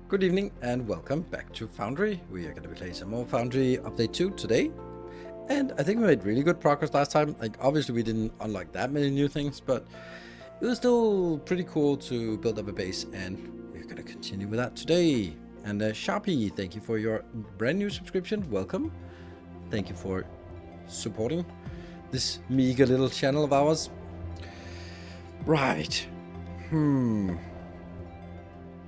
Good evening and welcome back to Foundry. We are going to be playing some more Foundry Update 2 today. And I think we made really good progress last time. Like, obviously we didn't unlock that many new things, but it was still pretty cool to build up a base, and we're going to continue with that today. And Sharpie, thank you for your brand new subscription. Welcome. Thank you for supporting this meager little channel of ours. Right.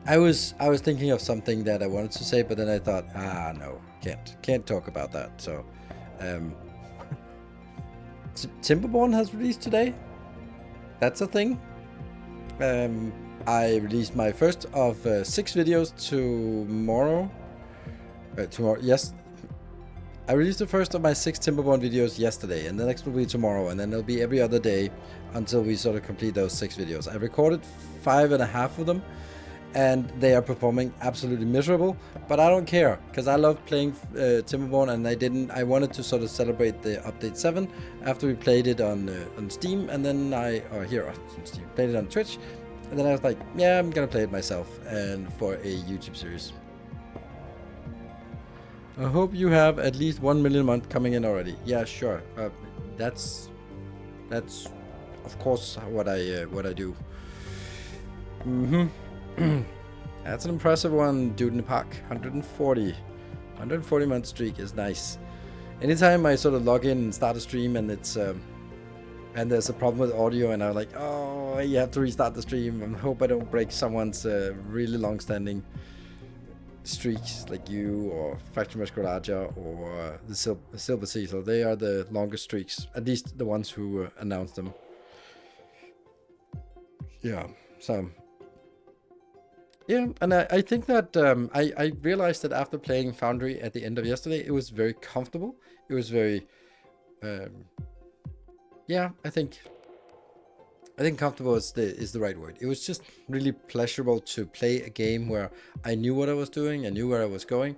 I was thinking of something that I wanted to say, but then I thought, no, can't talk about that. So, Timberborn has released today. That's a thing. I released my first of 6 videos tomorrow. Yes. I released the first of my 6 Timberborn videos yesterday, and the next will be tomorrow, and then it'll be every other day until we sort of complete those 6 videos. I recorded 5.5 of them, and they are performing absolutely miserable, but I don't care because I love playing Timberborn, and I wanted to sort of celebrate the update 7 after we played it on Steam, and then played it on Twitch, and then I was like, yeah, I'm gonna play it myself and for a YouTube series. I hope you have at least 1 million a month coming in already. Yeah, sure. That's of course what I do. That's an impressive one, dude in the park. 140 month streak is nice. Anytime I sort of log in and start a stream and it's and there's a problem with audio, and I'm like, oh, you have to restart the stream, and hope I don't break someone's really long-standing streaks like you or Factory Musculaja or the Silver Cecil. They are the longest streaks, at least the ones who announced them. Yeah, so yeah, and I think that I realized that after playing Foundry at the end of yesterday, it was very comfortable. It was very, yeah, I think comfortable is the right word. It was just really pleasurable to play a game where I knew what I was doing, I knew where I was going,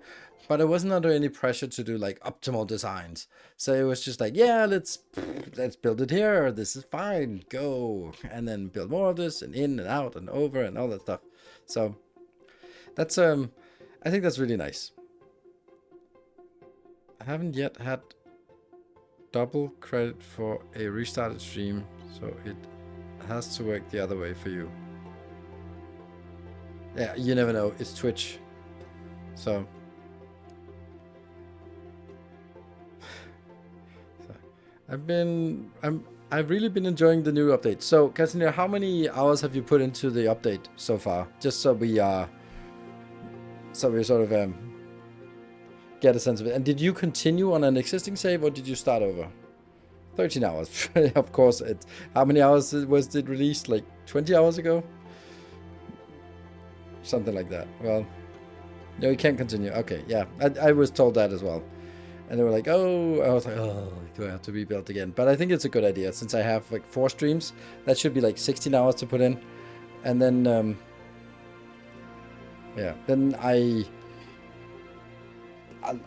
but I wasn't under any pressure to do like optimal designs. So it was just like, yeah, let's build it here. This is fine, go, and then build more of this, and in and out and over and all that stuff. So that's I think that's really nice. I haven't yet had double credit for a restarted stream, so it has to work the other way for you. Yeah, you never know. It's Twitch, so I've really been enjoying the new update. So, Casimir, how many hours have you put into the update so far? Just so we sort of get a sense of it. And did you continue on an existing save, or did you start over? 13 hours. Of course. How many hours was it released? Like 20 hours ago? Something like that. Well, no, you can't continue. Okay, yeah. I was told that as well. And they were like, oh, I was like, oh, do I have to rebuild again? But I think it's a good idea, since I have like 4 streams. That should be like 16 hours to put in. And then, yeah, then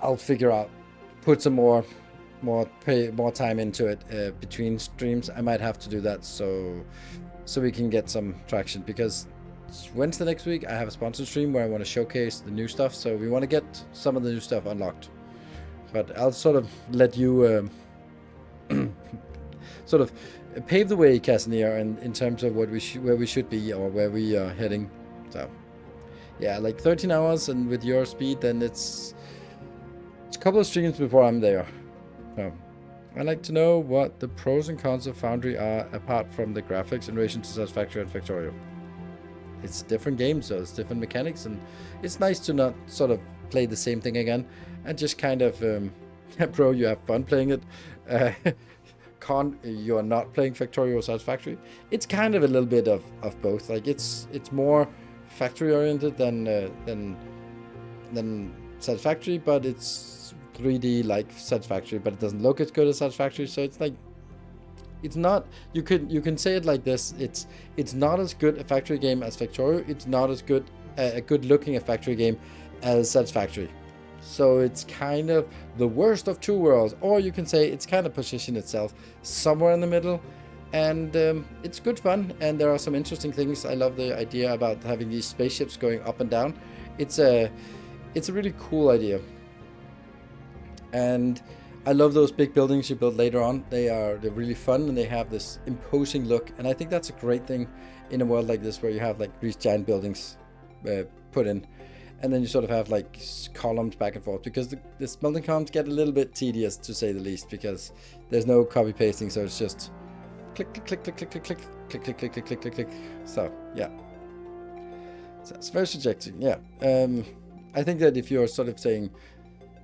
I'll figure out, put some more time into it between streams. I might have to do that so we can get some traction, because Wednesday next week I have a sponsored stream where I want to showcase the new stuff. So we want to get some of the new stuff unlocked. But I'll sort of let you sort of pave the way, Casimir, in terms of where we should be, or where we are heading. So yeah, like 13 hours, and with your speed, then it's a couple of streams before I'm there. So I'd like to know what the pros and cons of Foundry are, apart from the graphics in relation to Satisfactory and Factorio. It's different games, so it's different mechanics, and it's nice to not sort of play the same thing again, and just kind of pro, you have fun playing it. Con, you are not playing Factorio or Satisfactory. It's kind of a little bit of both. Like it's more factory oriented than Satisfactory, but it's 3D like Satisfactory, but it doesn't look as good as Satisfactory. So it's like, it's not, you can say it like this, it's not as good a factory game as Factorio. It's not as good a good looking a factory game as Satisfactory. So it's kind of the worst of 2 worlds, or you can say it's kind of positioned itself somewhere in the middle, and it's good fun, and there are some interesting things. I love the idea about having these spaceships going up and down, it's a really cool idea. And I love those big buildings you build later on. They're really fun, and they have this imposing look. And I think that's a great thing in a world like this, where you have like these giant buildings put in, and then you sort of have like columns back and forth, because the smelting columns get a little bit tedious, to say the least, because there's no copy pasting, so it's just click click click click click click click click click click click click click click. So yeah, so it's very subjective. Yeah, I think that if you're sort of saying,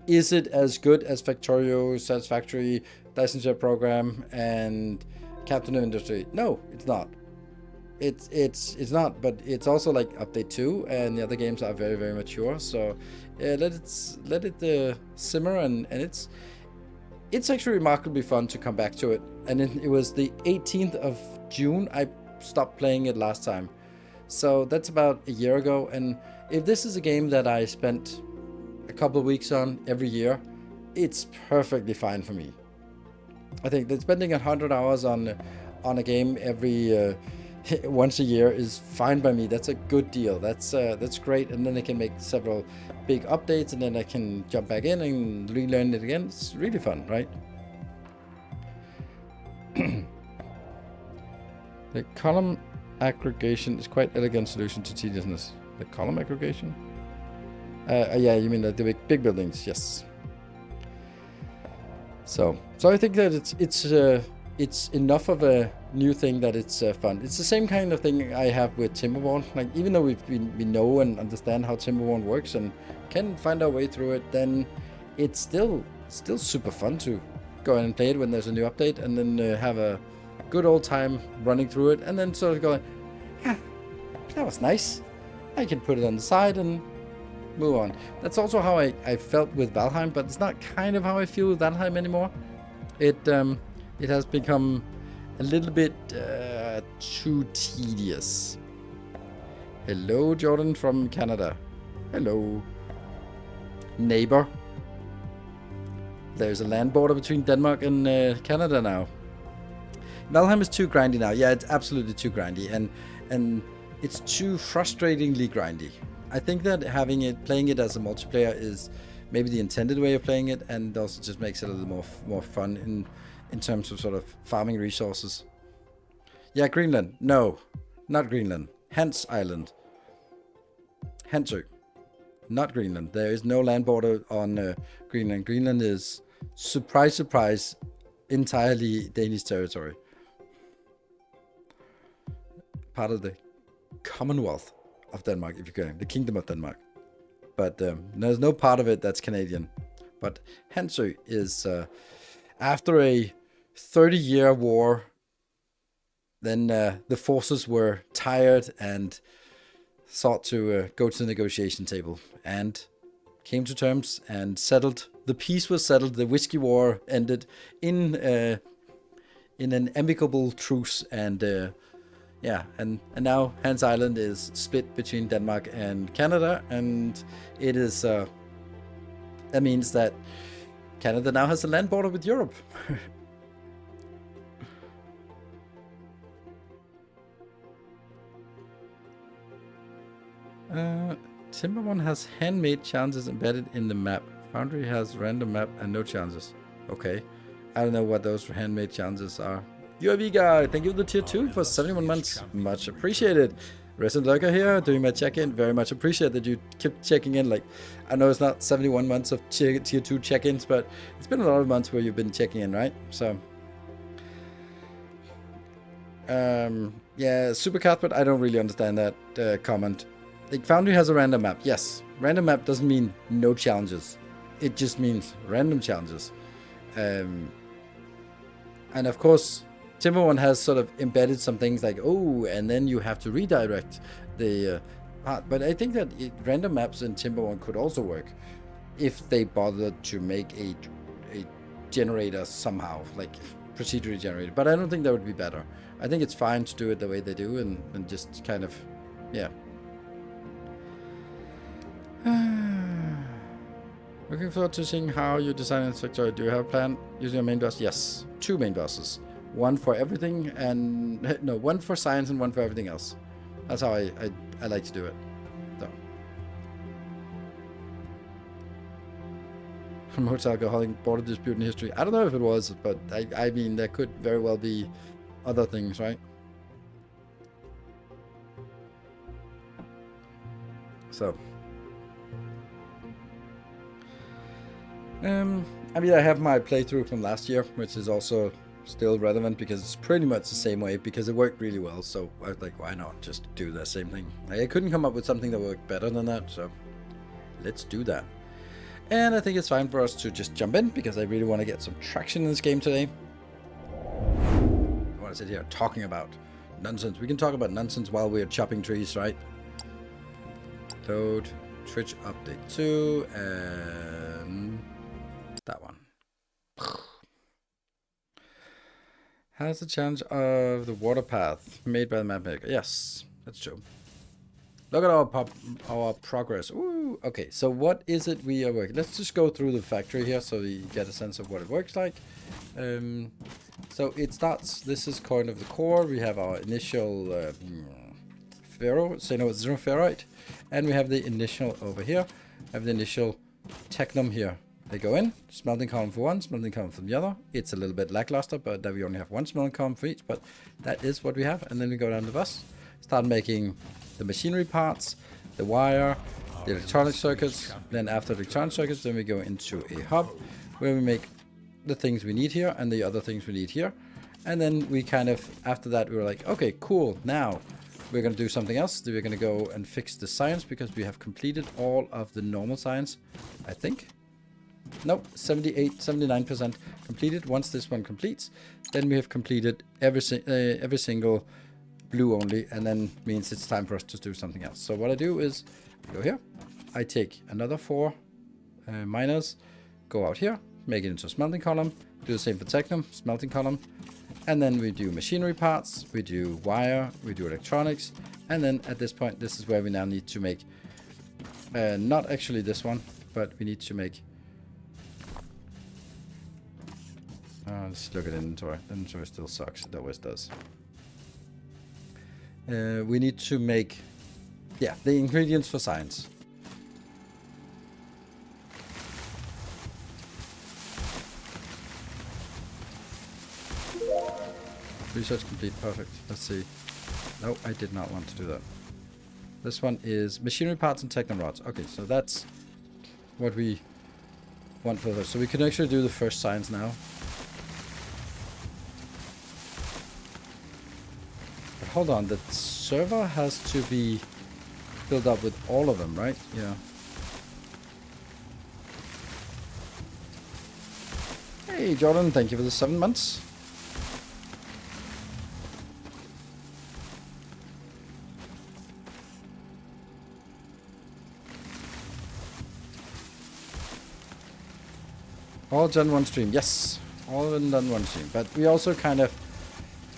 is it as good as Factorio, Satisfactory, Dyson Sphere Program, and Captain of Industry? No, it's not. It's not, but it's also like update 2, and the other games are very, very mature. So let it simmer, and it's actually remarkably fun to come back to it. And it was the 18th of June I stopped playing it last time, so that's about a year ago. And if this is a game that I spent a couple of weeks on every year, it's perfectly fine for me. I think that spending 100 hours on a game every once a year is fine by me. That's a good deal. That's great. And then I can make several big updates, and then I can jump back in and relearn it again. It's really fun, right? The column aggregation is quite elegant solution to tediousness. The column aggregation? Yeah, you mean the big buildings? Yes. So I think that it's enough of a new thing that it's fun. It's the same kind of thing I have with Timberborn. Like, even though we know and understand how Timberborn works and can find our way through it, then it's still super fun to go in and play it when there's a new update, and then have a good old time running through it, and then sort of going, yeah, that was nice. I can put it on the side and move on. That's also how I felt with Valheim, but it's not kind of how I feel with Valheim anymore. It has become a little bit too tedious. Hello, Jordan from Canada. Hello. Neighbor. There's a land border between Denmark and Canada now. Valheim is too grindy now. Yeah, it's absolutely too grindy, and it's too frustratingly grindy. I think that playing it as a multiplayer is maybe the intended way of playing it, and also just makes it a little more fun in terms of sort of farming resources. Yeah, Greenland. No, not Greenland. Hans Island. Hansø. Not Greenland. There is no land border on Greenland. Greenland is, surprise, surprise, entirely Danish territory. Part of the Commonwealth of Denmark, if you're going, the Kingdom of Denmark. But there's no part of it that's Canadian. But Hansø is, after a 30-year war, then the forces were tired and sought to go to the negotiation table and came to terms and settled. The peace was settled. The whiskey war ended in an amicable truce, and yeah, and now Hans Island is split between Denmark and Canada, and it is that means that Canada now has a land border with Europe. Timberborn has handmade challenges embedded in the map. Foundry has random map and no challenges. Okay, I don't know what those handmade challenges are. UAV guy, thank you for the tier 2 for 71 months. Much appreciated. Resident Lurker here, doing my check-in. Very much appreciate that you keep checking in. Like, I know it's not 71 months of tier 2 check-ins, but it's been a lot of months where you've been checking in, right? So, yeah, Super Cuthbert, I don't really understand that comment. Like, Foundry has a random map. Yes, random map doesn't mean no challenges. It just means random challenges. And of course, Timberborn has sort of embedded some things like, oh, and then you have to redirect the path. But I think that random maps in Timberborn could also work if they bothered to make a generator somehow, like procedurally generated. But I don't think that would be better. I think it's fine to do it the way they do, and just kind of, yeah. Looking forward to seeing how you design in Factorio. Do you have a plan using your main boss? Yes, 2 main bosses. One for everything, and no, one for science and one for everything else. That's how I like to do it. So. most alcoholic border dispute in history. I don't know if it was, but I mean, there could very well be other things, right? So, I mean, I have my playthrough from last year, which is also still relevant because it's pretty much the same way because it worked really well. So I was like, why not just do the same thing? I couldn't come up with something that worked better than that, so let's do that. And I think it's fine for us to just jump in because I really want to get some traction in this game today. I want to sit here talking about nonsense. We can talk about nonsense while we're chopping trees, right? Load Twitch update 2 and that one. Has the challenge of the water path made by the map maker? Yes, that's true. Look at our progress. Ooh, okay, so what is it we are working? Let's just go through the factory here so we get a sense of what it works like. So it starts, this is kind of the core. We have our initial zero ferrite. And we have the initial over here. I have the initial technum here. They go in, smelting column for one, smelting column for the other. It's a little bit lackluster, but that we only have one smelting column for each, but that is what we have. And then we go down the bus, start making the machinery parts, the wire, the electronic circuits. Then after the electronic circuits, then we go into a hub where we make the things we need here and the other things we need here. And then we kind of, after that, we were like, okay, cool. Now we're going to do something else. We're going to go and fix the science because we have completed all of the normal science, I think. Nope, 79% completed. Once this one completes, then we have completed every single blue only, and then means it's time for us to do something else. So what I do is I go here, I take another 4 miners, go out here, make it into a smelting column, do the same for technum, smelting column, and then we do machinery parts, we do wire, we do electronics, and then at this point, this is where we now need to make, not actually this one, but we need to make, let's look at inventory. Inventory still sucks, it always does. We need to make, yeah, the ingredients for science. Research complete, perfect. Let's see. No, I did not want to do that. This one is machinery parts and techno rods. Okay, so that's what we want for this. So we can actually do the first science now. But hold on, the server has to be filled up with all of them, right? Yeah. Hey, Jordan, thank you for the 7 months. All done one stream, yes, all done one stream. But we also kind of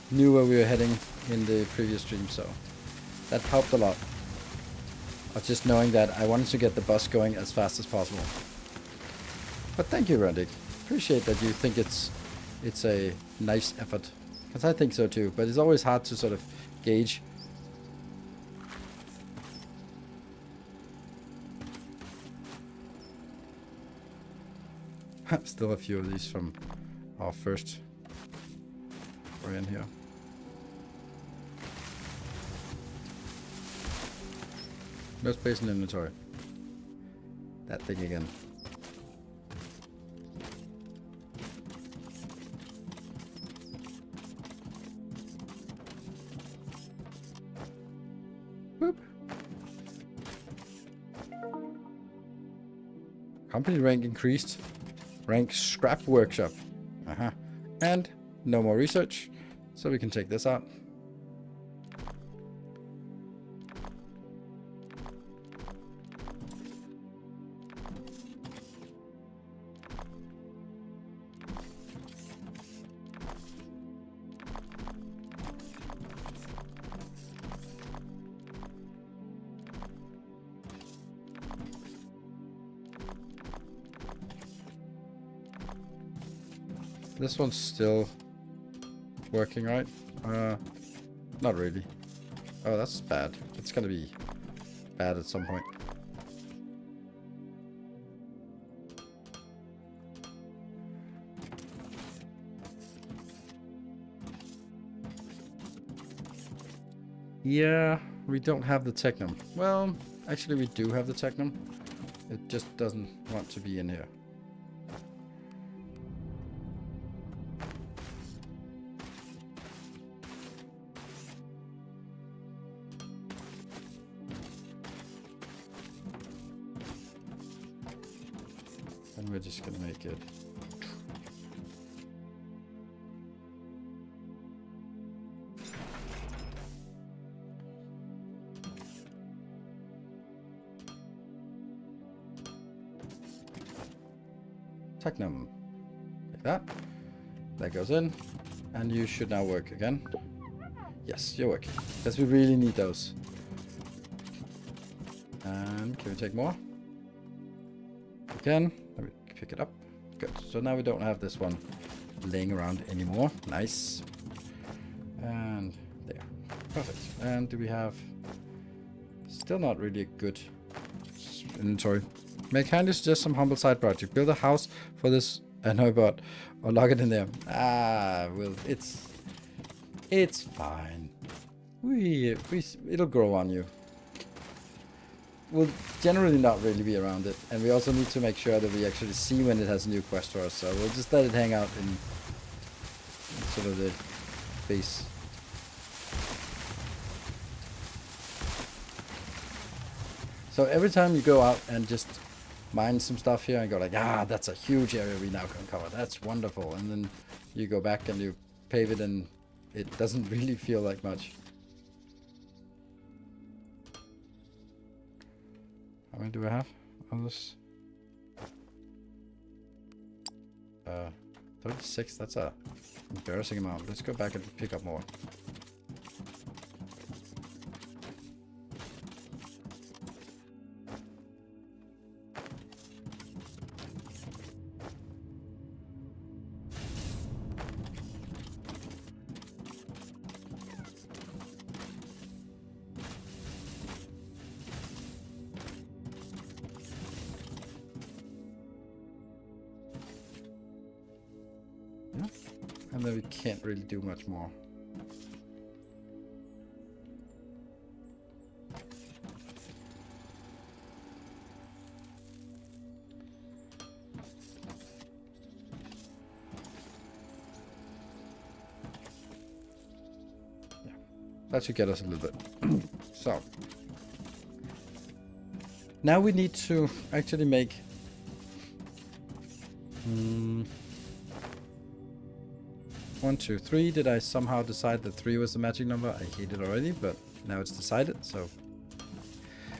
knew where we were heading in the previous stream, so that helped a lot. Of just knowing that I wanted to get the bus going as fast as possible. But thank you, Randik. Appreciate that you think it's a nice effort, because I think so too. But it's always hard to sort of gauge. Still a few of these from our first we're in here. No space in inventory. That thing again. Boop. Company rank increased. Rank scrap workshop. And no more research. So we can take this out. This one's still working, right? Not really. Oh, that's bad. It's gonna be bad at some point. Yeah, we don't have the Technum. Well, actually we do have the Technum. It just doesn't want to be in here. And we're just gonna make it. Technum. Like that. That goes in. And you should now work again. Yes, you're working. Because we really need those. And can we take more? Again. Let me pick it up. Good. So now we don't have this one laying around anymore. Nice. And there. Perfect. And do we have... Still not really a good inventory. May I kindly suggest some humble side project? Build a house for this bot, or log it in there. Ah, well, it's fine. It'll grow on you. We'll generally not really be around it, and we also need to make sure that we actually see when it has a new quest for us. So we'll just let it hang out in sort of the base. So every time you go out and just mine some stuff here and go like, that's a huge area we now can cover. That's wonderful. And then you go back and you pave it and it doesn't really feel like much. How many do I have on this? 36, that's a embarrassing amount. Let's go back and pick up more. And then we can't really do much more. Yeah, that should get us a little bit. So now we need to actually make 1, 2, 3. Did I somehow decide that 3 was the magic number? I hate it already, but now it's decided. So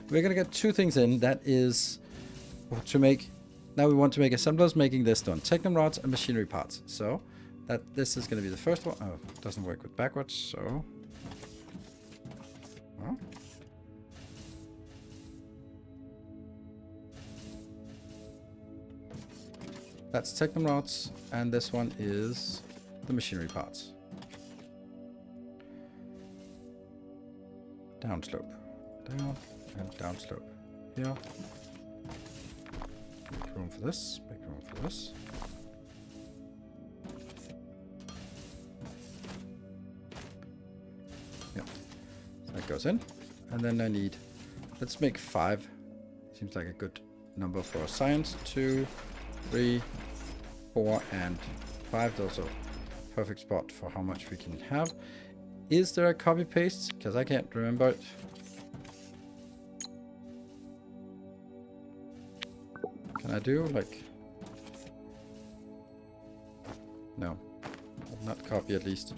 we're gonna get 2 things in. That is to make. Now we want to make assemblers making this done. Technum rods and machinery parts. So that this is gonna be the first one. Oh, it doesn't work with backwards. So well. That's Technum rods, and this one is the machinery parts. Downslope. Down and downslope. Here. Make room for this. Make room for this. Yeah. So that goes in. And then I need, let's make 5. Seems like a good number for science. 2, 3, 4, and 5. Those are perfect spot for how much we can have. Is there a copy paste? Because I can't remember it. Can I do like... No. Not copy at least.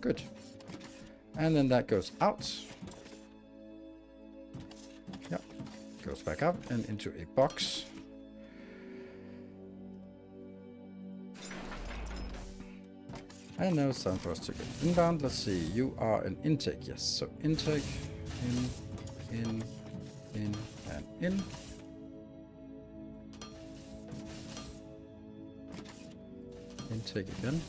Good. And then that goes out. Yep. Goes back up and into a box. And now it's time for us to get inbound. Let's see. You are an intake. Yes. So intake. In, and in. Intake again.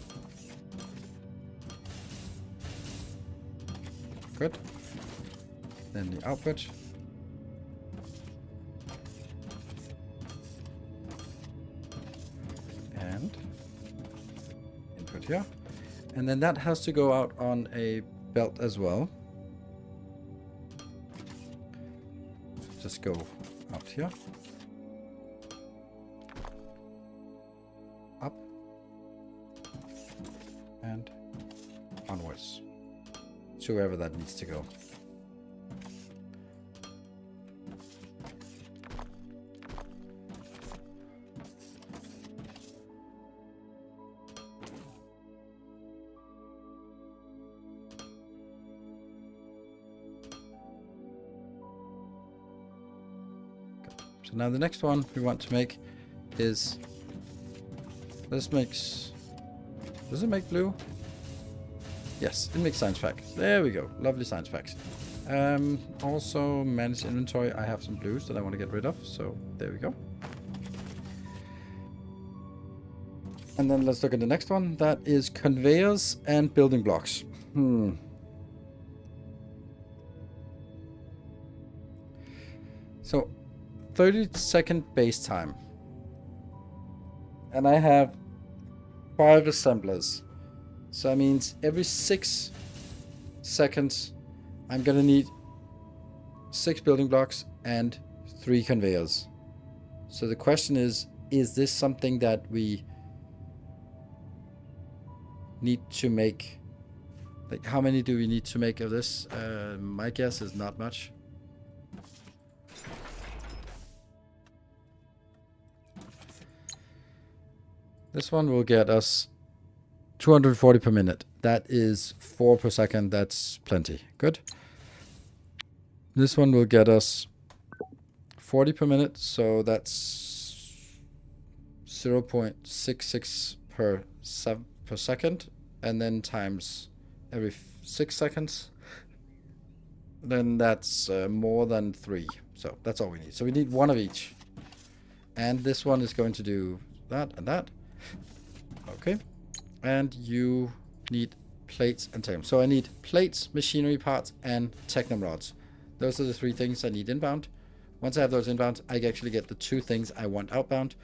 Good. Then the output. output here. And then that has to go out on a belt as well. Just go out here. Up. And onwards. To wherever that needs to go. So now the next one we want to make is, this makes, does it make blue? Yes, it makes science packs. There we go. Lovely science packs. Also manage inventory. I have some blues that I want to get rid of. So there we go. And then let's look at the next one. That is conveyors and building blocks. So 30-second base time. And I have 5 assemblers. So that means every 6 seconds, I'm going to need 6 building blocks and 3 conveyors. So the question is this something that we need to make? Like, how many do we need to make of this? My guess is not much. This one will get us 240 per minute. That is 4 per second. That's plenty. Good. This one will get us 40 per minute. So that's 0.66 per second. And then times every 6 seconds. Then that's more than 3. So that's all we need. So we need 1 of each. And this one is going to do that and that. Okay. And you need plates and time. So I need plates, machinery parts, and techno rods. Those are the 3 things I need inbound. Once I have those inbound, I actually get the 2 things I want outbound.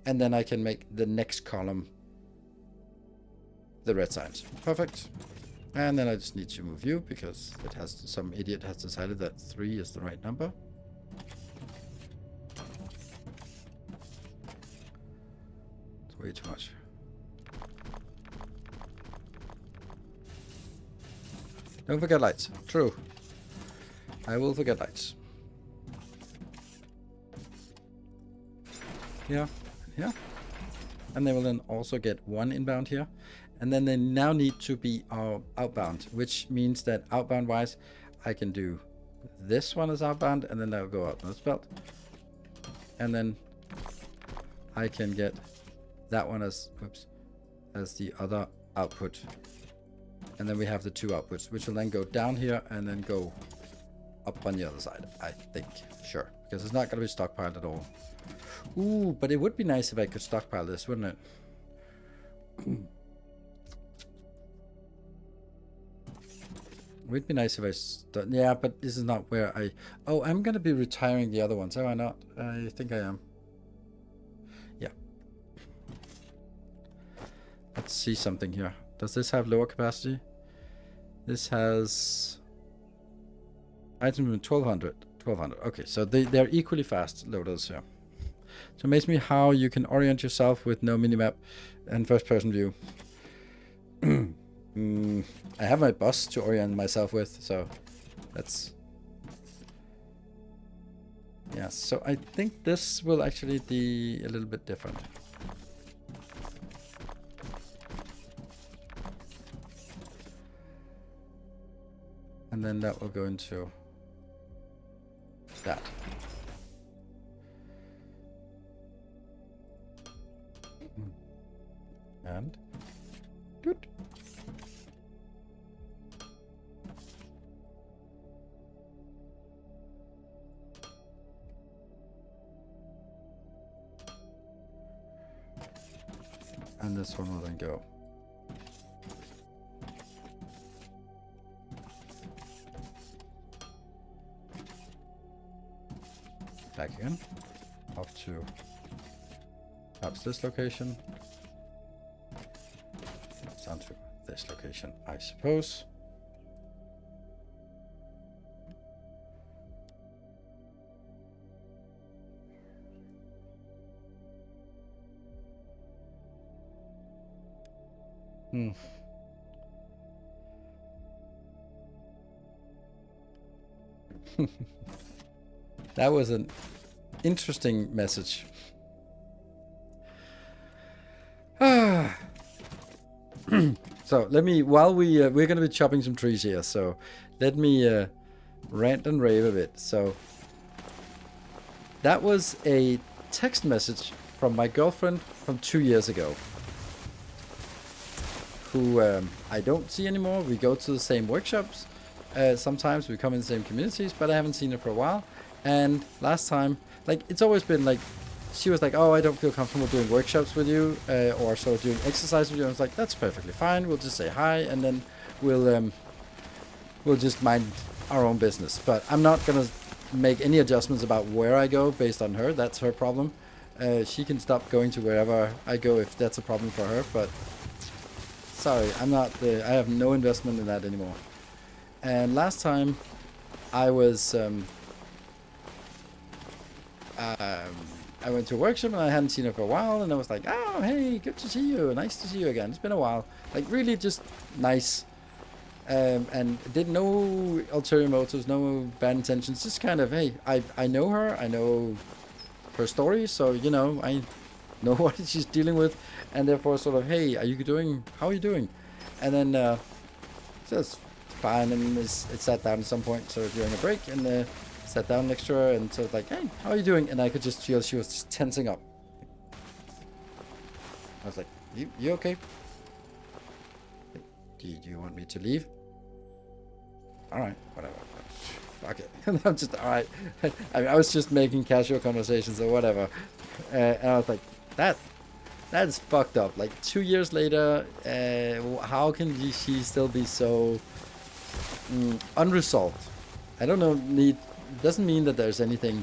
And then I can make the next column the red signs. Perfect. And then I just need to move you because it has to, some idiot has decided that 3 is the right number. It's way too much. Don't forget lights. True. I will forget lights. Here. Here. And they will then also get 1 inbound here. And then they now need to be outbound, which means that outbound wise, I can do this one as outbound, and then they'll go out on this belt. And then I can get that one as, oops, as the other output. And then we have the 2 outputs, which will then go down here and then go up on the other side, I think. Sure. Because it's not going to be stockpiled at all. Ooh, but it would be nice if I could stockpile this, wouldn't it? It would be nice if I... Yeah, but this is not where I... Oh, I'm going to be retiring the other ones. Am I not? I think I am. Yeah. Let's see something here. Does this have lower capacity? This has item 1200. 1200. Okay, so they're equally fast loaders here. So it makes me how you can orient yourself with no minimap and first person view. I have my bus to orient myself with, so that's... Yeah, so I think this will actually be a little bit different. And then that will go into that. And good. And this one will then go. Back again, up to perhaps this location. Down to this location, I suppose. That was an interesting message. So let me, while we're gonna be chopping some trees here, so let me rant and rave a bit. So that was a text message from my girlfriend from 2 years ago, who I don't see anymore. We go to the same workshops. Sometimes we come in the same communities, but I haven't seen her for a while. And last time, like, it's always been like, she was like, oh, I don't feel comfortable doing workshops with you, or sort of doing exercise with you. I was like, that's perfectly fine. We'll just say hi, and then we'll just mind our own business. But I'm not gonna make any adjustments about where I go based on her. That's her problem. She can stop going to wherever I go if that's a problem for her. But sorry, I have no investment in that anymore. And last time, I was I went to a workshop and I hadn't seen her for a while, and I was like, oh, hey, good to see you. Nice to see you again. It's been a while. Like, really just nice. And did no ulterior motives, no bad intentions. Just kind of, hey, I know her. I know her story. So, you know, I know what she's dealing with. And therefore sort of, hey, how are you doing? And then, so it's fine. And it sat down at some point, so during a break, and sat down next to her and sort of like, hey, how are you doing? And I could just feel she was just tensing up. I was like, you okay? Do you want me to leave? All right, whatever. Fuck it. I'm just, all right. I was just making casual conversations or whatever. And I was like, that's fucked up. Like 2 years later, how can she still be so unresolved? I don't know, doesn't mean that there's anything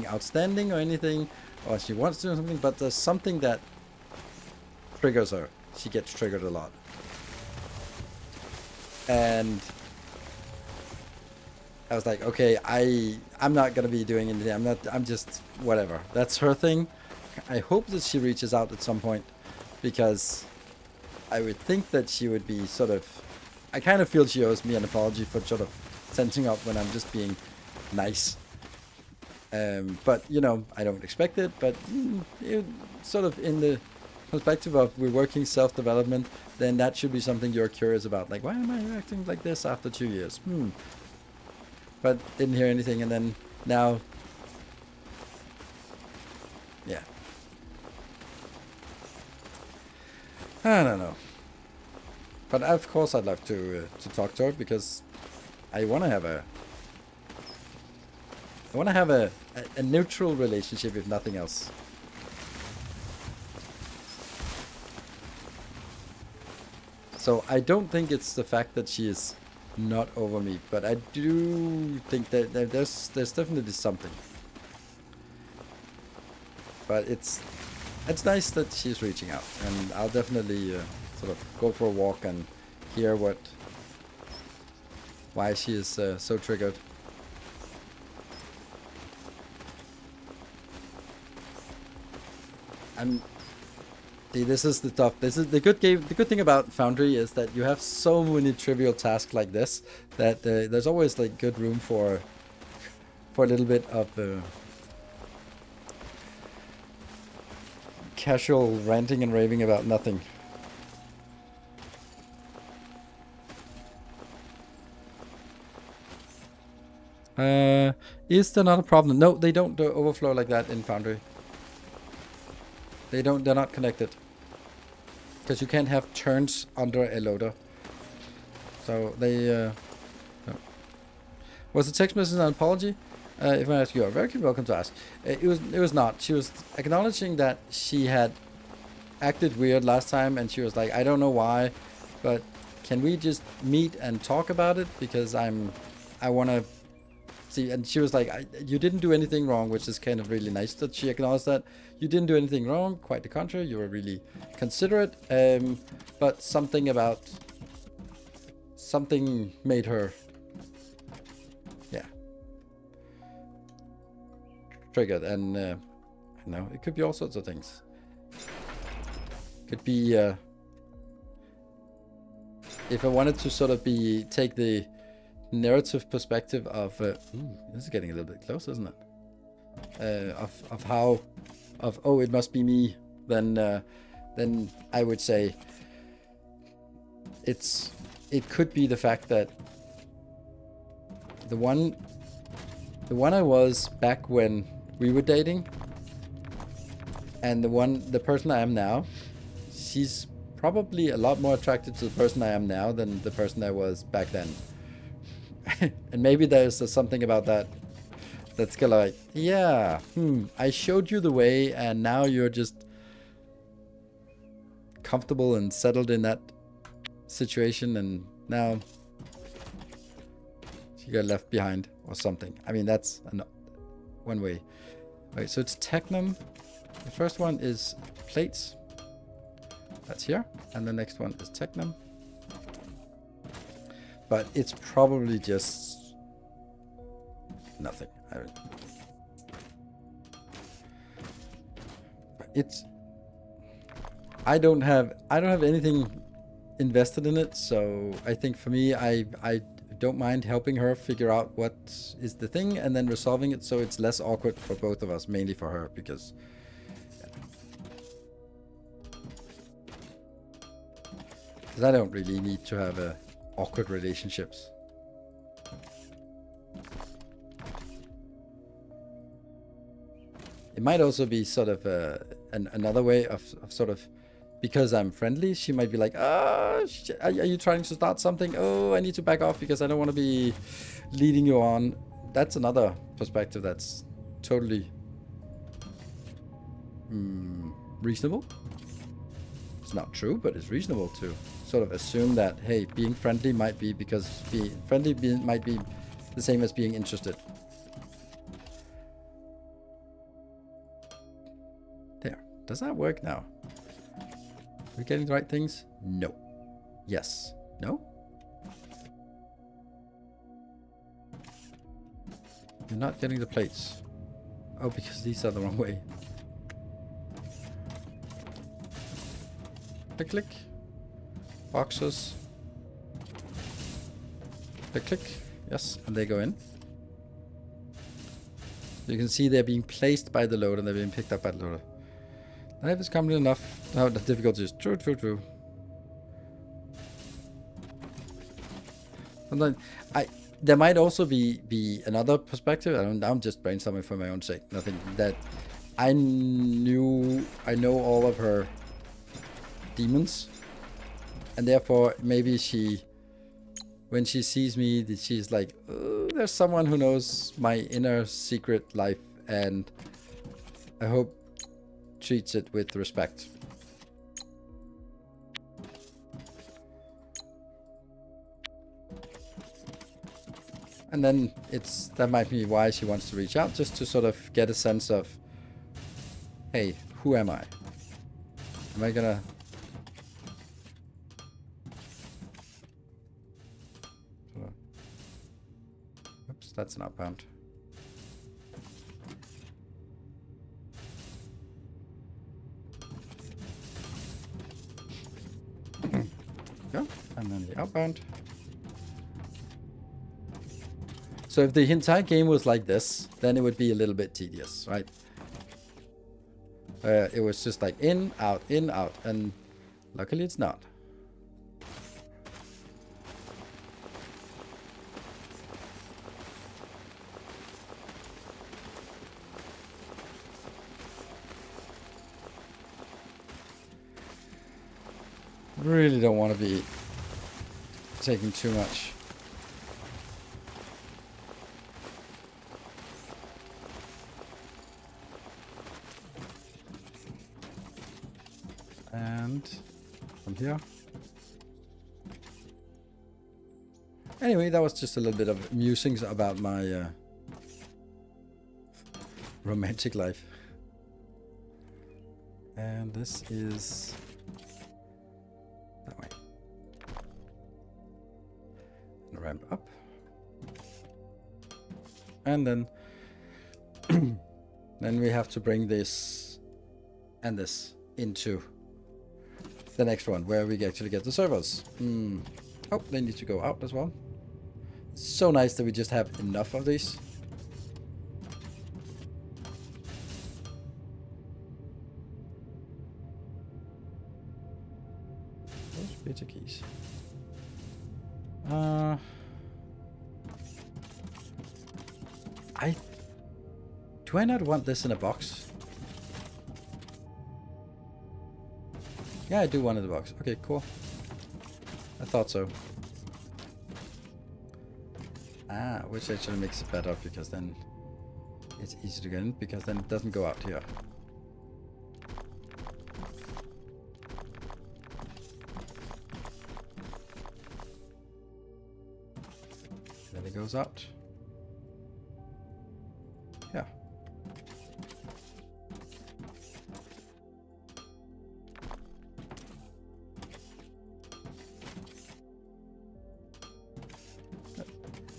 outstanding or anything, or she wants to do something, but there's something that triggers her. She gets triggered a lot. And I was like, okay, I'm not gonna be doing anything. I'm just whatever. That's her thing. I hope that she reaches out at some point, because I would think that she would be sort of, I kind of feel she owes me an apology for sort of tensing up when I'm just being nice. But, you know, I don't expect it, but sort of in the perspective of we're working self-development, then that should be something you're curious about. Like, why am I acting like this after 2 years? But didn't hear anything, and then now, yeah. I don't know. But of course I'd love to talk to her, because I want to have a neutral relationship, if nothing else. So I don't think it's the fact that she is not over me, but I do think that there's definitely something. But it's nice that she's reaching out, and I'll definitely sort of go for a walk and hear why she is so triggered. See, this is the tough. This is the good game. The good thing about Foundry is that you have so many trivial tasks like this that there's always like good room for a little bit of casual ranting and raving about nothing. Is there not a problem? No, they don't overflow like that in Foundry. They're not connected. Because you can't have turns under a loader. So they, no. Was the text message an apology? If I ask you, are very welcome to ask. It was not. She was acknowledging that she had acted weird last time, and she was like, I don't know why, but can we just meet and talk about it? Because I want to See, and she was like, you didn't do anything wrong, which is kind of really nice that she acknowledged that. You didn't do anything wrong, quite the contrary. You were really considerate. But something made her, yeah, triggered. And I don't know, it could be all sorts of things. Could be, if I wanted to sort of take the narrative perspective of this is getting a little bit close, isn't it? Oh, it must be me, then I would say it could be the fact that the one I was back when we were dating, and the person I am now, she's probably a lot more attracted to the person I am now than the person I was back then. And maybe there's something about that that's kind of like, yeah, I showed you the way, and now you're just comfortable and settled in that situation, and now you got left behind or something. I mean, that's one way. Right, so it's Technum. The first one is plates. That's here. And the next one is Technum. But it's probably just nothing. I don't have anything invested in it, so I think for me, I don't mind helping her figure out what is the thing and then resolving it so it's less awkward for both of us, mainly for her, because I don't really need to have awkward relationships. It might also be sort of another way of sort of, because I'm friendly, she might be like, are you trying to start something? Oh, I need to back off because I don't want to be leading you on. That's another perspective that's totally reasonable. It's not true, but it's reasonable to sort of assume that, hey, being friendly might be because might be the same as being interested. There. Does that work now? Are we getting the right things? No. Yes. No? You're not getting the plates. Oh, because these are the wrong way. Click, click. Boxes. Click, click. Yes, and they go in. You can see they're being placed by the loader and they're being picked up by the loader. Life is complicated enough. Now the difficulty is true. Sometimes there might also be another perspective. I'm just brainstorming for my own sake. Nothing that I know all of her demons, and therefore maybe when she sees me, she's like, oh, there's someone who knows my inner secret life, and I hope treats it with respect. And then that might be why she wants to reach out, just to sort of get a sense of, hey, who am I? Am I gonna... Oops, that's an outbound. Go, and then the outbound. So if the entire game was like this, then it would be a little bit tedious, right? It was just like in, out, and luckily it's not. Really don't want to be taking too much. And from here. Anyway, that was just a little bit of musings about my romantic life. And this is that way. And ramp up. And then then we have to bring this and this into the next one where we actually get the servers. Oh, they need to go out as well. It's so nice that we just have enough of these. Those beta keys. Do I not want this in a box? Yeah, I do want it in the box. Okay, cool. I thought so. Which actually makes it better because then it's easy to get in because then it doesn't go out here. Then it goes out. Yeah.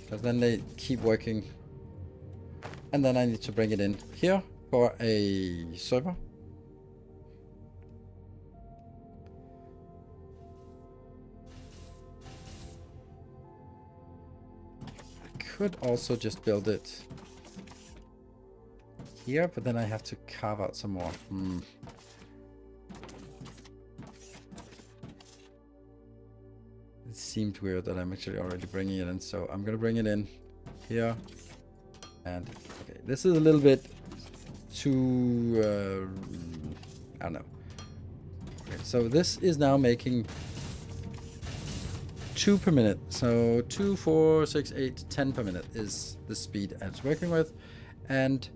Because then they keep working. And then I need to bring it in here for a server. I could also just build it here, but then I have to carve out some more. It seemed weird that I'm actually already bringing it in, so I'm gonna bring it in here. And okay, this is a little bit too I don't know. Okay, so this is now making 2 per minute. So 2, 4, 6, 8, 10 per minute is the speed it's working with. And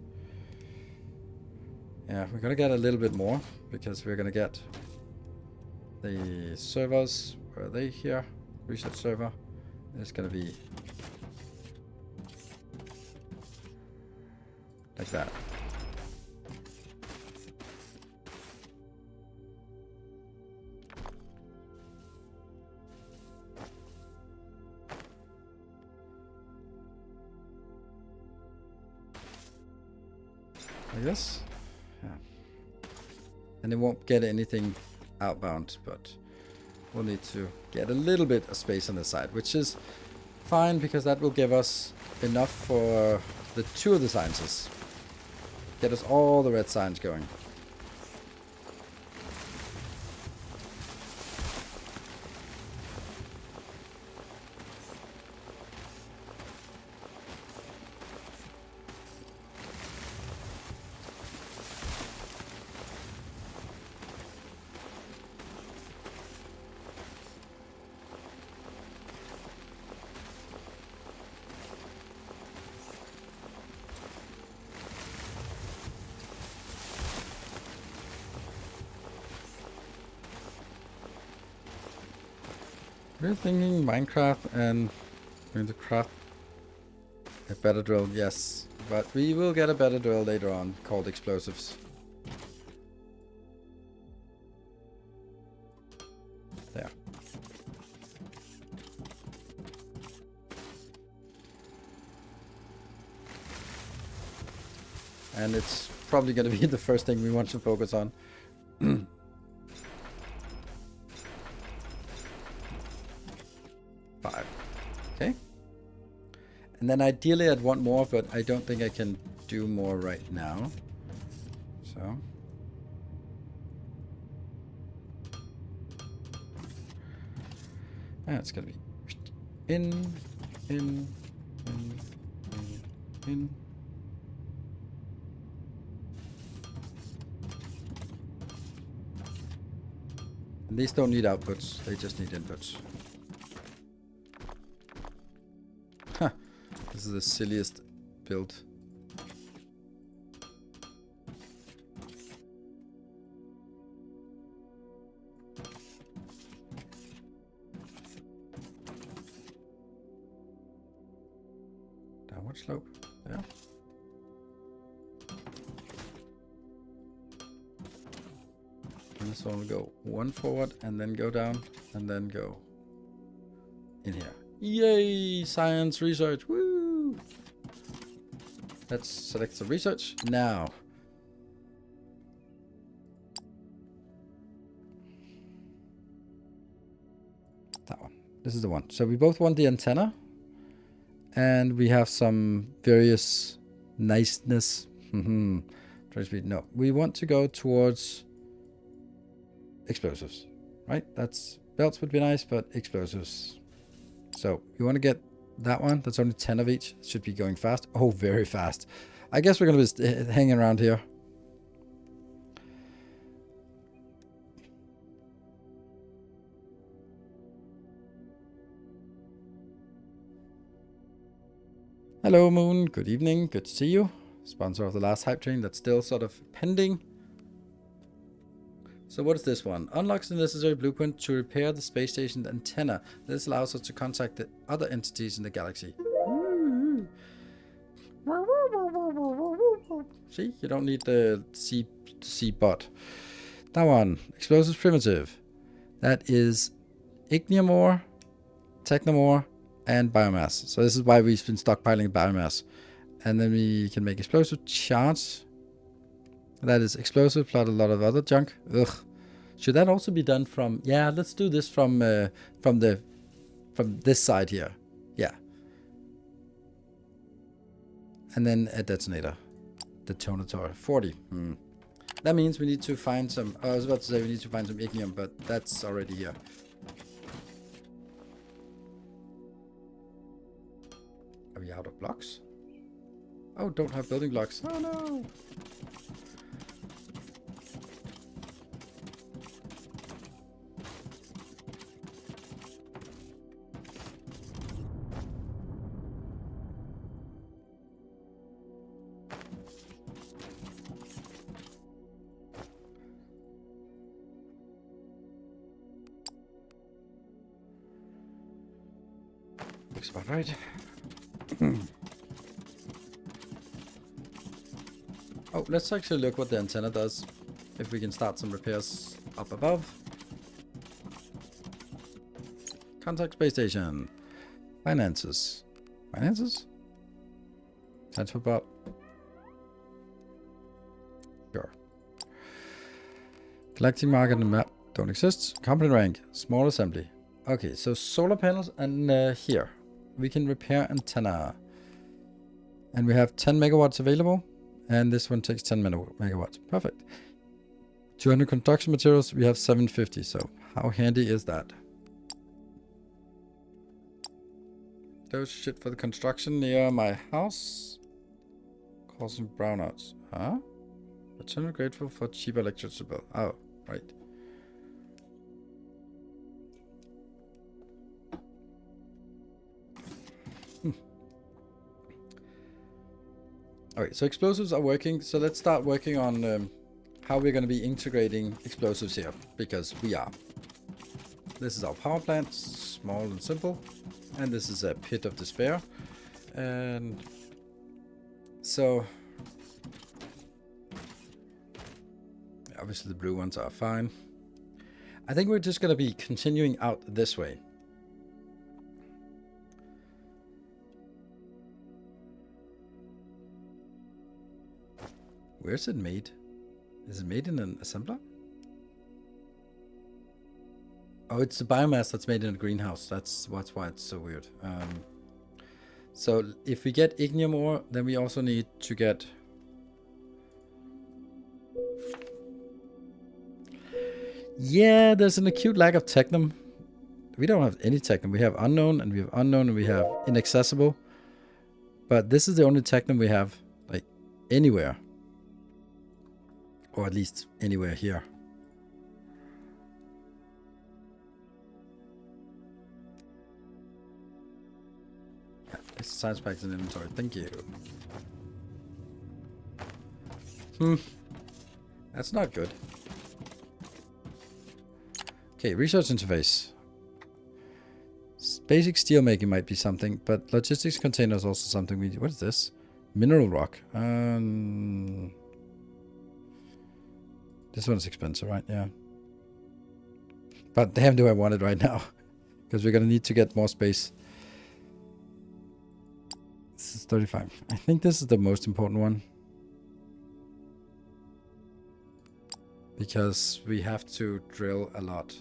yeah, we're gonna get a little bit more because we're gonna get the servers. Where are they? Here. Reset server. It's gonna be like that. Like this. Yeah. And it won't get anything outbound, but we'll need to get a little bit of space on the side, which is fine because that will give us enough for the 2 of the sciences. Get us all the red signs going. We're thinking Minecraft and going to craft a better drill, yes. But we will get a better drill later on called explosives. There. And it's probably going to be the first thing we want to focus on. 5. Okay. And then ideally I'd want more, but I don't think I can do more right now. So. It's going to be in. And these don't need outputs, they just need inputs. Huh. This is the silliest build. Downward slope, there. And this one will go one forward and then go down and then go in here. Yay! Science research. Woo! Let's select the research now. That one. This is the one. So we both want the antenna. And we have some various niceness. No, we want to go towards explosives, right? That's belts would be nice, but explosives. So you want to get that one. That's only 10 of each. It should be going fast. Oh, very fast. I guess we're going to be hanging around here. Hello, Moon. Good evening. Good to see you. Sponsor of the last hype train that's still sort of pending. So what is this one? Unlocks the necessary blueprint to repair the space station antenna. This allows us to contact the other entities in the galaxy. See, you don't need the C bot. That one, explosives primitive. That is ignium ore, technum ore, and biomass. So this is why we've been stockpiling biomass. And then we can make explosive charge. That is explosive plus a lot of other junk. Ugh. Should that also be done from... Yeah, let's do this from this side here. Yeah. And then a detonator. Detonator 40. That means we need to find some... I was about to say we need to find some ignium, but that's already here. Are we out of blocks? Oh, don't have building blocks. Oh no! Looks about right. Oh, let's actually look what the antenna does. If we can start some repairs up above. Contact space station. Finances. Finances? Transfer bot. Sure. Galactic market and map don't exist. Component rank. Small assembly. Okay, so solar panels and here. We can repair antenna. And we have 10 megawatts available. And this one takes 10 megawatts. Perfect. 200 construction materials. We have 750. So how handy is that? Those shit for the construction near my house. Causing brownouts. Huh? Eternally grateful for cheap electricity bill. Oh, right. Alright, so explosives are working. So let's start working on how we're going to be integrating explosives here. Because we are. This is our power plant. Small and simple. And this is a pit of despair. And so... obviously the blue ones are fine. I think we're just going to be continuing out this way. Where's it made? Is it made in an assembler? Oh, it's the biomass that's made in a greenhouse. That's why it's so weird. So if we get ignium ore, then we also need to get... yeah, there's an acute lack of technum. We don't have any technum. We have unknown, and we have unknown, and we have inaccessible. But this is the only technum we have, like, anywhere. Or at least anywhere here. Yeah, it's science packs in inventory. Thank you. That's not good. Okay, research interface. Basic steel making might be something, but logistics container is also something we... what is this? Mineral rock. This one's expensive, right? Yeah. But damn, do I want it right now. Because we're going to need to get more space. This is 35. I think this is the most important one. Because we have to drill a lot.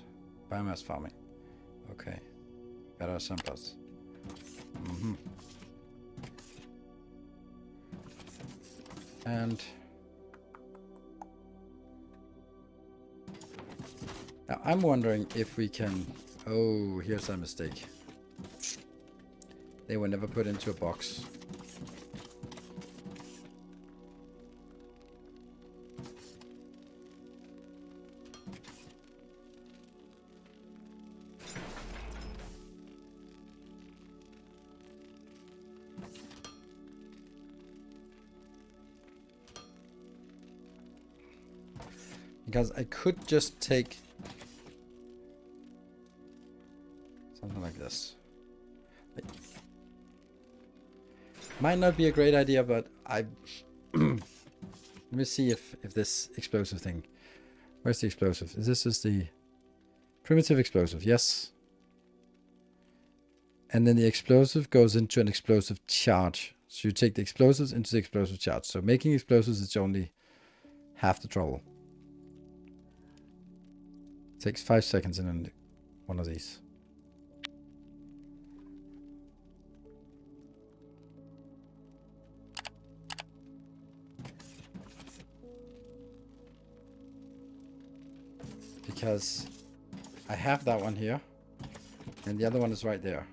Biomass farming. Okay. Better surplus. And now I'm wondering if we can... Oh, here's a mistake. They were never put into a box. Because I could just take something like this. Might not be a great idea, but let me see if this explosive thing. Where's the explosive? This is the primitive explosive, yes. And then the explosive goes into an explosive charge. So you take the explosives into the explosive charge. So making explosives is only half the trouble. It takes 5 seconds in one of these. Because I have that one here, and the other one is right there.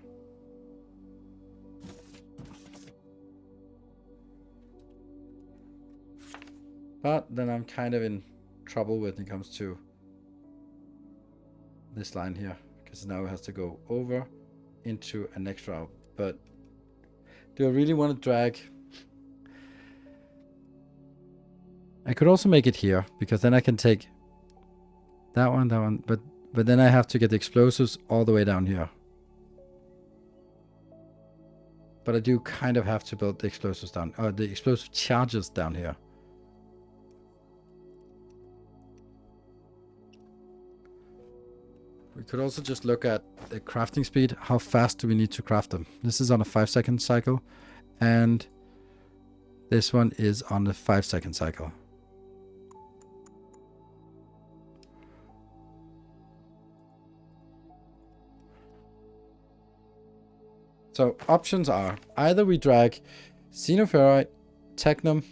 But then I'm kind of in trouble when it comes to this line here, because now it has to go over into a next route. But do I really want to drag? I could also make it here, because then I can take that one, but then I have to get the explosives all the way down here. But I do kind of have to build the explosives down, or the explosive charges down here. We could also just look at the crafting speed. How fast do we need to craft them? This is on a 5-second cycle, and this one is on the 5-second cycle. So options are either we drag xenoferrite, technum,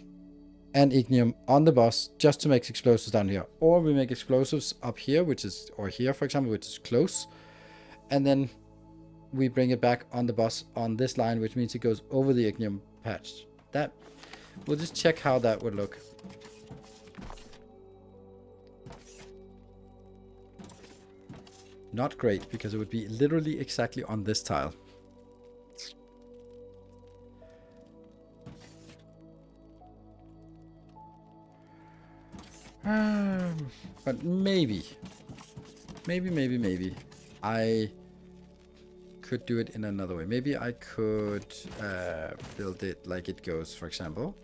and ignium on the bus just to make explosives down here, or we make explosives up here, which is, or here for example, which is close, and then we bring it back on the bus on this line, which means it goes over the ignium patch. That we'll just check how that would look. Not great, because it would be literally exactly on this tile. But maybe I could do it in another way. Maybe I could build it like it goes, for example.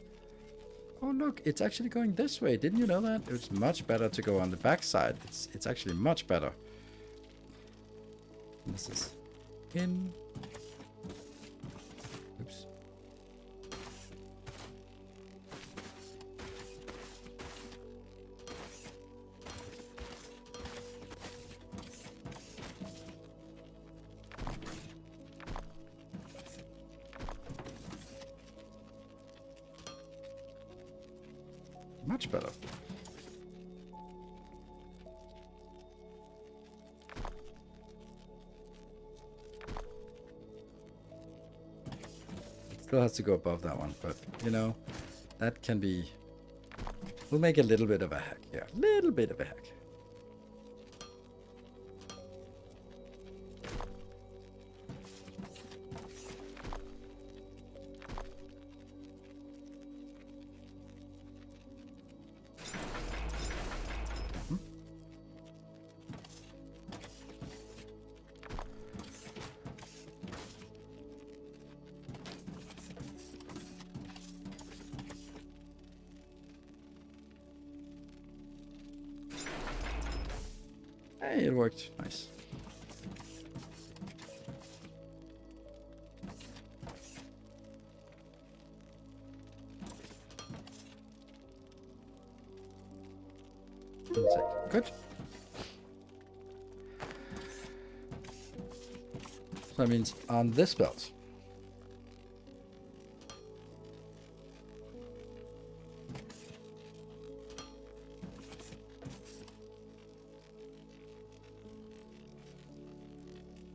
Oh look, it's actually going this way. Didn't you know that? It's much better to go on the back side. It's actually much better. This is in. Oops. Much better. Still has to go above that one, but you know, that can be. We'll make a little bit of a hack here. Little bit of a hack. Hey, it worked. Nice. Good. So that means on this belt.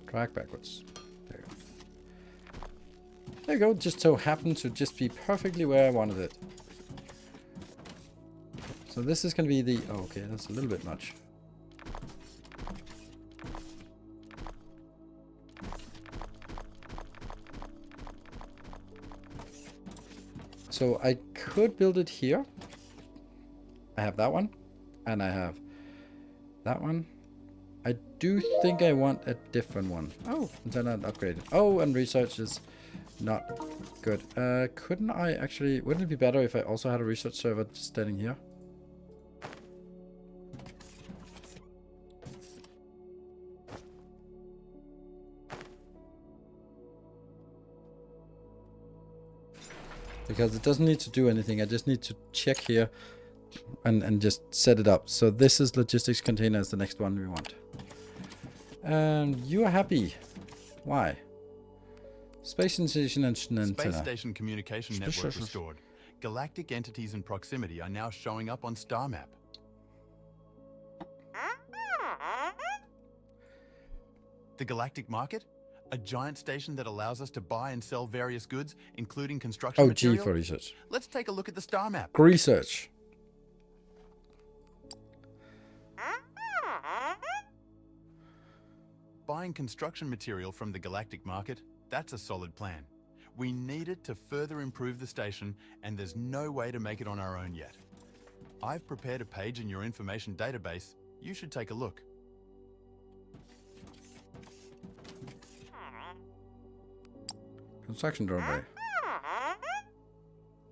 Drag backwards. There you go. There you go. Just so happened to just be perfectly where I wanted it. So this is going to be the... Oh, okay, that's a little bit much. So I could build it here. I have that one. And I have that one. I do think I want a different one. Oh, until not upgraded. Oh, and research is not good. Couldn't I actually... Wouldn't it be better if I also had a research server standing here? Because it doesn't need to do anything. I just need to check here and just set it up. So this is logistics container as the next one we want. And you are happy. Why? Space station and Space station communication network restored. Galactic entities in proximity are now showing up on star map. The Galactic Market? A giant station that allows us to buy and sell various goods, including construction material. G for research. Let's take a look at the star map. Research. Buying construction material from the Galactic Market, that's a solid plan. We need it to further improve the station, and there's no way to make it on our own yet. I've prepared a page in your information database. You should take a look. Construction drone bay.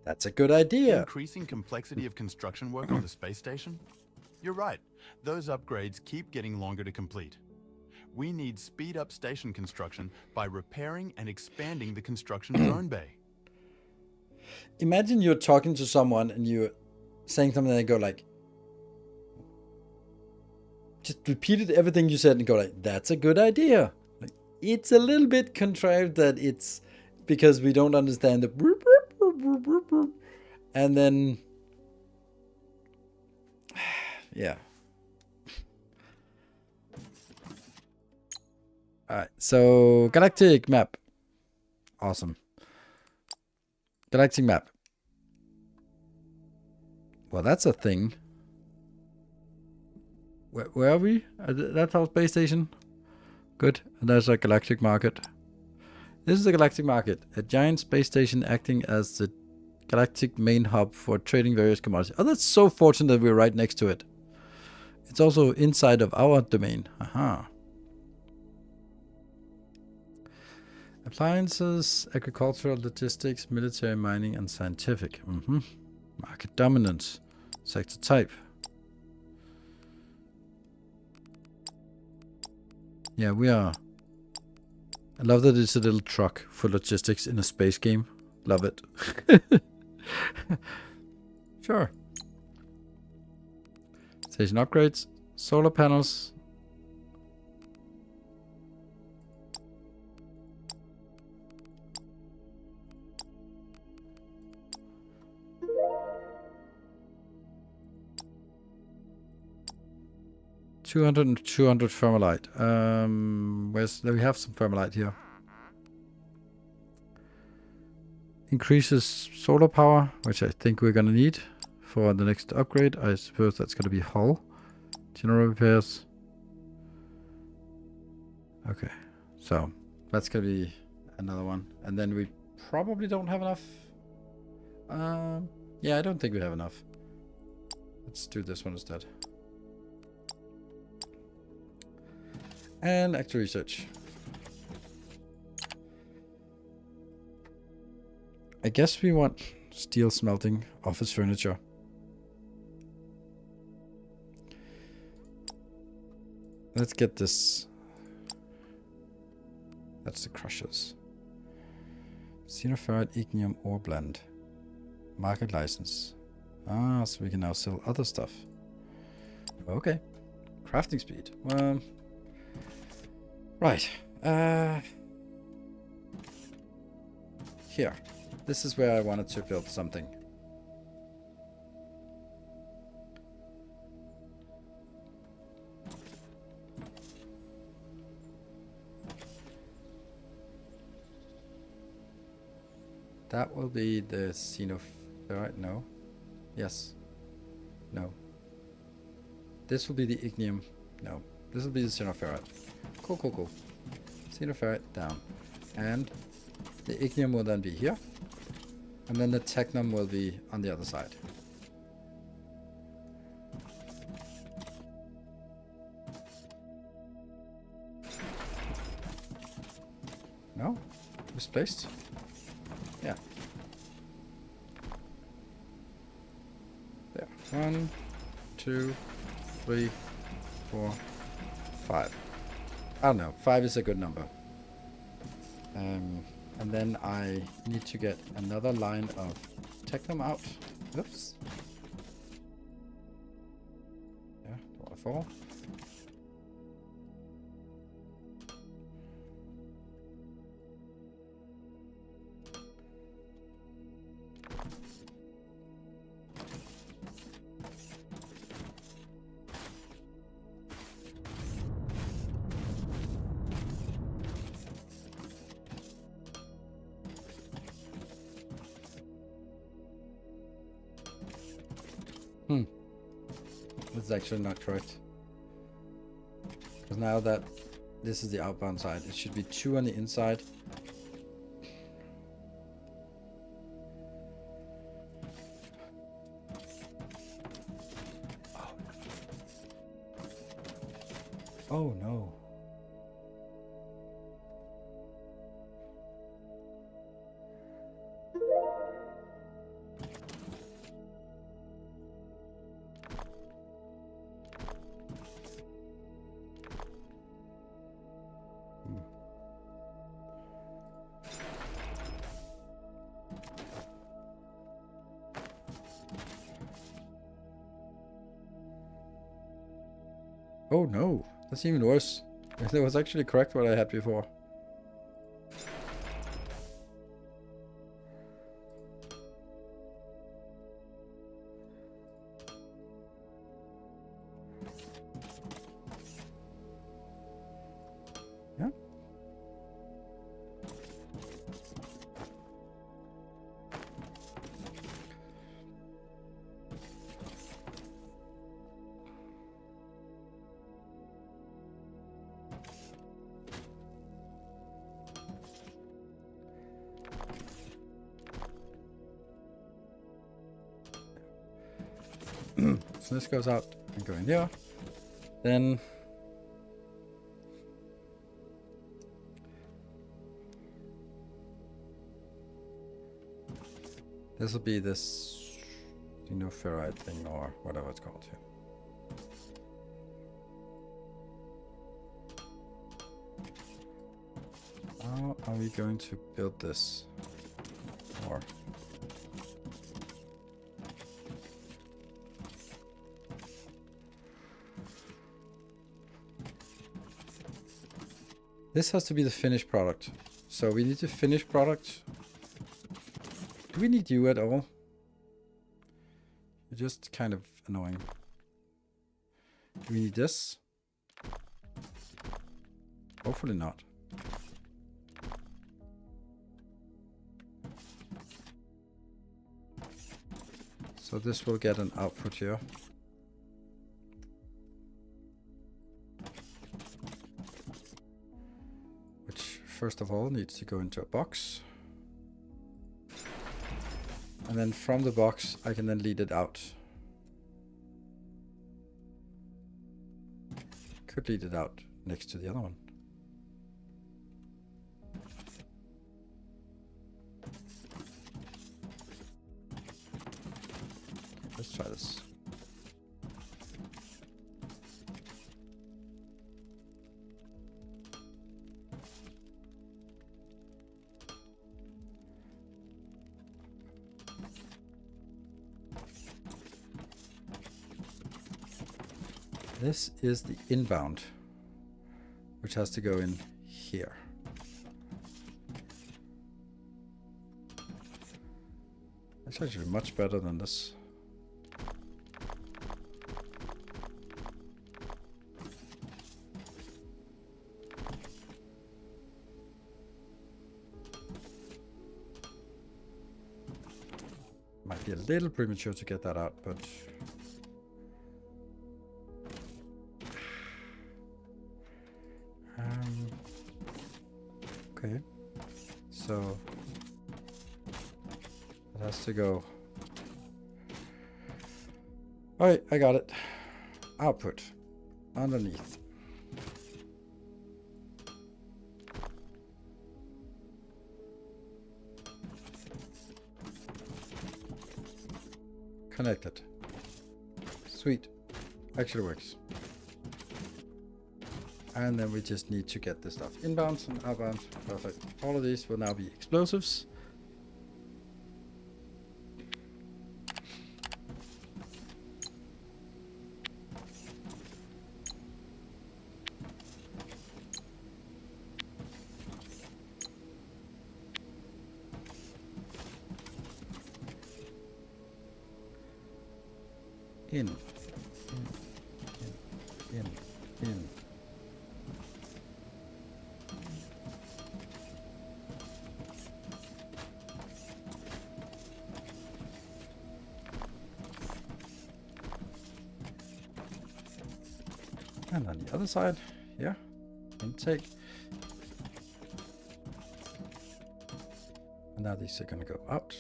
That's a good idea. Increasing complexity of construction work on the space station? You're right. Those upgrades keep getting longer to complete. We need speed up station construction by repairing and expanding the construction drone bay. Imagine you're talking to someone and you're saying something and they go like, just repeated everything you said and go like, that's a good idea. Like, it's a little bit contrived that it's because we don't understand the burp, burp, burp, burp, burp, burp. And then yeah. Alright, so Galactic map. Awesome. Galactic map. Well, that's a thing. Where are we? That's our space station. Good. And there's a Galactic market. This is the Galactic market. A giant space station acting as the Galactic main hub for trading various commodities. Oh, that's so fortunate that we're right next to it. It's also inside of our domain. Aha. Appliances, agricultural, logistics, military, mining, and scientific. Market dominance. Sector type. Yeah, we are. I love that it's a little truck for logistics in a space game. Love it. Sure. Station upgrades. Solar panels. $200 and $200 thermalite. We have some thermalite here. Increases solar power, which I think we're gonna need for the next upgrade. I suppose that's gonna be hull. General repairs. Okay, so that's gonna be another one. And then we probably don't have enough. Yeah, I don't think we have enough. Let's do this one instead. And active research. I guess we want steel smelting, office furniture. Let's get this. That's the crushers. Xenoferrite ignium ore blend. Market license. Ah, so we can now sell other stuff. Okay. Crafting speed. Right. Here. This is where I wanted to build something. That will be the xenoferrite. No. Yes. No. This will be the ignium. No. This will be the xenoferrite. Cool, cool, cool. Xenoferrite down. And the ignium will then be here. And then the technum will be on the other side. No? Misplaced? Yeah. There. 1, 2, 3, 4, 5. I don't know. 5 is a good number. And then I need to get another line of technum out. Oops. Yeah, don't want to fall. This is actually not correct. Because now that this is the outbound side, it should be 2 on the inside. Oh no. Oh no, that's even worse. That was actually correct what I had before. Yeah. So this goes out and go in here. Then this will be this ferrite thing or whatever it's called here. How are we going to build this? Or this has to be the finished product. So we need the finished product. Do we need you at all? You're just kind of annoying. Do we need this? Hopefully not. So this will get an output here. First of all, needs to go into a box. And then from the box, I can then lead it out. Could lead it out next to the other one. Let's try this. This is the inbound, which has to go in here. It's actually much better than this. Might be a little premature to get that out, but okay. So it has to go. All right, I got it. Output underneath. Connected. Sweet. Actually works. And then we just need to get this stuff inbound and outbound. Perfect. All of these will now be explosives. In. And on the other side, yeah, intake. And now these are going to go out.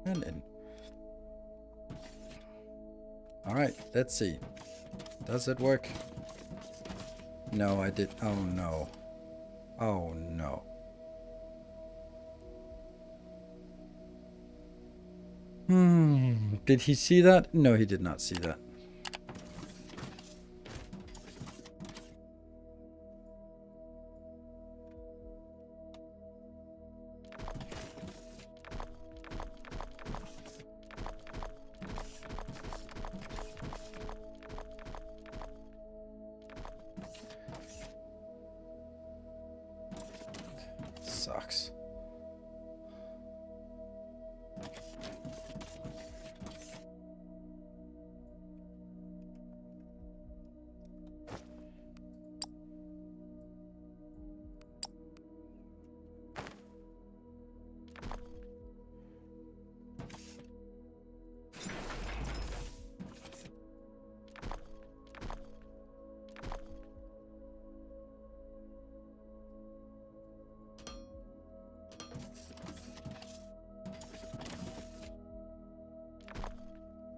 And in. All right, let's see. Does it work? No, I did. Oh no. Oh no. Did he see that? No, he did not see that. Sucks.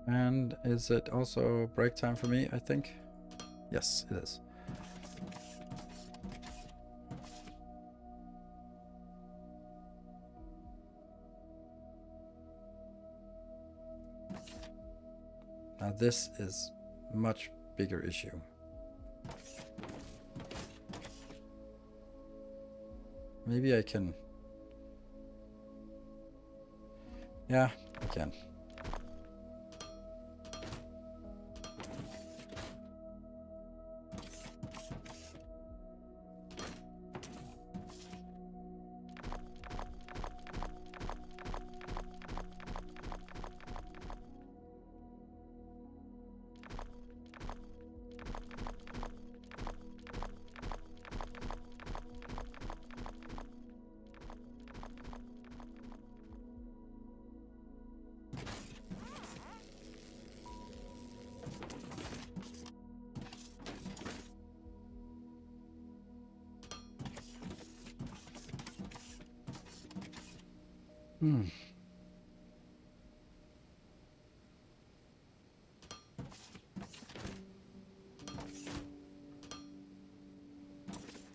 And is it also break time for me, I think? Yes, it is. Now this is much bigger issue. Maybe I can... Yeah, I can.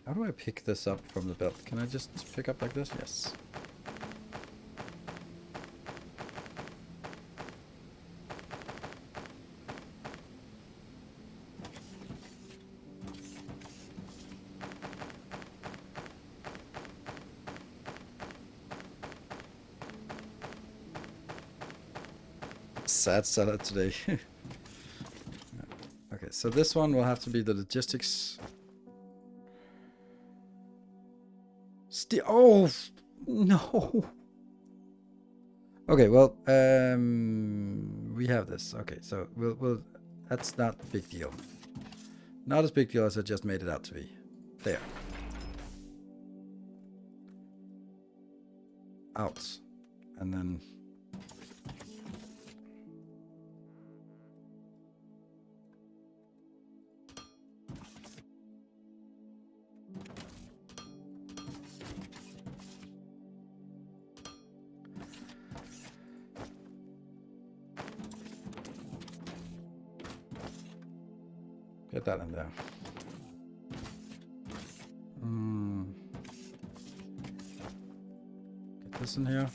How do I pick this up from the belt? Can I just pick up like this? Yes. Sad salad today. Okay, so this one will have to be the logistics. Oh no. Okay, well, we have this. Okay, so we'll. That's not a big deal. Not as big deal as I just made it out to be. There. Out, and then. Get that in there. Get this in here.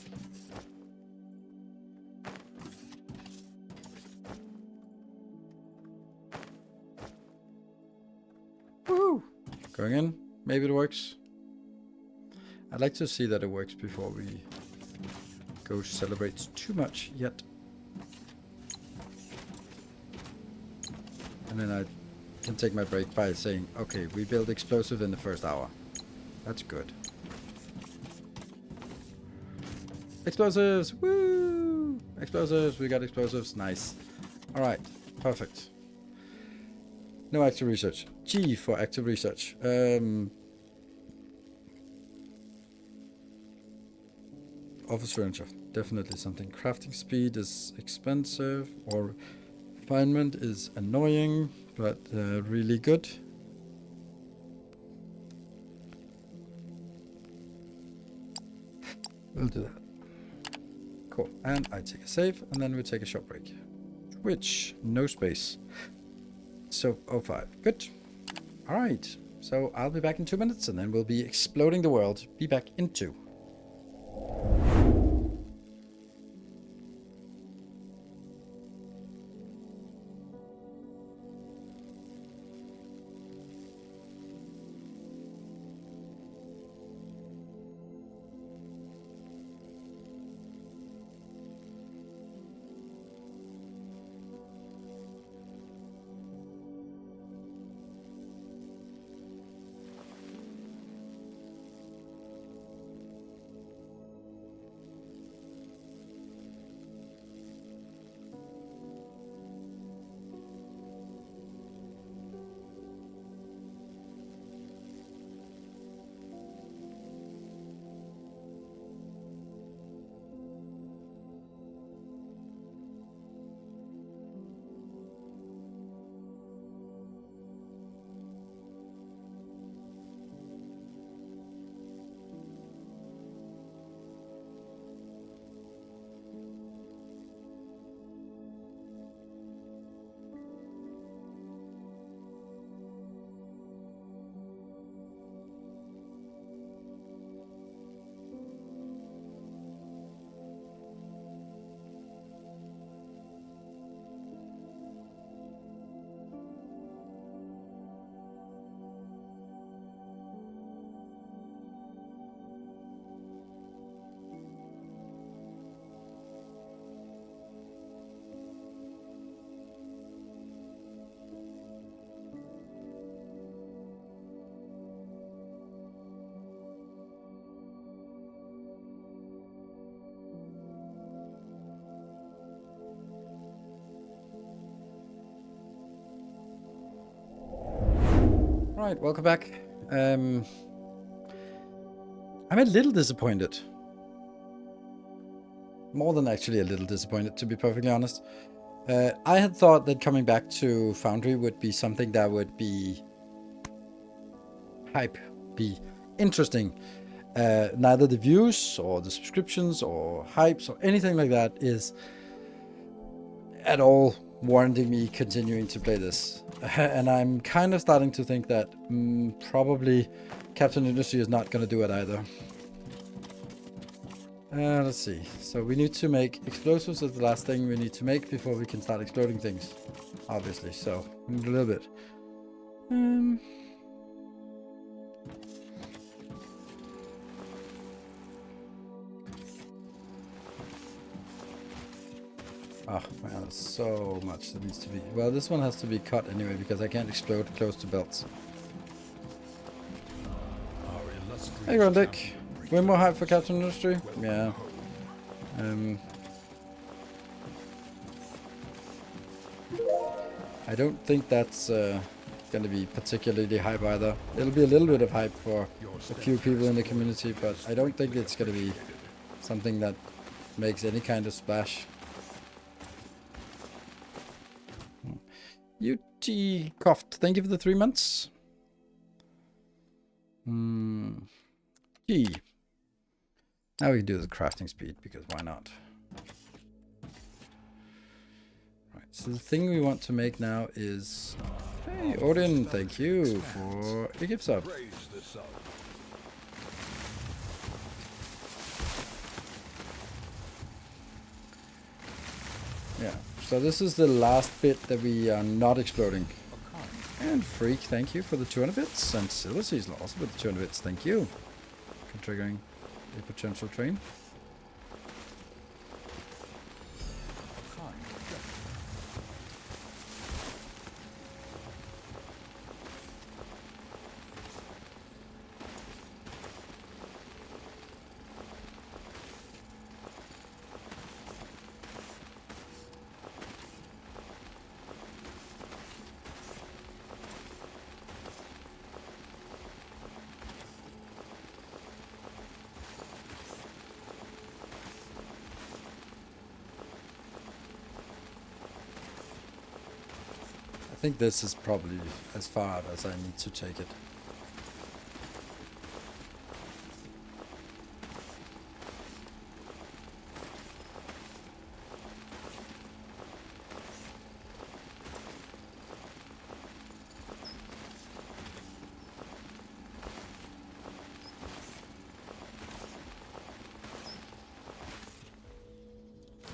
Woo! Going in. Maybe it works. I'd like to see that it works before we go celebrate too much yet. And then I can take my break by saying, okay, we build explosive in the first hour. That's good. Explosives! Woo! Explosives! We got explosives. Nice. Alright. Perfect. No active research. G for active research. Office furniture. Definitely something. Crafting speed is expensive. Or refinement is annoying, but really good. We'll do that. Cool. And I take a save, and then we take a short break. Which, no space. So, 05. Good. Alright. So, I'll be back in 2 minutes, and then we'll be exploding the world. Be back in 2. Alright, welcome back. I'm a little disappointed. More than actually a little disappointed, to be perfectly honest. I had thought that coming back to Foundry would be something that would be hype, be interesting. Neither the views or the subscriptions or hypes or anything like that is at all warranting me continuing to play this. And I'm kind of starting to think that probably Captain Industry is not going to do it either. Let's see. So we need to make explosives as the last thing we need to make before we can start exploding things. Obviously, so we need a little bit. Oh man, there's so much that needs to be. Well, this one has to be cut anyway because I can't explode close to belts. Hey, Galactic. Way more hype for Captain Industry? Yeah. I don't think that's going to be particularly hype either. It'll be a little bit of hype for a few people in the community, but I don't think it's going to be something that makes any kind of splash. UT Coughed, thank you for the 3 months. G. Now we can do the crafting speed, because why not? Right, so the thing we want to make now is... Hey, Odin, thank you for a gift sub. Yeah, so this is the last bit that we are not exploding. And Freak, thank you for the 200 bits. And Silverseas also with the 200 bits, thank you for triggering a potential train. I think this is probably as far as I need to take it.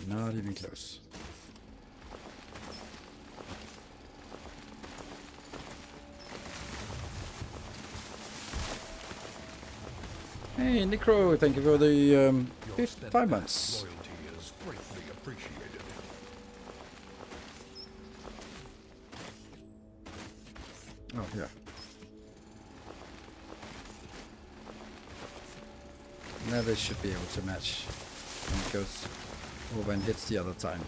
Not even close. Hey, Necro, thank you for the 5 months. Loyalty is greatly appreciated. Oh, yeah. Now they should be able to match when it goes over and hits the other time.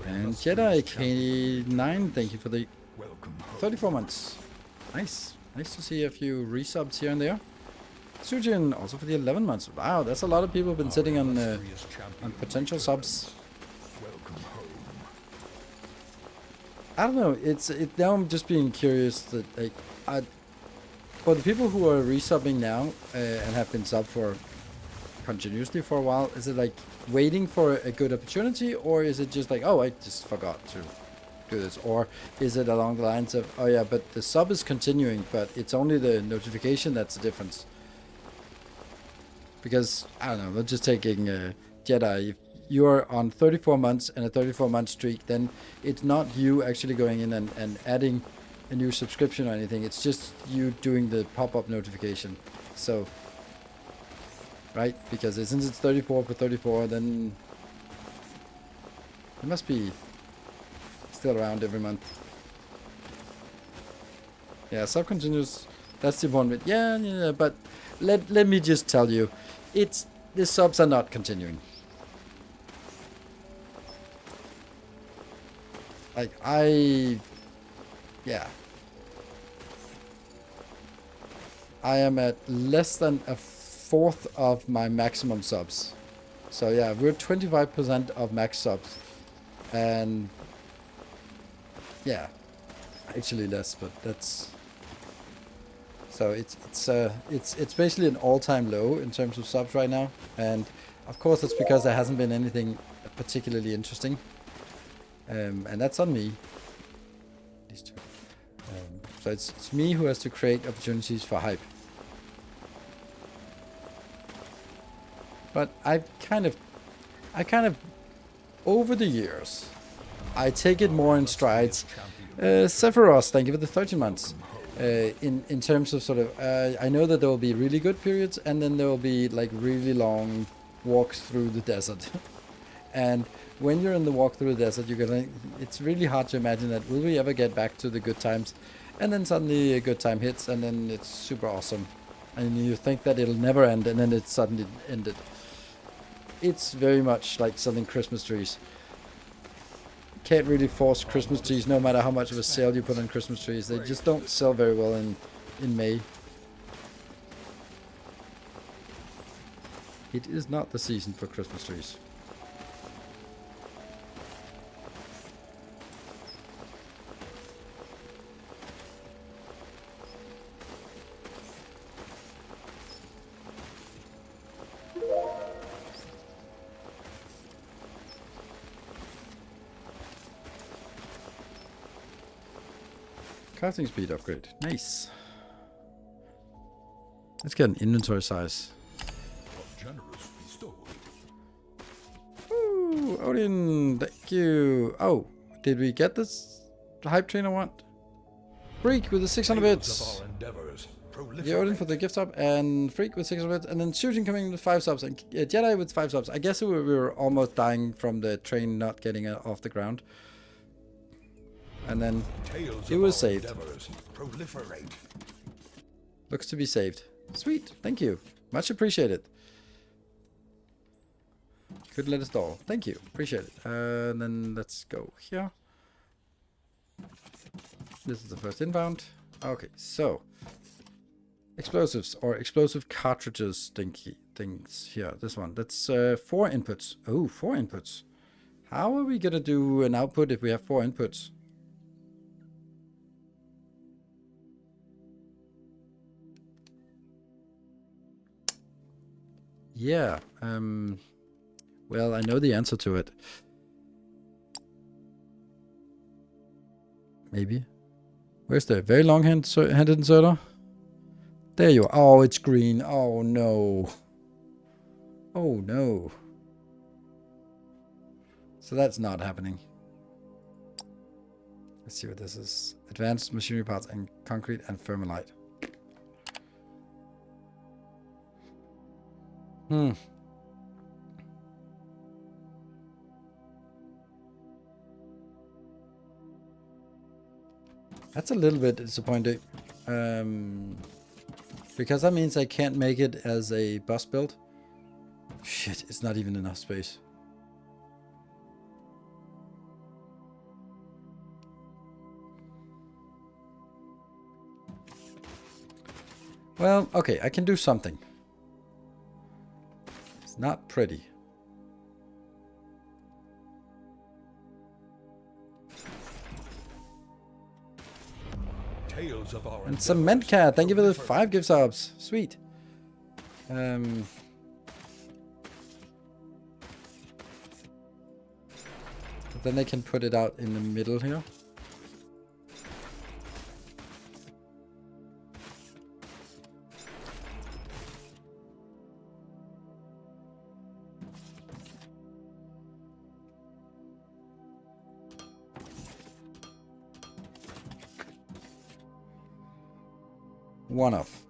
And Jedi K9, thank you for the 34 months. Nice. Nice to see a few resubs here and there. Sujin, also for the 11 months. Wow, that's a lot of people have been sitting on potential subs. I don't know. Now I'm just being curious that like for the people who are resubbing now and have been subbed for continuously for a while, is it like waiting for a good opportunity, or is it just like, oh, I just forgot to do this, or is it along the lines of, oh yeah, but the sub is continuing, but it's only the notification that's the difference? Because I don't know, let's just taking Jedi. If you're on 34 months and a 34-month streak, then it's not you actually going in and adding a new subscription or anything. It's just you doing the pop-up notification. So, right? Because since it's 34 for 34, then it must be still around every month. Yeah, sub continues. That's the one with yeah, but let me just tell you, the subs are not continuing. Like I am at less than a fourth of my maximum subs. So yeah, we're 25% of max subs, and yeah, actually less, but that's so it's basically an all-time low in terms of subs right now, and of course that's because there hasn't been anything particularly interesting, and that's on me. These two. So it's me who has to create opportunities for hype. But I kind of over the years, I take it more in strides. Sephiroth, thank you for the 13 months. In terms of sort of, I know that there will be really good periods, and then there will be like really long walks through the desert. And when you're in the walk through the desert, it's really hard to imagine that will we ever get back to the good times, and then suddenly a good time hits, and then it's super awesome, and you think that it'll never end, and then it suddenly ended. It's very much like selling Christmas trees. Can't really force Christmas trees, no matter how much of a sale you put on Christmas trees. They just don't sell very well in May. It is not the season for Christmas trees. Crafting speed upgrade. Nice. Let's get an inventory size. Generous bestowal. Ooh, Odin, thank you. Oh, did we get this hype train I want? Freak with the 600 bits. Yeah, Odin for the gift sub, and Freak with 600 bits, and then Shooting coming with 5 subs, and Jedi with 5 subs. I guess we were almost dying from the train not getting off the ground. And then it was saved. Looks to be saved. Sweet, thank you. Much appreciated. Couldn't let us stall. Thank you, appreciate it. And then let's go here. This is the first inbound. Okay, so explosives or explosive cartridges things here. This one. That's 4 inputs. Oh, 4 inputs. How are we gonna do an output if we have 4 inputs? Yeah, well, I know the answer to it. Maybe. Where's the very long-handed inserter? There you are. Oh, it's green. Oh, no. Oh, no. So that's not happening. Let's see what this is. Advanced machinery parts and concrete and thermalite. That's a little bit disappointing. Because that means I can't make it as a bus build. Shit, it's not even enough space. Well, okay, I can do something. It's not pretty. Tales of our And Cement Cat, thank you for the 5 gift subs. Sweet. But then they can put it out in the middle here. One off.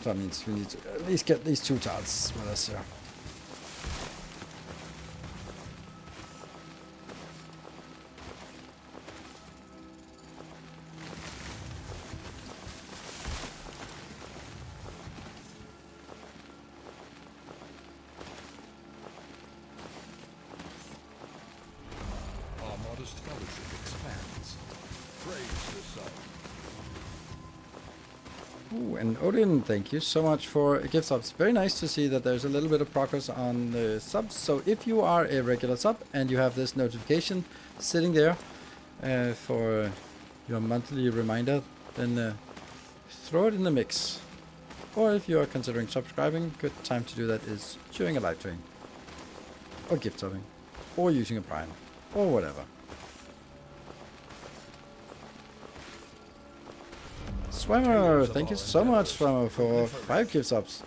So that means we need to at least get these 2 tiles with us here. Our modest fellowship expands. Praise the sun. Ooh, and Odin, thank you so much for gift subs. Very nice to see that there's a little bit of progress on the subs. So if you are a regular sub and you have this notification sitting there for your monthly reminder, then throw it in the mix. Or if you are considering subscribing, good time to do that is during a live stream, or gift subbing, or using a Prime, or whatever. Swimmer, thank you so much, Swimmer, for 5 gift subs.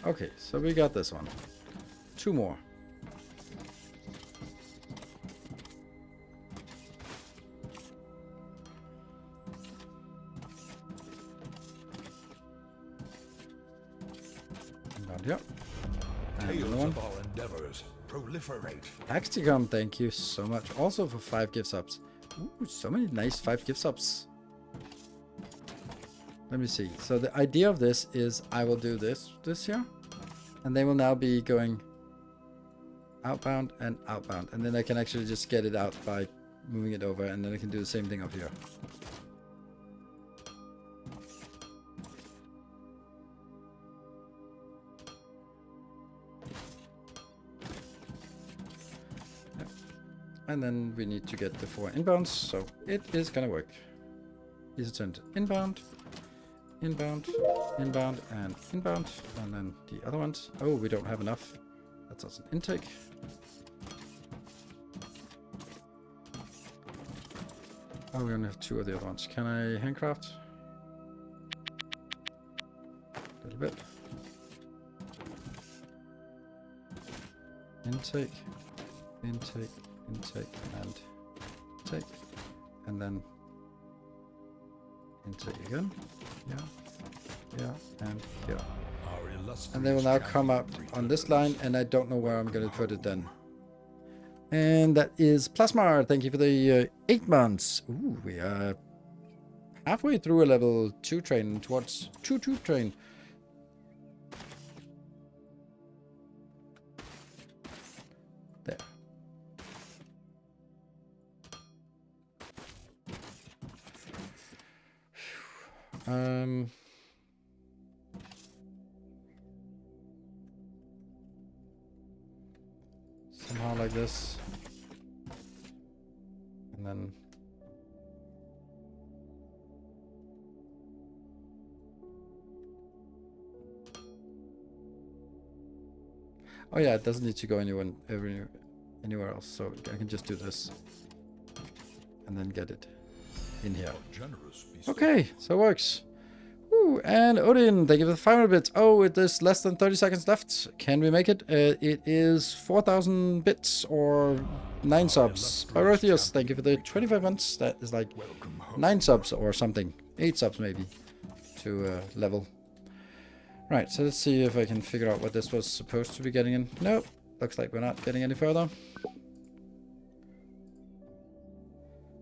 Okay, so we got this one. 2 more. Down here. And Tales another one. of our endeavors proliferate. Axticom, thank you so much. Also for 5 gift subs. Ooh, so many nice 5 gift subs. Let me see. So the idea of this is I will do this here. And they will now be going outbound and outbound. And then I can actually just get it out by moving it over. And then I can do the same thing up here. And then we need to get the 4 inbounds, so it is gonna work. These are turned inbound, inbound, inbound, and inbound, and then the other ones. Oh, we don't have enough. That's also an intake. Oh, we only have 2 of the other ones. Can I handcraft? A little bit. Intake, intake. Intake and intake, and then intake again. Yeah, and here. And they will now come up on this line, and I don't know where I'm going to put it then. And that is Plasmar. Thank you for the 8 months. Ooh, we are halfway through a level 2 train towards 2 train. There. Somehow like this, and then oh yeah, it doesn't need to go anywhere else, so I can just do this and then get it in here. Okay, so it works. Woo, and Odin, thank you for the 500 bits. Oh, it is less than 30 seconds left. Can we make it? It is 4,000 bits or 9 subs. Pyrotheus, thank you for the 25 months. That is like 9 subs or something. 8 subs maybe to level. Right, so let's see if I can figure out what this was supposed to be getting in. Nope, looks like we're not getting any further.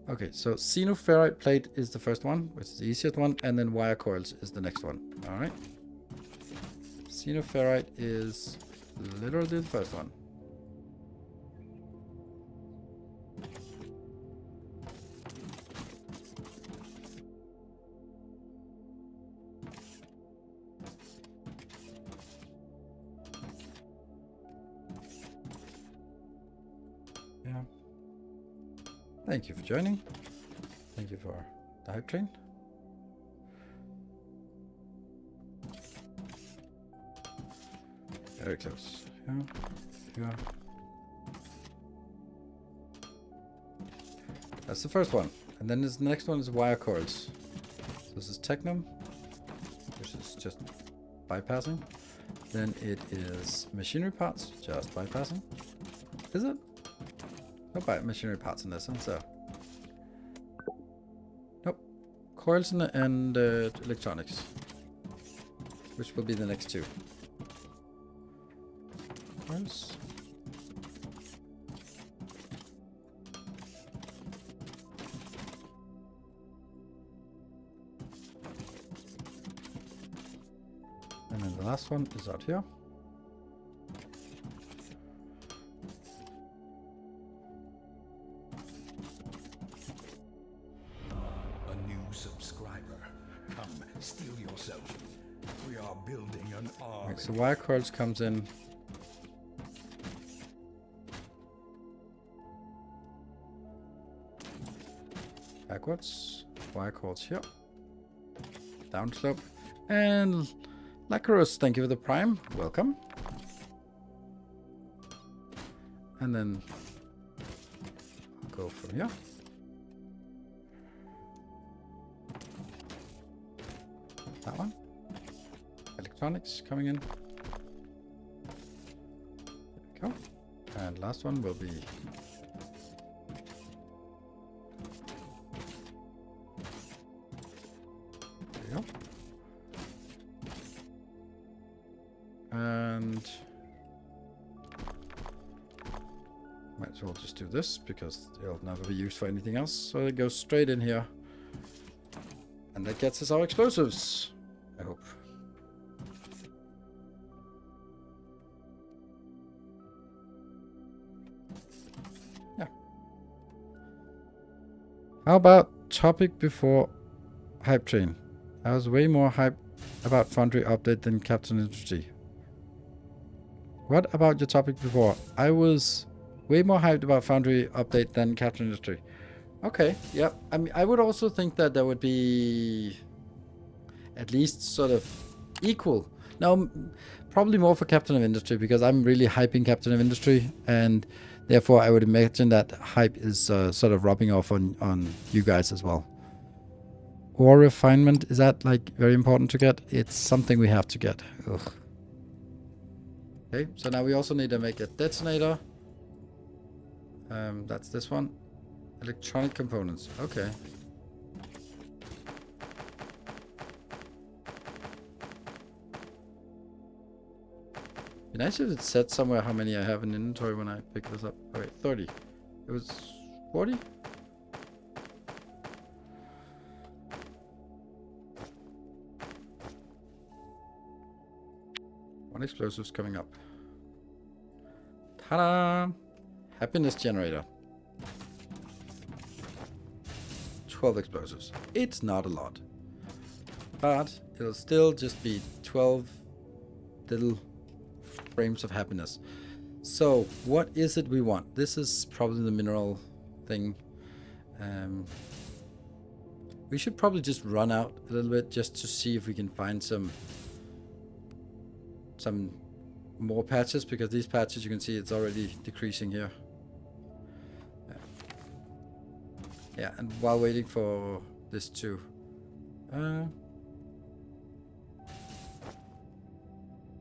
Okay, so xenoferrite plate is the first one, which is the easiest one, and then wire coils is the next one. All right. Xenoferrite is literally the first one. Yeah. Thank you for joining. Thank you for the hype train. Very close. Yeah. Yeah. That's the first one. And then the next one is wire coils. So this is Technum, which is just bypassing. Then it is machinery parts, just bypassing. Is it? No machinery parts in this one, so. Nope. Coils and electronics, which will be the next 2. Coils. And then the last one is out here. So wire coils comes in. Backwards. Wire coils here. Down slope. And Lacros, thank you for the prime. Welcome. And then I'll go from here. That one. Electronics coming in. go. And last one will be... There you go. And... might as well just do this, because it'll never be used for anything else. So it goes straight in here. And that gets us our explosives, I hope. Yeah. How about topic before hype train? I was way more hype about Foundry update than Captain Industry. What about your topic before? I was way more hyped about Foundry update than Captain Industry. Okay, yeah. I mean, I would also think that there would be at least sort of equal. Now, probably more for Captain of Industry, because I'm really hyping Captain of Industry, and therefore I would imagine that hype is sort of rubbing off on you guys as well. Ore refinement, is that like very important to get? It's something we have to get. Ugh. Okay, so now we also need to make a detonator. That's this one. Electronic components. Okay. Be nice if it said somewhere how many I have in inventory when I pick this up. Okay, 30. It was 40? One explosive's coming up. Ta-da! Happiness generator. 12 explosives. It's not a lot. But it'll still just be 12 little frames of happiness. So, what is it we want? This is probably the mineral thing. We should probably just run out a little bit just to see if we can find some more patches, because these patches, you can see it's already decreasing here. Yeah, and while waiting for this to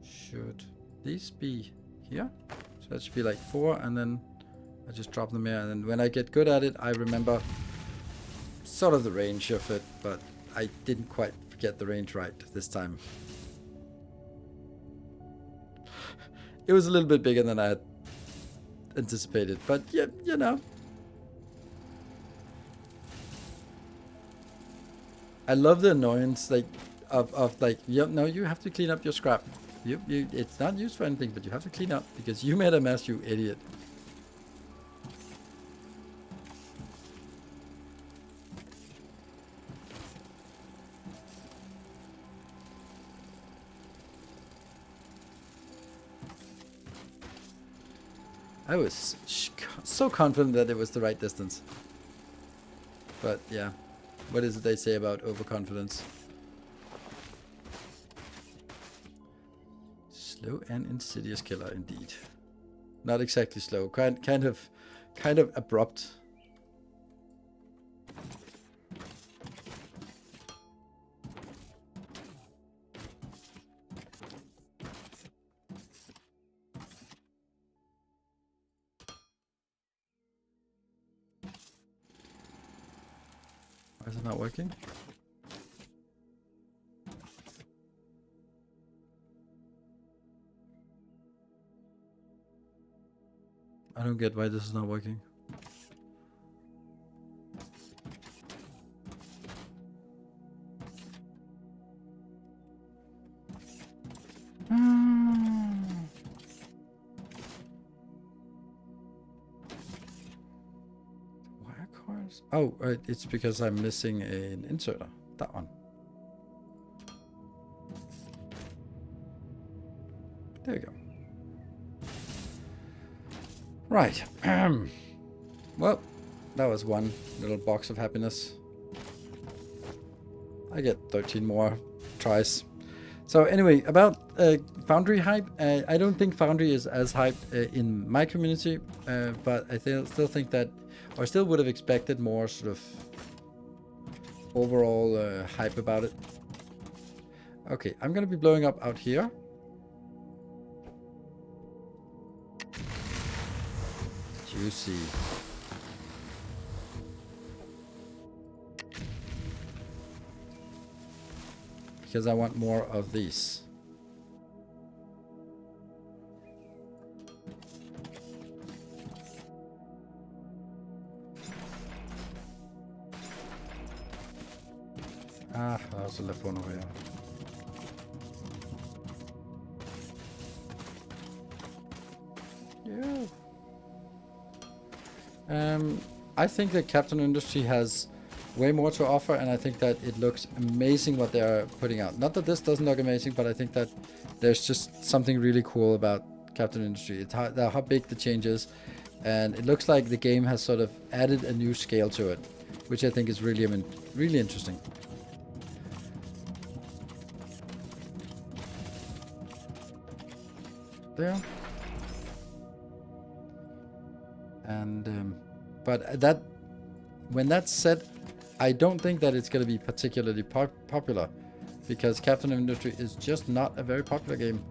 should these be here? So that should be like 4, and then I just drop them here, and then when I get good at it, I remember sort of the range of it, but I didn't quite get the range right this time. It was a little bit bigger than I had anticipated, but yeah, you know. I love the annoyance, like, of like, yeah, no, you have to clean up your scrap. It's not used for anything, but you have to clean up because you made a mess, you idiot. I was so confident that it was the right distance. But yeah, what is it they say about overconfidence? Slow and insidious killer indeed. Not exactly slow, kind of abrupt. Why is it not working? I don't get why this is not working. Wire cores? Oh, it's because I'm missing an inserter. That one. There we go. Right. Well, that was one little box of happiness. I get 13 more tries. So anyway, about Foundry hype, I don't think Foundry is as hyped in my community, but I still think that, or still would have expected more sort of overall hype about it. Okay, I'm gonna be blowing up out here. Juicy. Because I want more of these. Ah, I also left one over here. Yeah. I think that Captain Industry has way more to offer, and I think that it looks amazing what they are putting out. Not that this doesn't look amazing, but I think that there's just something really cool about Captain Industry. It's how big the change is, and it looks like the game has sort of added a new scale to it, which I think is really, really interesting. There. And but that, when that's said, I don't think that it's going to be particularly popular, because Captain Industry is just not a very popular game.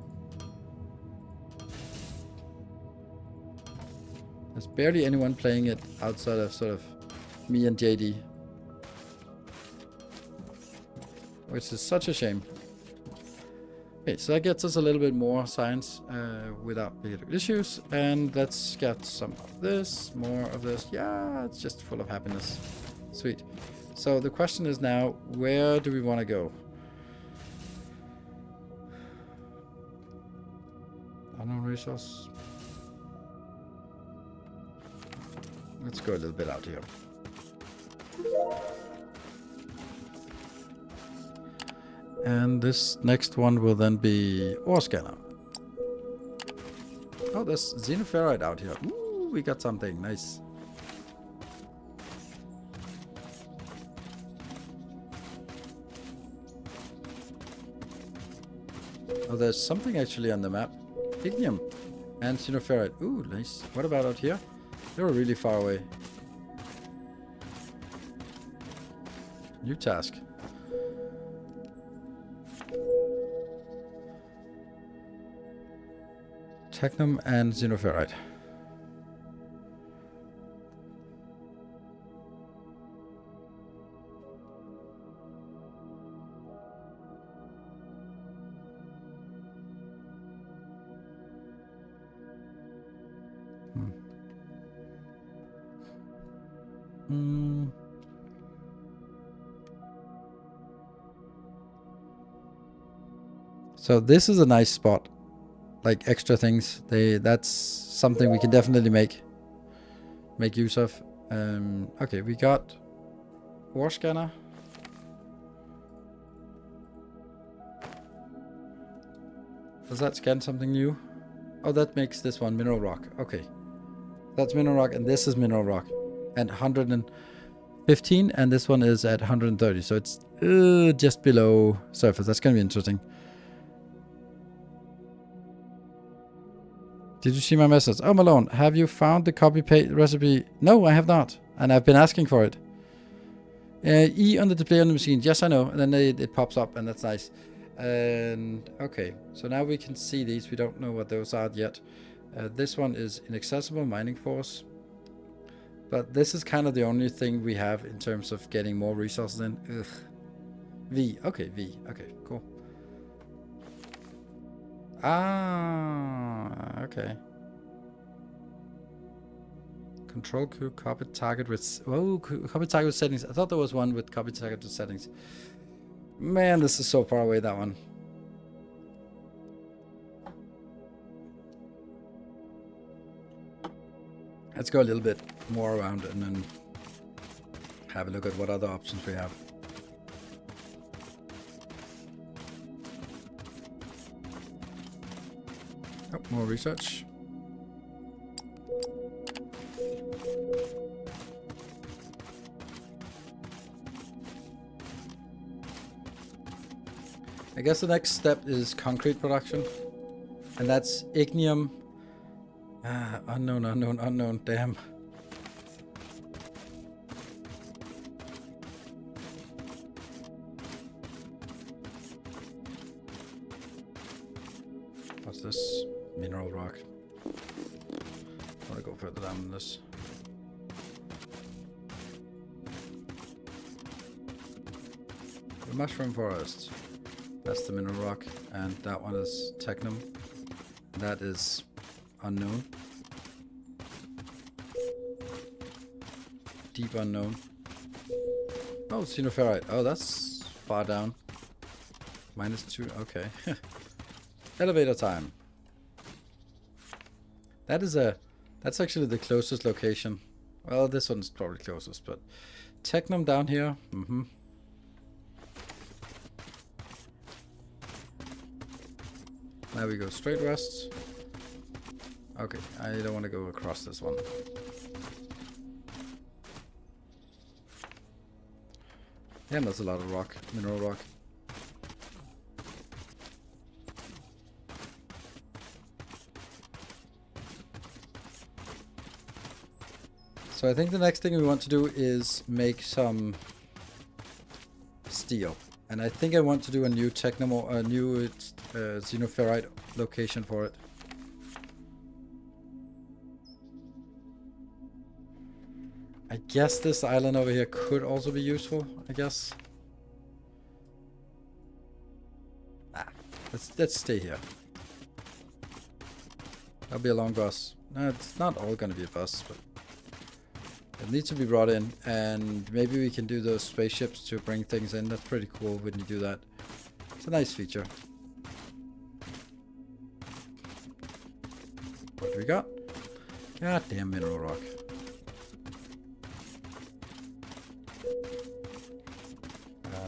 There's barely anyone playing it outside of sort of me and JD, which is such a shame. Okay, so that gets us a little bit more science without big issues, and let's get some of this, more of this. Yeah, it's just full of happiness. Sweet. So the question is now, where do we want to go? Unknown resource. Let's go a little bit out here. And this next one will then be ore scanner. Oh, there's xenoferrite out here. Ooh, we got something nice. Oh, there's something actually on the map. Ignium and xenoferrite. Ooh, nice. What about out here? They were really far away. New task. Technum and xenoferrite. So this is a nice spot. Like extra things, that's something we can definitely make use of. Okay, we got ore scanner. Does that scan something new? Oh, that makes this one mineral rock. Okay, that's mineral rock, and this is mineral rock, and 115, and this one is at 130. So it's just below surface. That's gonna be interesting. Did you see my message? Oh, Malone, have you found the copy-paste recipe? No, I have not. And I've been asking for it. E on the display on the machine. Yes, I know. And then it pops up, and that's nice. And okay, so now we can see these. We don't know what those are yet. This one is inaccessible mining force. But this is kind of the only thing we have in terms of getting more resources in. Ugh. V. Okay, V. Okay, cool. Ah, okay. Control Q, copy target with... Oh, copy target with settings. I thought there was one with copy target with settings. Man, this is so far away, that one. Let's go a little bit more around and then have a look at what other options we have. Oh, more research. I guess the next step is concrete production. And that's ignium. Unknown, damn. What's this? Mineral rock. I want to go further down than this. The mushroom forest. That's the mineral rock, and that one is technum. That is unknown. Deep unknown. Oh, xenoferrite. Oh, that's far down. -2. Okay. Elevator time. That's actually the closest location. Well, this one's probably closest, but technum down here. Now we go straight west. Okay, I don't want to go across this one. Yeah, there's a lot of rock, mineral rock. So I think the next thing we want to do is make some steel. And I think I want to do a new xenoferrite location for it. I guess this island over here could also be useful, I guess. Let's stay here. That'll be a long bus. No, it's not all gonna be a bus, but it needs to be brought in, and maybe we can do those spaceships to bring things in. That's pretty cool when you do that. It's a nice feature. What do we got? Goddamn mineral rock.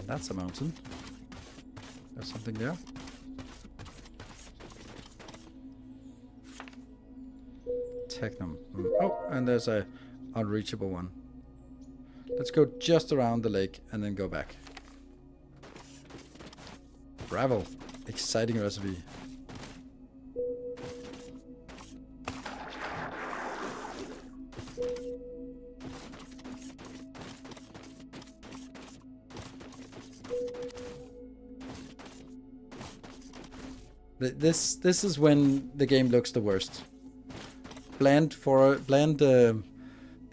That's a mountain. There's something there. Technum. Oh, and there's a unreachable one. Let's go just around the lake and then go back. Bravo. Exciting recipe. This is when the game looks the worst. Bland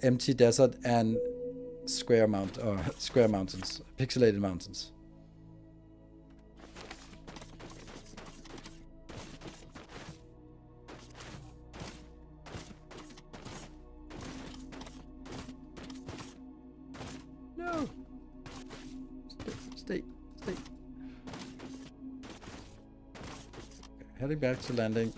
empty desert and square mountains, pixelated mountains. No. Stay. Heading back to landing.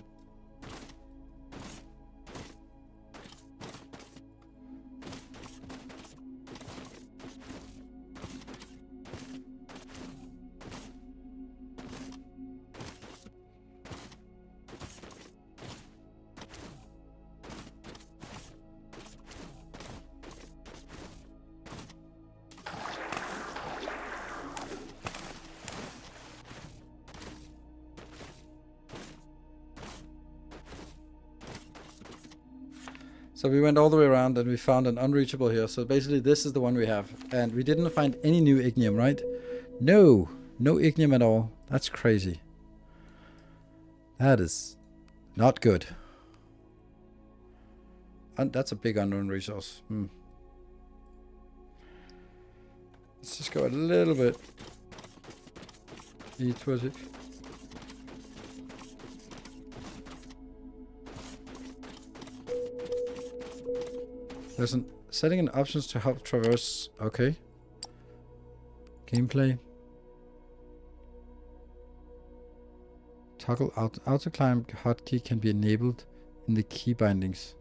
So we went all the way around and we found an unreachable here. So basically this is the one we have. And we didn't find any new ignium, right? No ignium at all. That's crazy. That is not good. And that's a big unknown resource. Let's just go a little bit towards it. There's an setting in options to help traverse. Okay. Gameplay. Toggle auto climb hotkey can be enabled in the key bindings.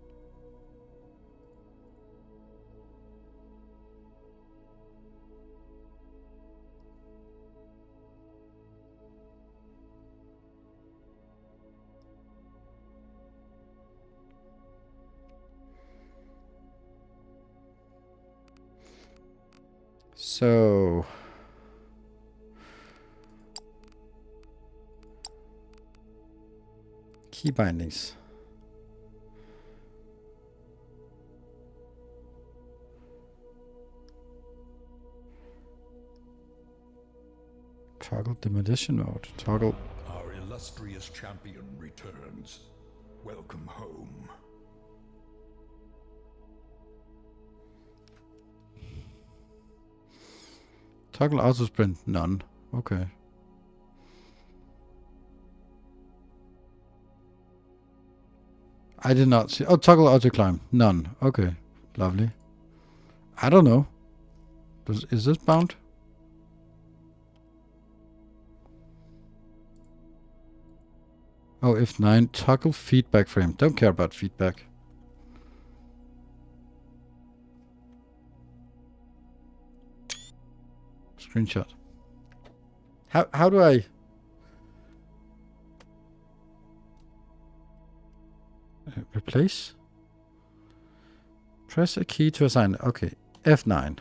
So key bindings. Toggle demolition mode. Toggle. Our illustrious champion returns. Welcome home. Toggle auto sprint, none. Okay. I did not see. Oh, toggle auto climb, none. Okay, lovely. I don't know. Is this bound? Oh, F9, toggle feedback frame. Don't care about feedback. Screenshot. How do I... replace? Press a key to assign. Okay, F9.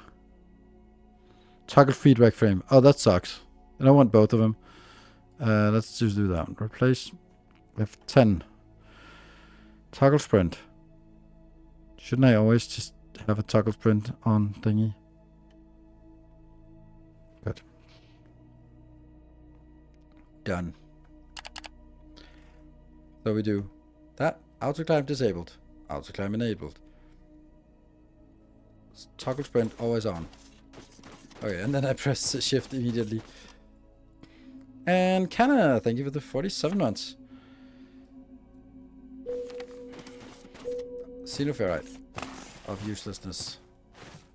Toggle feedback frame. Oh, that sucks. I don't want both of them. Let's just do that. Replace F10. Toggle sprint. Shouldn't I always just have a toggle sprint on thingy? Good. Done. So we do that. Auto climb disabled. Auto climb enabled. Toggle sprint always on. Okay, and then I press shift immediately. And Canna, thank you for the 47 months. Xenoferrite of uselessness.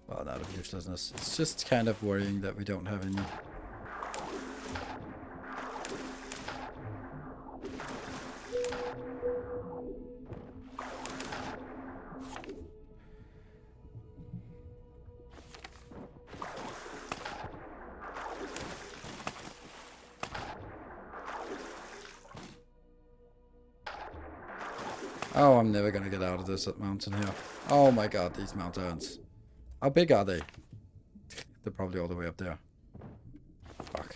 Well, not of uselessness. It's just kind of worrying that we don't have any. Oh, I'm never gonna get out of this mountain here. Oh my god, these mountains. How big are they? They're probably all the way up there. Fuck.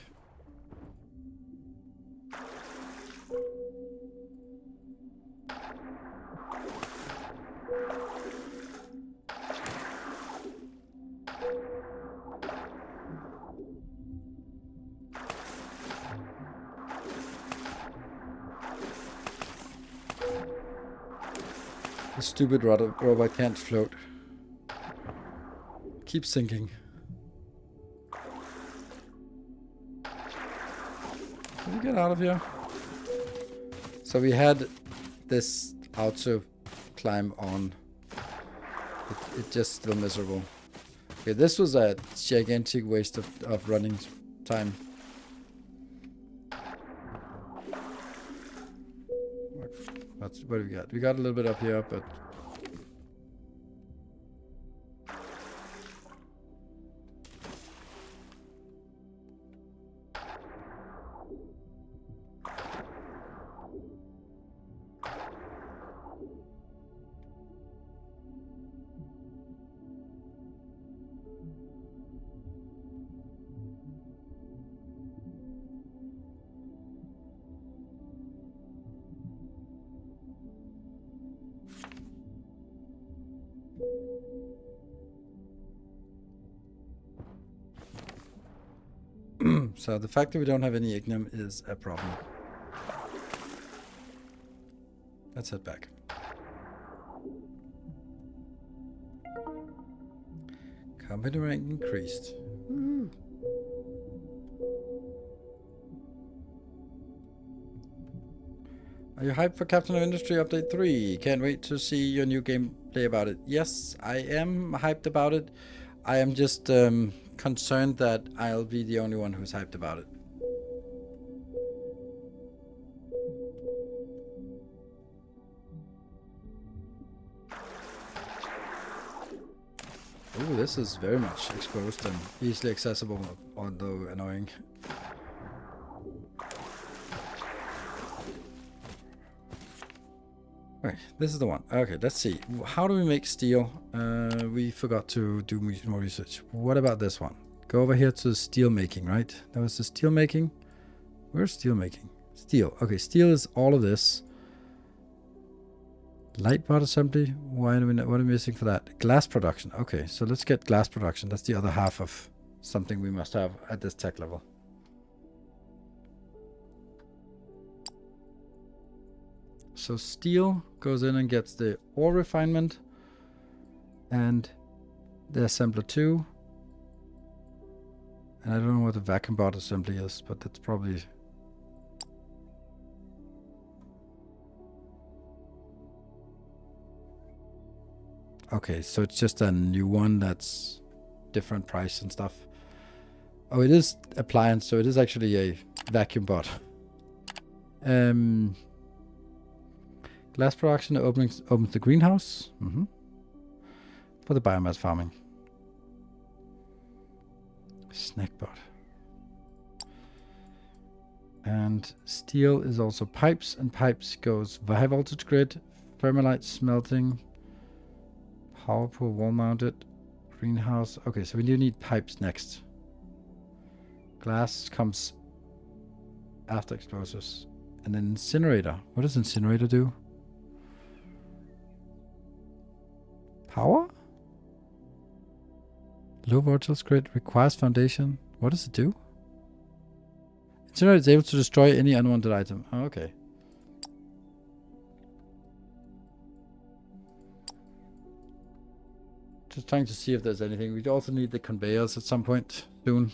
The stupid robot can't float. Keeps sinking. Can we get out of here? So we had this auto climb on. It's just still miserable. Okay, this was a gigantic waste of running time. What do we got? We got a little bit up here, but... So the fact that we don't have any ignum is a problem. Let's head back. Company rank increased. Woo. Are you hyped for Captain of Industry Update 3? Can't wait to see your new gameplay about it. Yes, I am hyped about it. I am just concerned that I'll be the only one who's hyped about it. Ooh, this is very much exposed and easily accessible, although annoying. Okay, this is the one. Okay, let's see. How do we make steel? We forgot to do more research. What about this one? Go over here to steel making, right? That was the steel making. Where's steel making? Steel. Okay, steel is all of this. Light bar assembly. Why are we not, what are we missing for that? Glass production. Okay, so let's get glass production. That's the other half of something we must have at this tech level. So steel goes in and gets the ore refinement and the assembler 2. And I don't know what the vacuum bot assembly is, but that's probably... Okay, so it's just a new one that's different price and stuff. Oh, it is appliance, so it is actually a vacuum bot. Glass production opens the greenhouse. For the biomass farming. Snack bot. And steel is also pipes, and pipes goes high voltage grid, thermalite smelting, power pool wall mounted, greenhouse. Okay, so we do need pipes next. Glass comes after explosives. And then incinerator. What does incinerator do? Power? Low voltage grid requires foundation. What does it do? Incinerator is able to destroy any unwanted item. Oh, okay. Just trying to see if there's anything. We also need the conveyors at some point soon.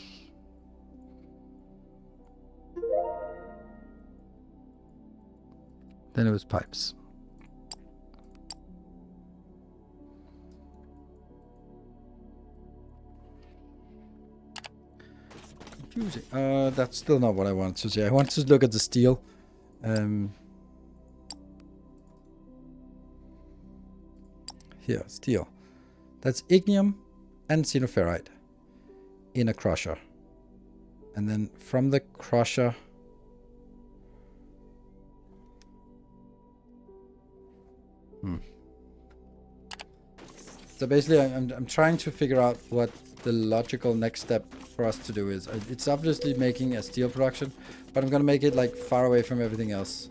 Then it was pipes. Confusing. That's still not what I want to see. I want to look at the steel. Here, steel. That's ignium and xenoferrite in a crusher. And then from the crusher... So basically, I'm trying to figure out what the logical next step for us to do is. It's obviously making a steel production, but I'm gonna make it like far away from everything else.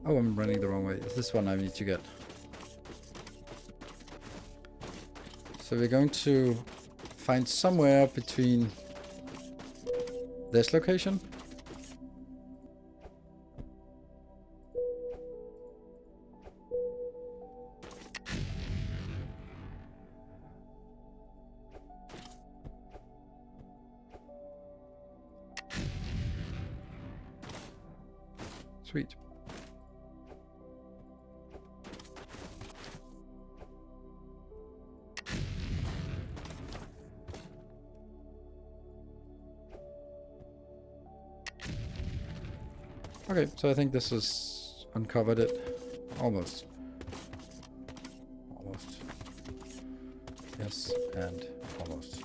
Oh, I'm running the wrong way. Is this one I need to get? So we're going to find somewhere between this location. Sweet. Okay, so I think this has uncovered it. Almost. Almost. Yes, and almost.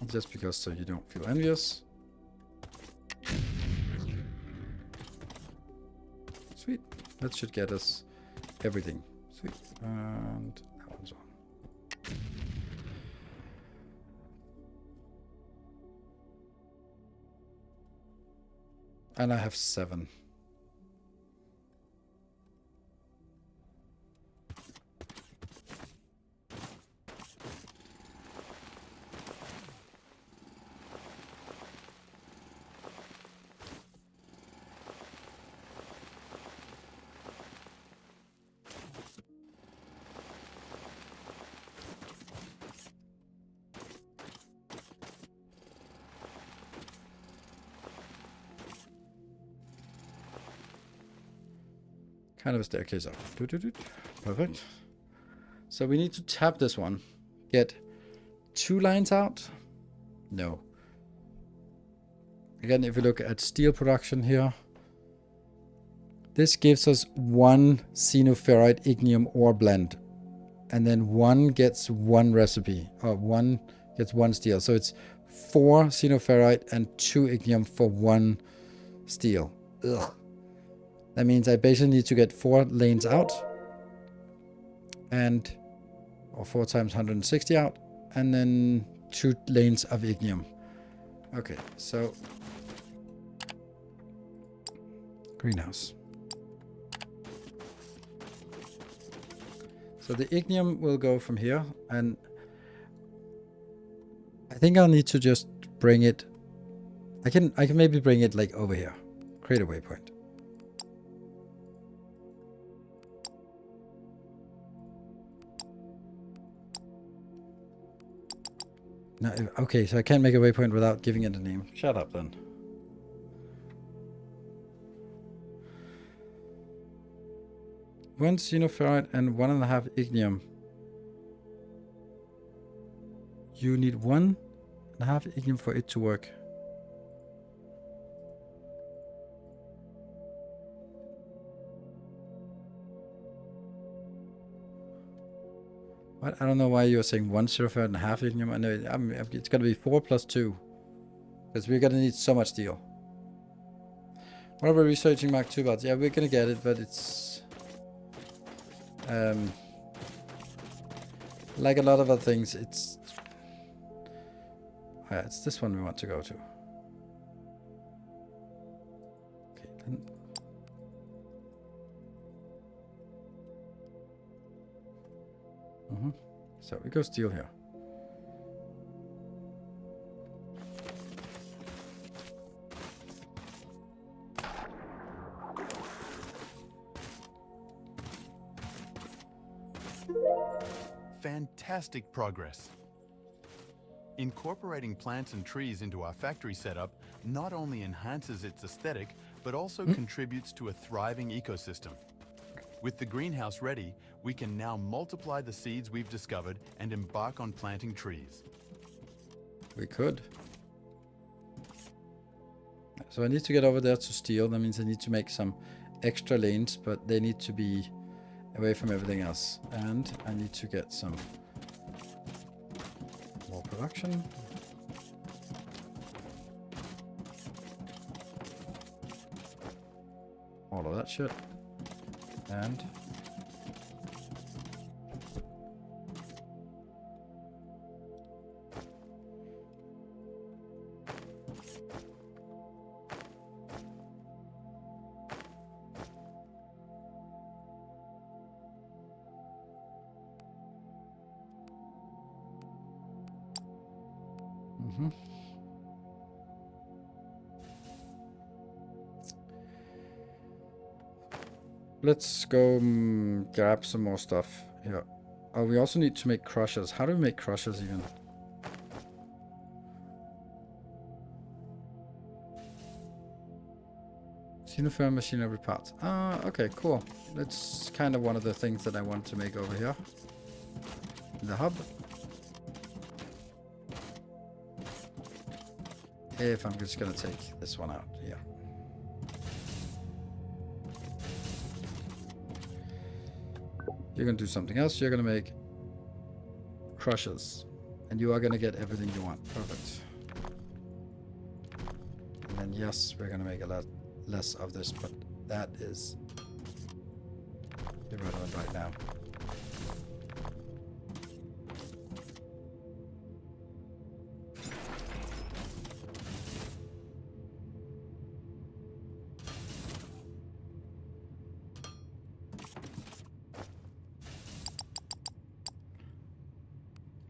Just because so you don't feel envious. Sweet. That should get us everything. Sweet. And that one's on. And I have 7. Kind of a staircase up. Perfect. So we need to tap this one. Get 2 lines out. No. Again, if you look at steel production here, this gives us 1 xenoferrite ignium ore blend. And then 1 gets 1 recipe. Or 1 gets 1 steel. So it's 4 xenoferrite and 2 ignium for 1 steel. Ugh. That means I basically need to get 4 lanes out. Or 4 times 160 out. And then 2 lanes of ignium. Okay, so... greenhouse. So the ignium will go from here. And I think I'll need to just bring it... I can maybe bring it like over here. Create a waypoint. No, okay, so I can't make a waypoint without giving it a name. Shut up then. One xenoferrite and 1.5 ignium. You need 1.5 ignium for it to work. What? I don't know why you're saying 1 xenoferrite and 1/2 ignium. I know it's gonna be 4 plus 2. Because we're gonna need so much steel. What about researching Mark II bots? Yeah, we're gonna get it, but it's like a lot of other things, it's this one we want to go to. Okay, then. So we go steel here. Fantastic progress. Incorporating plants and trees into our factory setup not only enhances its aesthetic, but also contributes to a thriving ecosystem. With the greenhouse ready, we can now multiply the seeds we've discovered and embark on planting trees. We could. So I need to get over there to steel. That means I need to make some extra lanes, but they need to be away from everything else. And I need to get some more production. All of that shit. And let's go grab some more stuff here. Oh, we also need to make crushers. How do we make crushers even? Xenoferrite machinery parts. Ah, okay, cool. That's kind of one of the things that I want to make over here. In the hub. If I'm just gonna take this one out, yeah. You're gonna do something else. You're gonna make crushers. And you are gonna get everything you want. Perfect. And then yes, we're gonna make a lot less of this, but that is irrelevant right now.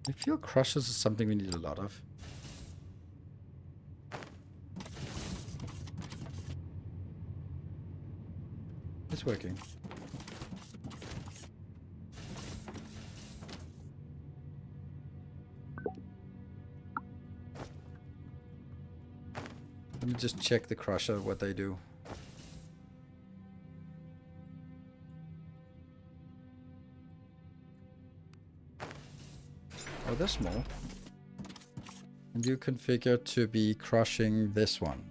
I feel crushers is something we need a lot of. It's working. Let me just check the crusher, what they do. Oh, they're small. And you configure to be crushing this one.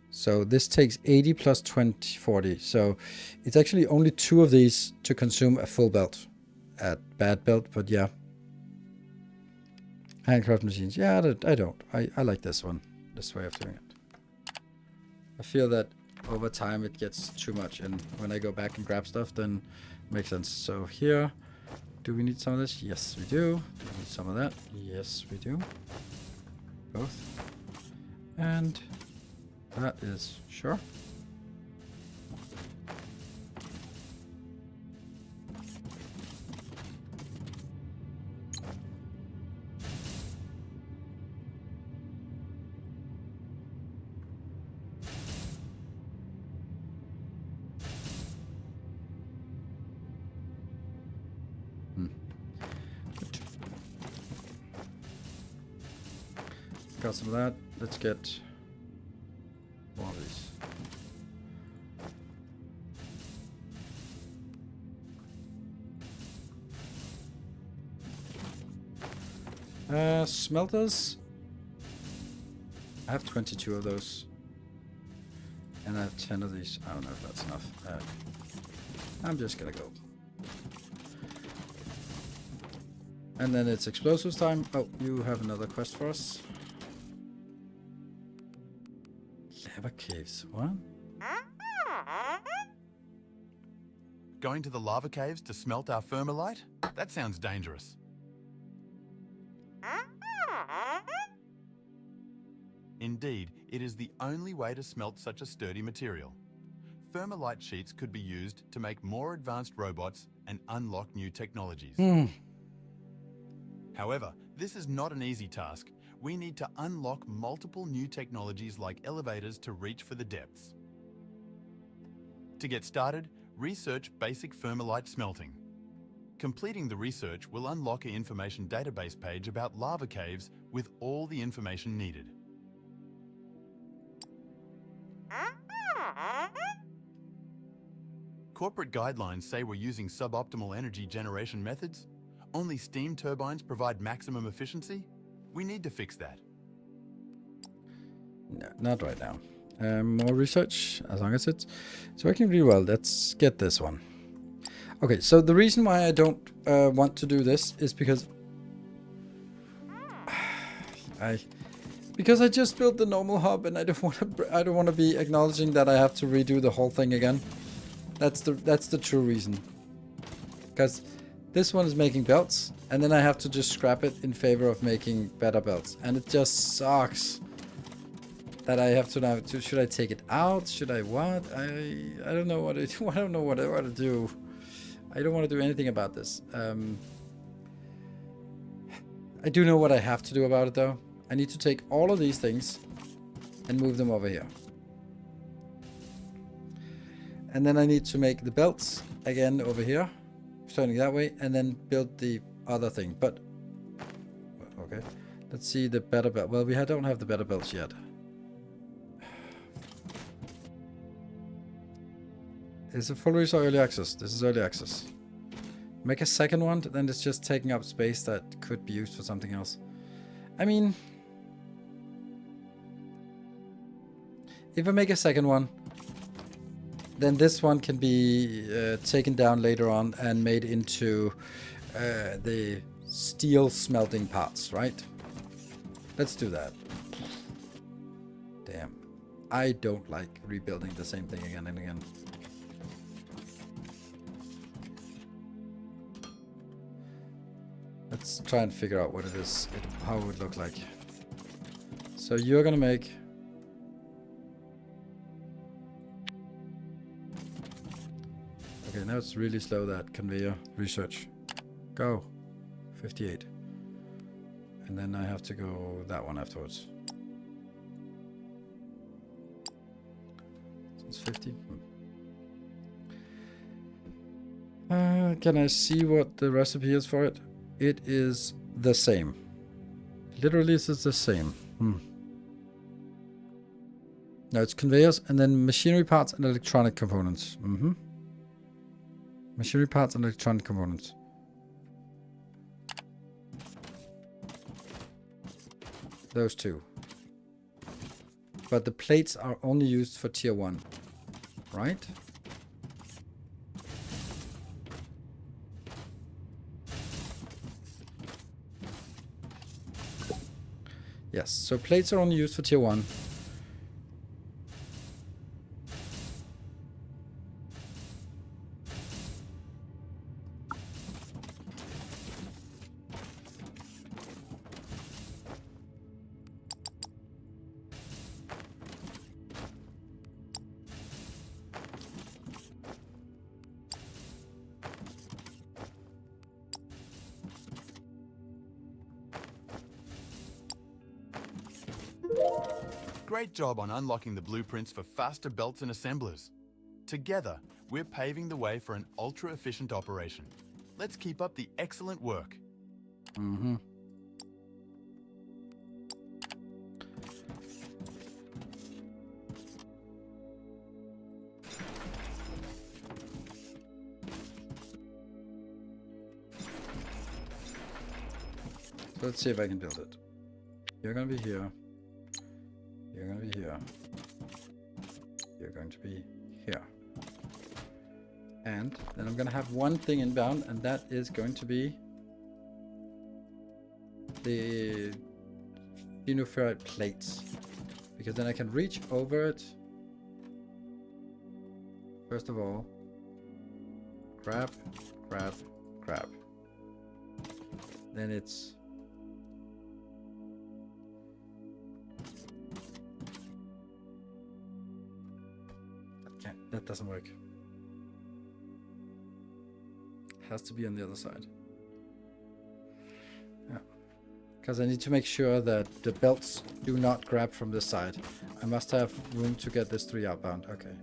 So this takes 80 plus 20, 40. So it's actually only 2 of these to consume a full belt at bad belt, but yeah. Handcraft machines. Yeah, I don't. I like this one, this way of doing it. I feel that over time it gets too much, and when I go back and grab stuff, then it makes sense. So here, do we need some of this? Yes, we do. Do we need some of that? Yes, we do. Both. And that is sure. Got some of that. Let's get one of these. Smelters. I have 22 of those. And I have 10 of these. I don't know if that's enough. I'm just gonna go. And then it's explosives time. Oh, you have another quest for us. Lava caves. What? Going to the lava caves to smelt our thermalite? That sounds dangerous. Indeed, it is the only way to smelt such a sturdy material. Thermalite sheets could be used to make more advanced robots and unlock new technologies. However, this is not an easy task. We need to unlock multiple new technologies like elevators to reach for the depths. To get started, research basic thermalite smelting. Completing the research will unlock an information database page about lava caves with all the information needed. Corporate guidelines say we're using suboptimal energy generation methods. Only steam turbines provide maximum efficiency. We need to fix that. No, not right now. More research, as long as it's working really well. Let's get this one. Okay, so the reason why I don't want to do this is because I just built the normal hub and I don't want to be acknowledging that I have to redo the whole thing again. That's the true reason. Because this one is making belts, and then I have to just scrap it in favor of making better belts, and it just sucks that I have to now. Should I take it out? Should I what? I don't know what I do. I don't know what I want to do. I don't want to do anything about this. I do know what I have to do about it though. I need to take all of these things and move them over here. And then I need to make the belts again over here, turning that way, and then build the other thing. But, okay, let's see the better belt. Well, don't have the better belts yet. Is it full release or early access? This is early access. Make a second one, then it's just taking up space that could be used for something else. I mean, if I make a second one, then this one can be taken down later on and made into the steel smelting parts, right? Let's do that. Damn. I don't like rebuilding the same thing again and again. Let's try and figure out what it is, how it would look like. So you're gonna make... Okay, now it's really slow, that conveyor research. Go. 58. And then I have to go that one afterwards. So it's 50. Can I see what the recipe is for it? It is the same. Literally, this is the same. Now it's conveyors and then machinery parts and electronic components. Machinery parts and electronic components. Those two. But the plates are only used for tier 1, right? Yes, so plates are only used for tier 1. Great job on unlocking the blueprints for faster belts and assemblers. Together, we're paving the way for an ultra-efficient operation. Let's keep up the excellent work. So let's see if I can build it. You're gonna be here. You're gonna be here. You're going to be here. And then I'm gonna have one thing inbound, and that is going to be the ferrite plates. Because then I can reach over it. First of all, grab, grab, grab. Then it's that doesn't work. Has to be on the other side. Yeah. Because I need to make sure that the belts do not grab from this side. I must have room to get this 3 outbound. Okay.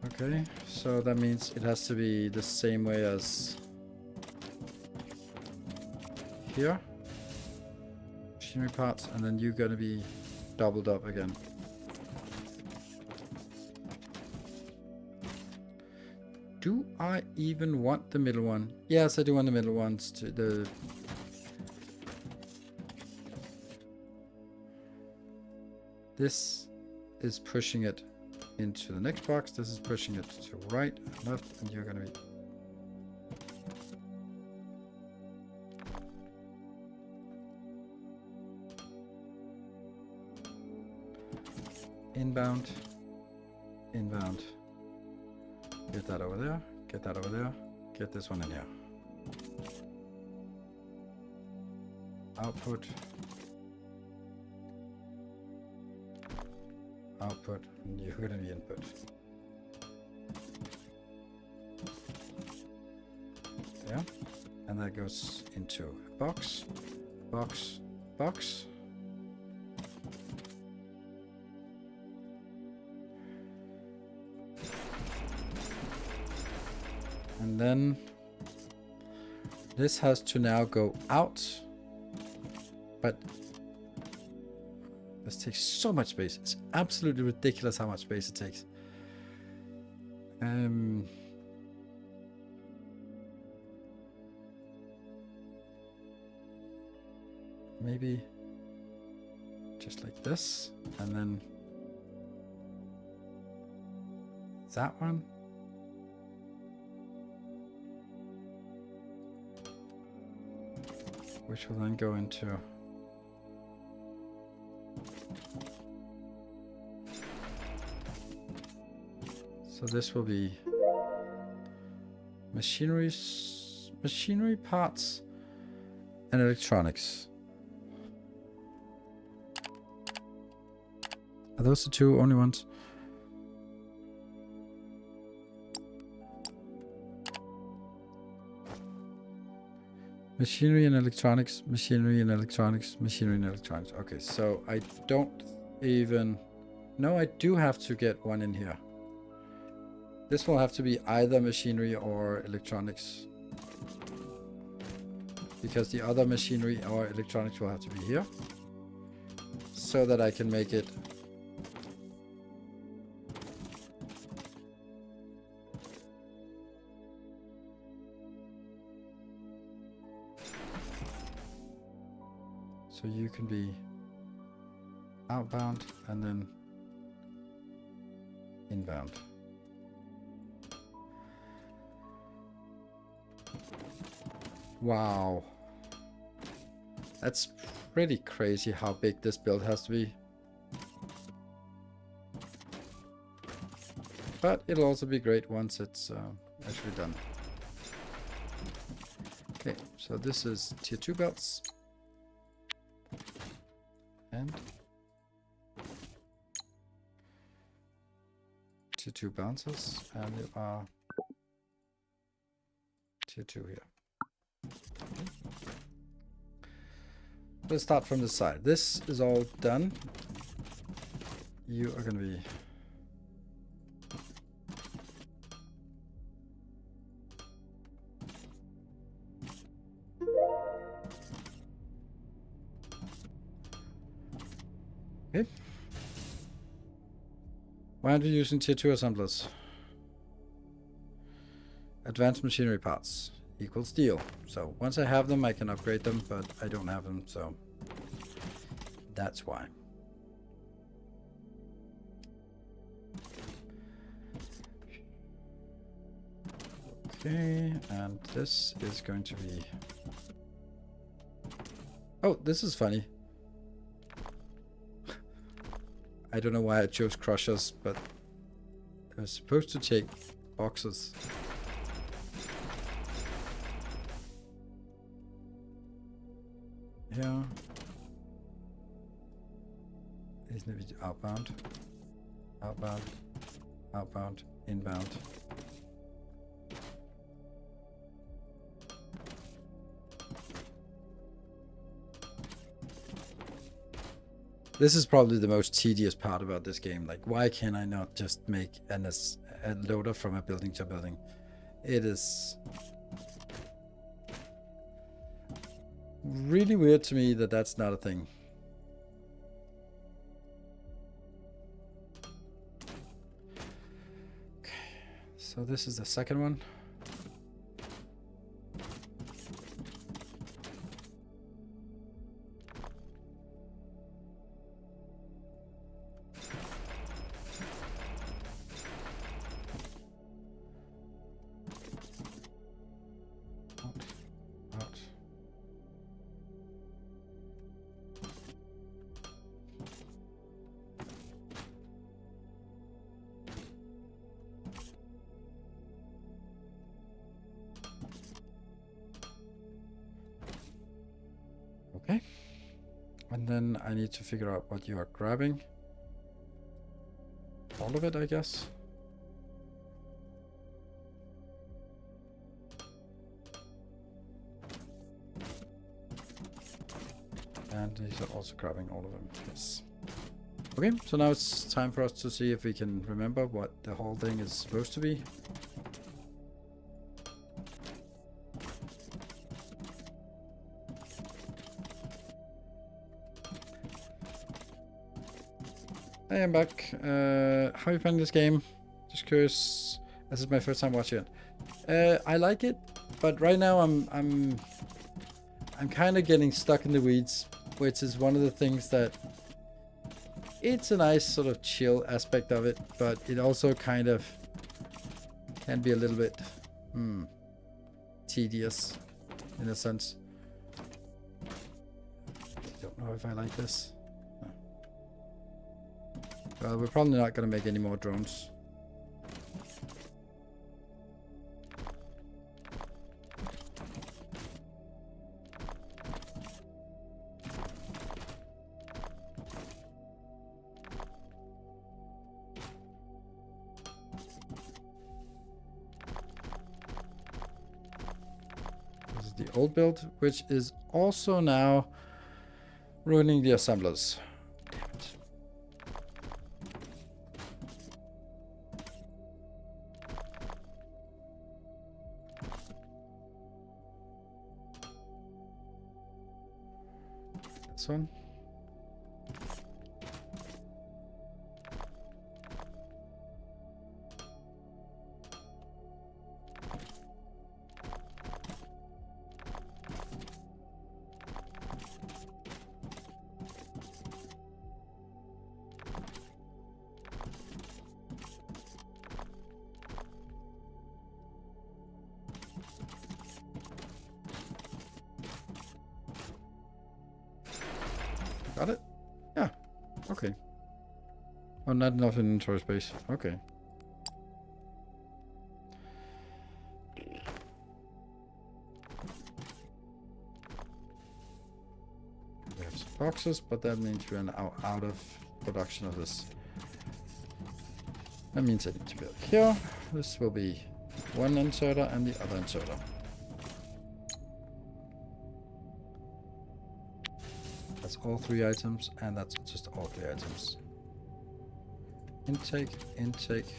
Okay, so that means it has to be the same way as here. Machinery parts, and then you're gonna be doubled up again. Do I even want the middle one? Yes, I do want the middle ones to the... This is pushing it into the next box. This is pushing it to right and left, and you're gonna be... Inbound, inbound. Get that over there, get that over there, get this one in here. Output. Output, and you're gonna be input. Yeah, and that goes into a box, box, box. And then this has to now go out, but this takes so much space. It's absolutely ridiculous how much space it takes. Maybe just like this, and then that one. Which will then go into so this will be machinery parts and electronics. Are those the two only ones? Machinery and electronics, machinery and electronics, machinery and electronics. Okay, so I don't even... No, I do have to get one in here. This will have to be either machinery or electronics. Because the other machinery or electronics will have to be here. So that I can make it... So you can be outbound and then inbound. Wow. That's pretty crazy how big this build has to be. But it'll also be great once it's actually done. Okay, so this is tier 2 belts. And tier 2 bounces, and there are tier 2 here. Okay. Let's start from the side. This is all done. You are going to be okay. Why aren't we using tier 2 assemblers? Advanced machinery parts. equals steel. So once I have them, I can upgrade them, but I don't have them, so that's why. Okay, and this is going to be... Oh, this is funny. I don't know why I chose crushers, but I was supposed to take boxes. Yeah. Isn't it outbound? Outbound. Outbound. Inbound. This is probably the most tedious part about this game. Like, why can I not just make a loader from a building to a building? It is really weird to me that that's not a thing. Okay, so this is the second one. Okay, and then I need to figure out what you are grabbing. All of it, I guess. And these are also grabbing all of them, yes. Okay, so now it's time for us to see if we can remember what the whole thing is supposed to be. Hey, I'm back. How are you finding this game? Just curious. This is my first time watching it. I like it, but right now I'm kind of getting stuck in the weeds, which is one of the things that it's a nice sort of chill aspect of it, but it also kind of can be a little bit tedious in a sense. I don't know if I like this. Well, we're probably not going to make any more drones. This is the old build, which is also now ruining the assemblers. This one. Got it? Yeah. Okay. Oh, not enough inventory space. Okay. We have some boxes, but that means we're now out of production of this. That means I need to build here. This will be one inserter and the other inserter. That's all 3 items, and that's just all 3 items. Intake, intake,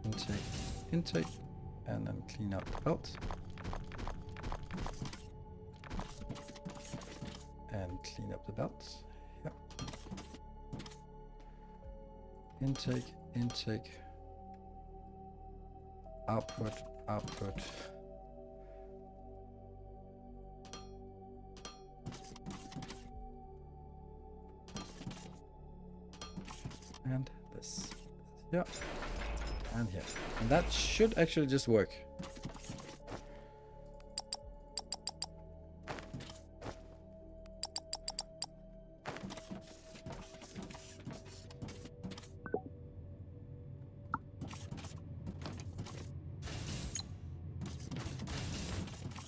intake, intake, and then clean out the belt. And clean up the belt. Yep. Intake, intake, output, output. And this. Yeah. And here. And that should actually just work.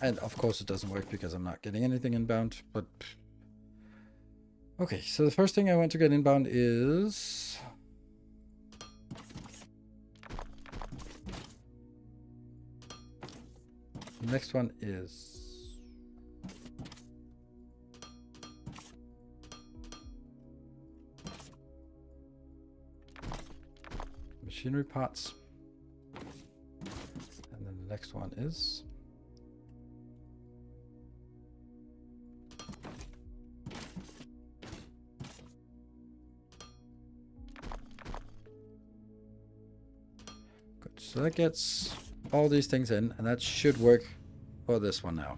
And of course it doesn't work because I'm not getting anything inbound, but... Okay, so the first thing I want to get inbound is... The next one is... Machinery parts. And then the next one is... So that gets all these things in, and that should work for this one now.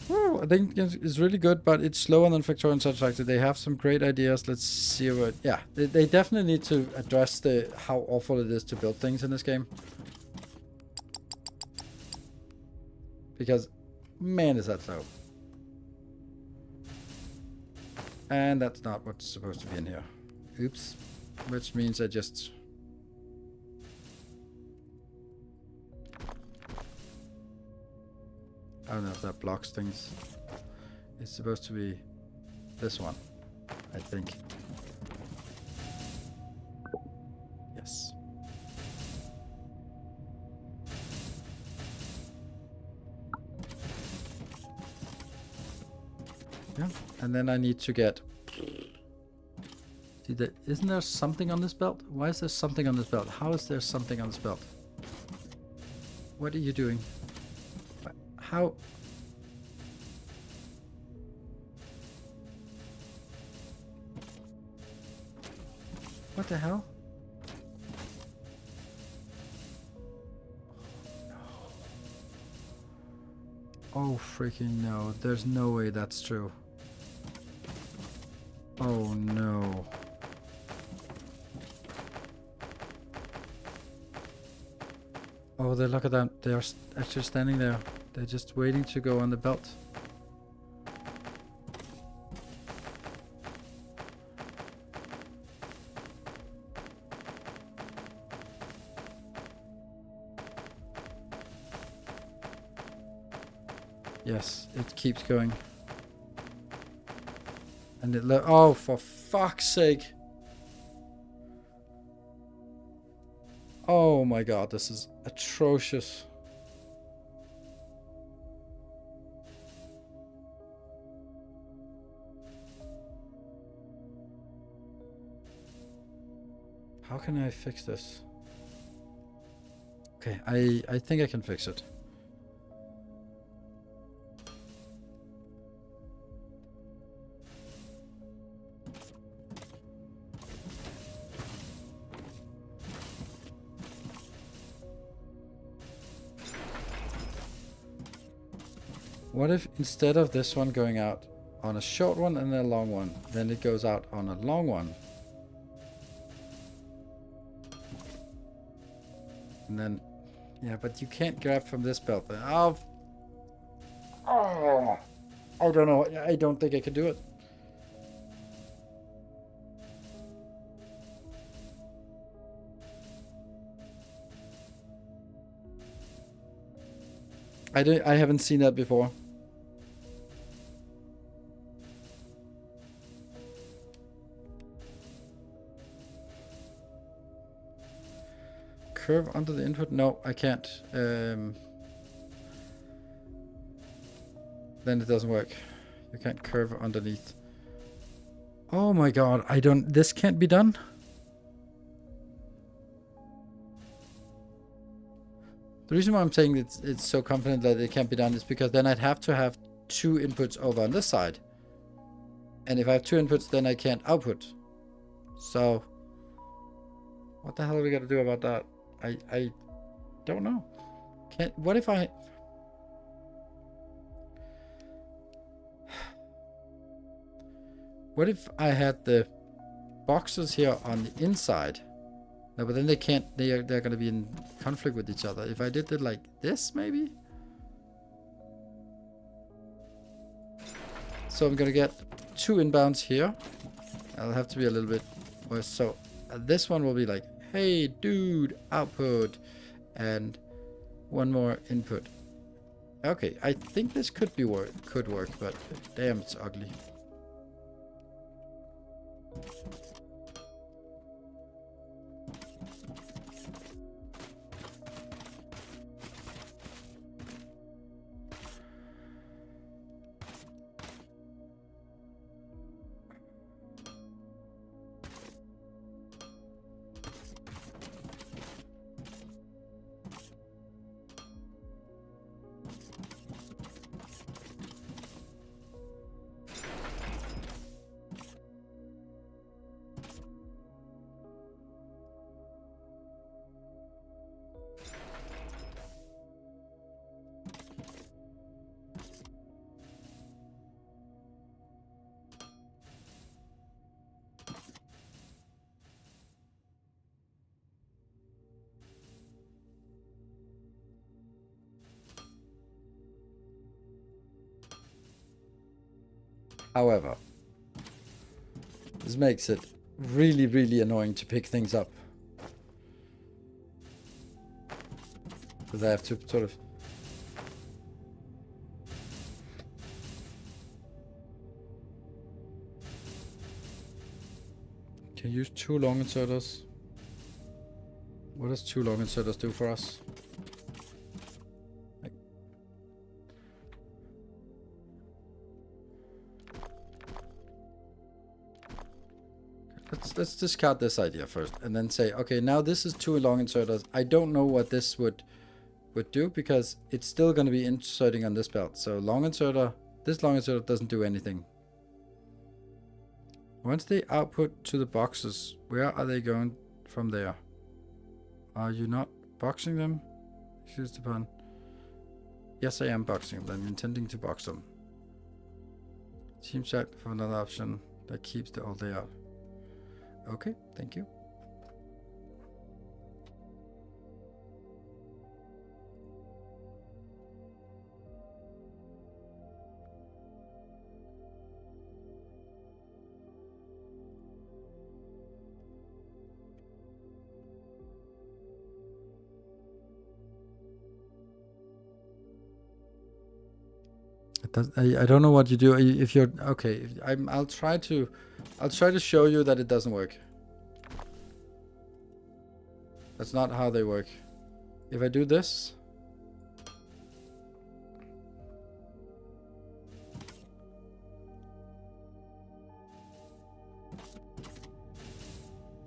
Woo, I think it's really good, but it's slower than Victorian Satisfactory. They have some great ideas. Let's see what... Yeah, they definitely need to address how awful it is to build things in this game. Because, man, is that slow. And that's not what's supposed to be in here. Oops. Which means I just... I don't know if that blocks things. It's supposed to be this one, I think. Yes. Yeah, and then I need to get... See, isn't there something on this belt? Why is there something on this belt? How is there something on this belt? What are you doing? How? What the hell? Oh, freaking no. There's no way that's true. Oh, no. Oh, look at them. They are actually standing there. They're just waiting to go on the belt. Yes, it keeps going. And oh, for fuck's sake. Oh my god, this is atrocious. How can I fix this? Okay, I think I can fix it. What if instead of this one going out on a short one and a long one, then it goes out on a long one? And then, yeah, but you can't grab from this belt. Oh, I don't know. I don't think I can do it. I haven't seen that before. Curve onto the input? No, I can't. Then it doesn't work. You can't curve underneath. Oh my god, this can't be done? The reason why I'm saying it's so confident that it can't be done is because then I'd have to have two inputs over on this side. And if I have two inputs, then I can't output. So, what the hell are we gonna do about that? I don't know. What if I... What if I had the boxes here on the inside. No, but then they can't, they're going to be in conflict with each other. If I did it like this, maybe? So I'm going to get 2 inbounds here. I'll have to be a little bit worse. So this one will be like, hey, dude, output. And 1 more input. Okay, I think this could work, but damn, it's ugly. However, this makes it really, really annoying to pick things up. Because I have to sort of... Can use 2 long inserters. What does 2 long inserters do for us? Let's discard this idea first and then say, okay, now this is 2 long inserters. I don't know what this would do because it's still going to be inserting on this belt. So long inserter, this long inserter doesn't do anything. Once they output to the boxes, where are they going from there? Are you not boxing them? Excuse the pun. Yes, I am boxing them. I'm intending to box them. Team check for another option that keeps the old layout. Okay, thank you. I don't know what you do if you're okay. I'll try to show you that it doesn't work. That's not how they work. If I do this,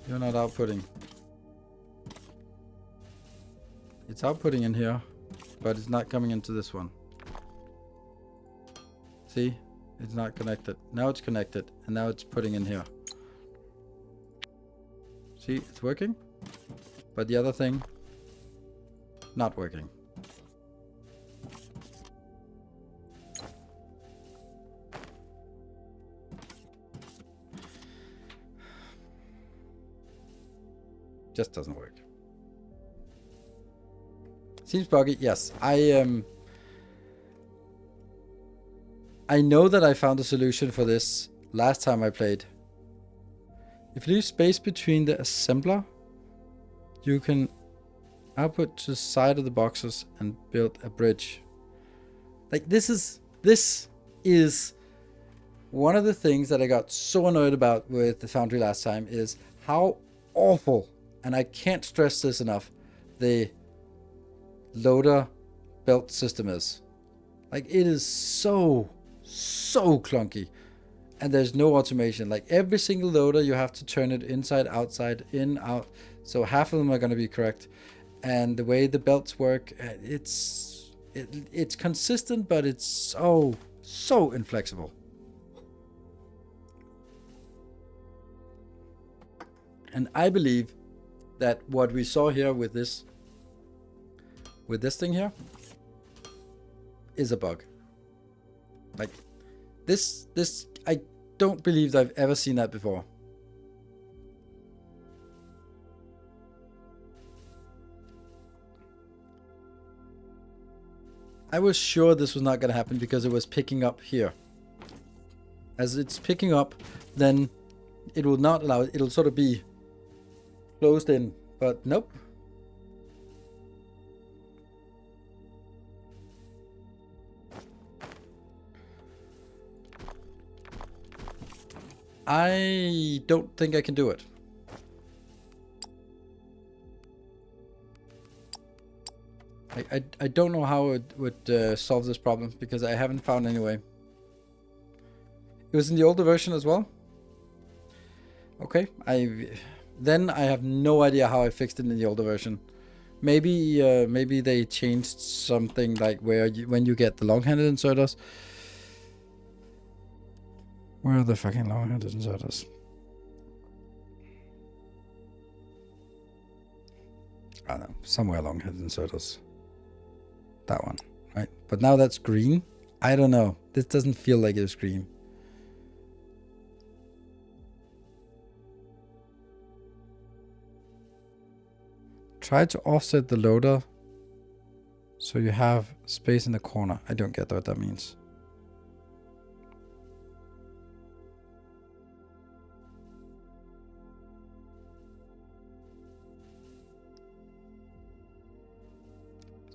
you're not outputting. It's outputting in here, but it's not coming into this one. See? It's not connected. Now it's connected, and now it's putting in here. See? It's working. But the other thing, not working. Just doesn't work. Seems buggy. Yes, I know that I found a solution for this last time I played. If you leave space between the assembler, you can output to the side of the boxes and build a bridge. Like this is one of the things that I got so annoyed about with the Foundry last time is how awful, and I can't stress this enough, the loader belt system is. Like it is so clunky, and there's no automation. Like every single loader you have to turn it inside, outside, in, out, so half of them are going to be correct. And the way the belts work, it's consistent, but it's so inflexible. And I believe that what we saw here with this thing here is a bug. Like this I don't believe that I've ever seen that before. I was sure this was not going to happen because it was picking up here. As it's picking up, then it will not allow it. It'll sort of be closed in, but nope. I don't think I can do it. I don't know how it would solve this problem because I haven't found any way. It was in the older version as well. Okay, then I have no idea how I fixed it in the older version. Maybe maybe they changed something like where when you get the long-handed inserters. Where are the fucking long-handed inserters? I don't know, somewhere long-handed inserters. That one, right? But now that's green. I don't know. This doesn't feel like it's green. Try to offset the loader so you have space in the corner. I don't get what that means.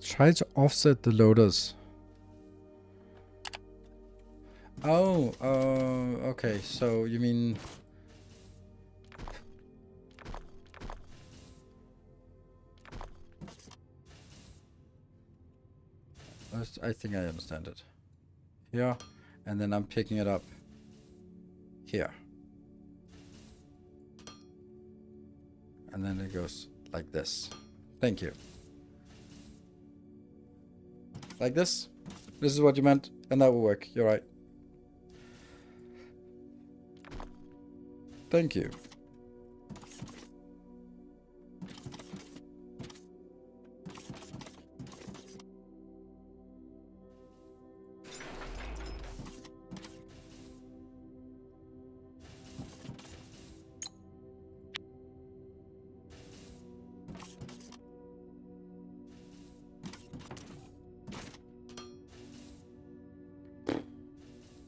Try to offset the loaders. Oh, okay. So you mean... I think I understand it. Here, and then I'm picking it up here. And then it goes like this. Thank you. Like this? This is what you meant, and that will work. You're right. Thank you.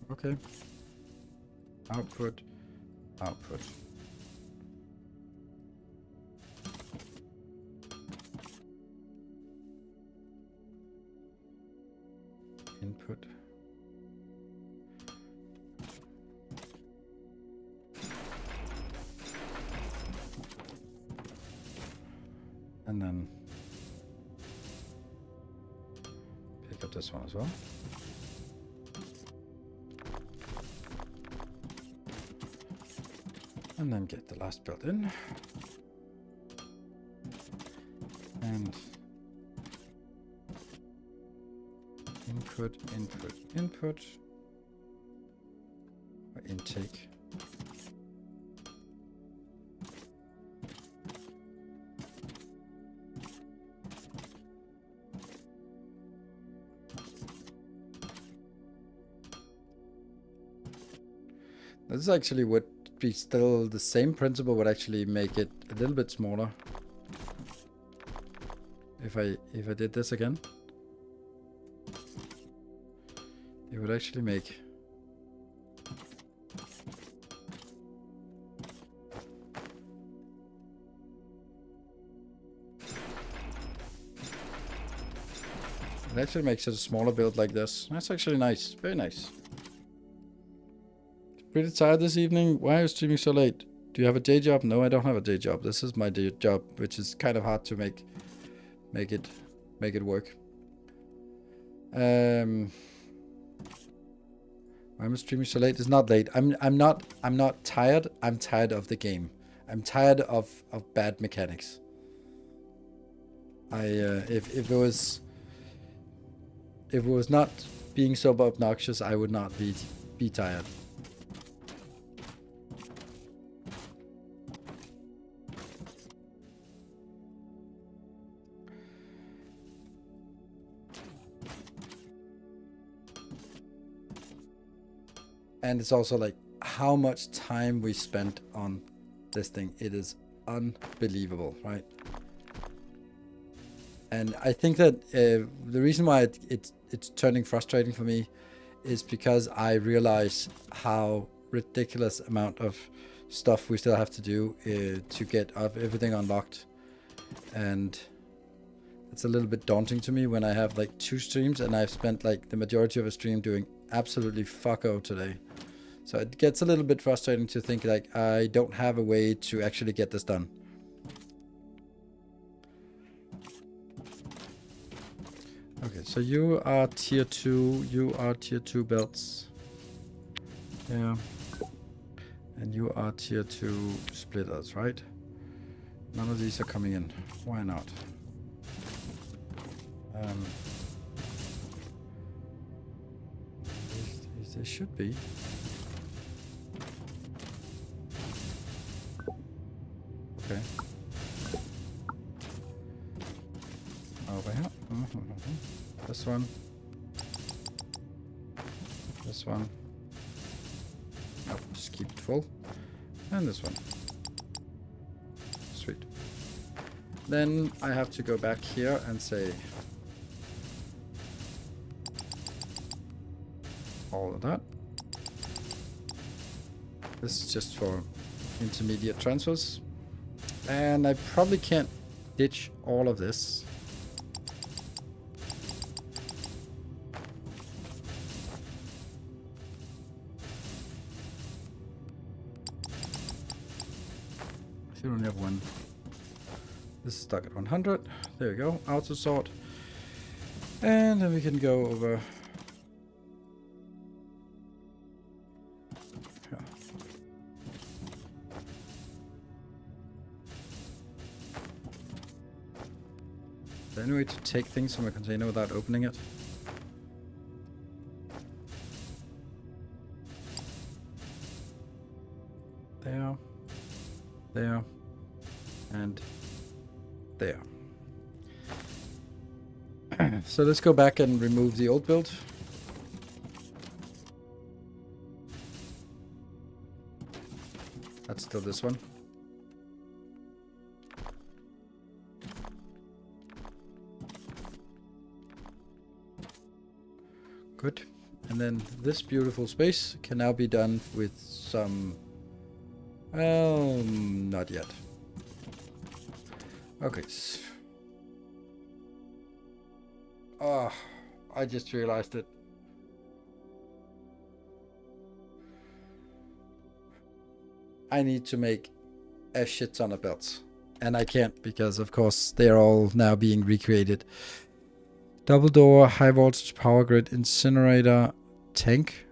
Okay. Output, output. Input. And then pick up this one as well. And then get the last built in. And input, input, input. Or intake. This is actually would be still the same principle, would actually make it a little bit smaller. If I did this again, it would actually make it actually makes it a smaller build like this. That's actually nice, very nice. Pretty tired this evening. Why are you streaming so late? Do you have a day job? No, I don't have a day job. This is my day job, which is kind of hard to make it work. Why am I streaming so late? It's not late. I'm not tired. I'm tired of the game. I'm tired of bad mechanics. If it was not being so obnoxious, I would not be tired. And it's also like how much time we spent on this thing. It is unbelievable, right? And I think that the reason why it's turning frustrating for me is because I realize how ridiculous amount of stuff we still have to do to get everything unlocked. And it's a little bit daunting to me when I have like 2 streams and I've spent like the majority of a stream doing absolutely fucko today. So it gets a little bit frustrating to think like I don't have a way to actually get this done. Okay, so you are tier 2, you are tier 2 belts. Yeah. And you are tier 2 splitters, right? None of these are coming in. Why not? They should be. Okay. Over here. This one. This one. Nope, just keep it full. And this one. Sweet. Then I have to go back here and say all of that. This is just for intermediate transfers. And I probably can't ditch all of this. You only have one. This is stuck at 100. There we go. Auto sort. And then we can go over. Yeah. Is there any way to take things from a container without opening it? There. There. And there. So let's go back and remove the old build. That's still this one. Good. And then this beautiful space can now be done with some... Well, not yet. Okay. Oh, I just realized it. I need to make a shit ton of belts. And I can't because, of course, they're all now being recreated. Double door, high voltage power grid, incinerator, tank.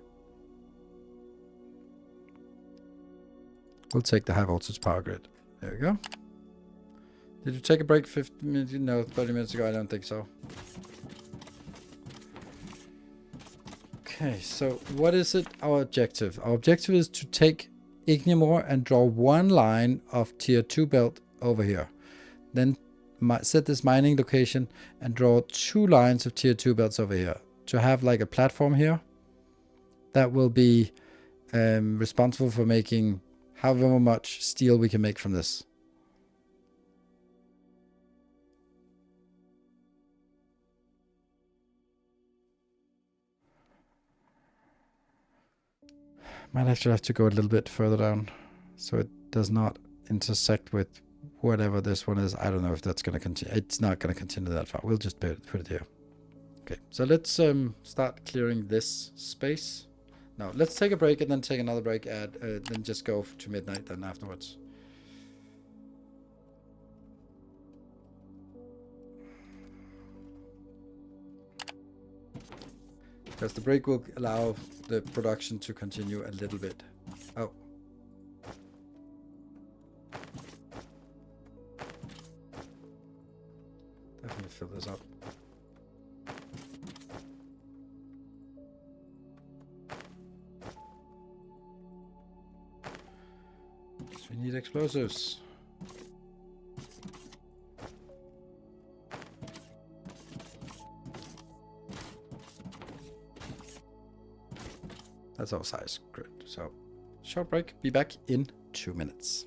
We'll take the high voltage power grid. There we go. Did you take a break 50 minutes? No, 30 minutes ago. I don't think so. Okay, so what is it? Our objective. Our objective is to take Ignimore and draw one line of tier 2 belt over here. Then set this mining location and draw 2 lines of tier 2 belts over here. To have like a platform here that will be responsible for making however much steel we can make from this. Might actually have to go a little bit further down so it does not intersect with whatever this one is. I don't know if that's going to continue. It's not going to continue that far. We'll just put it here. Okay, so let's start clearing this space. Now, let's take a break and then take another break and then just go to midnight then afterwards. Because the break will allow the production to continue a little bit. Oh. Definitely fill this up. So we need explosives. That's our size grid. So, short break. Be back in 2 minutes.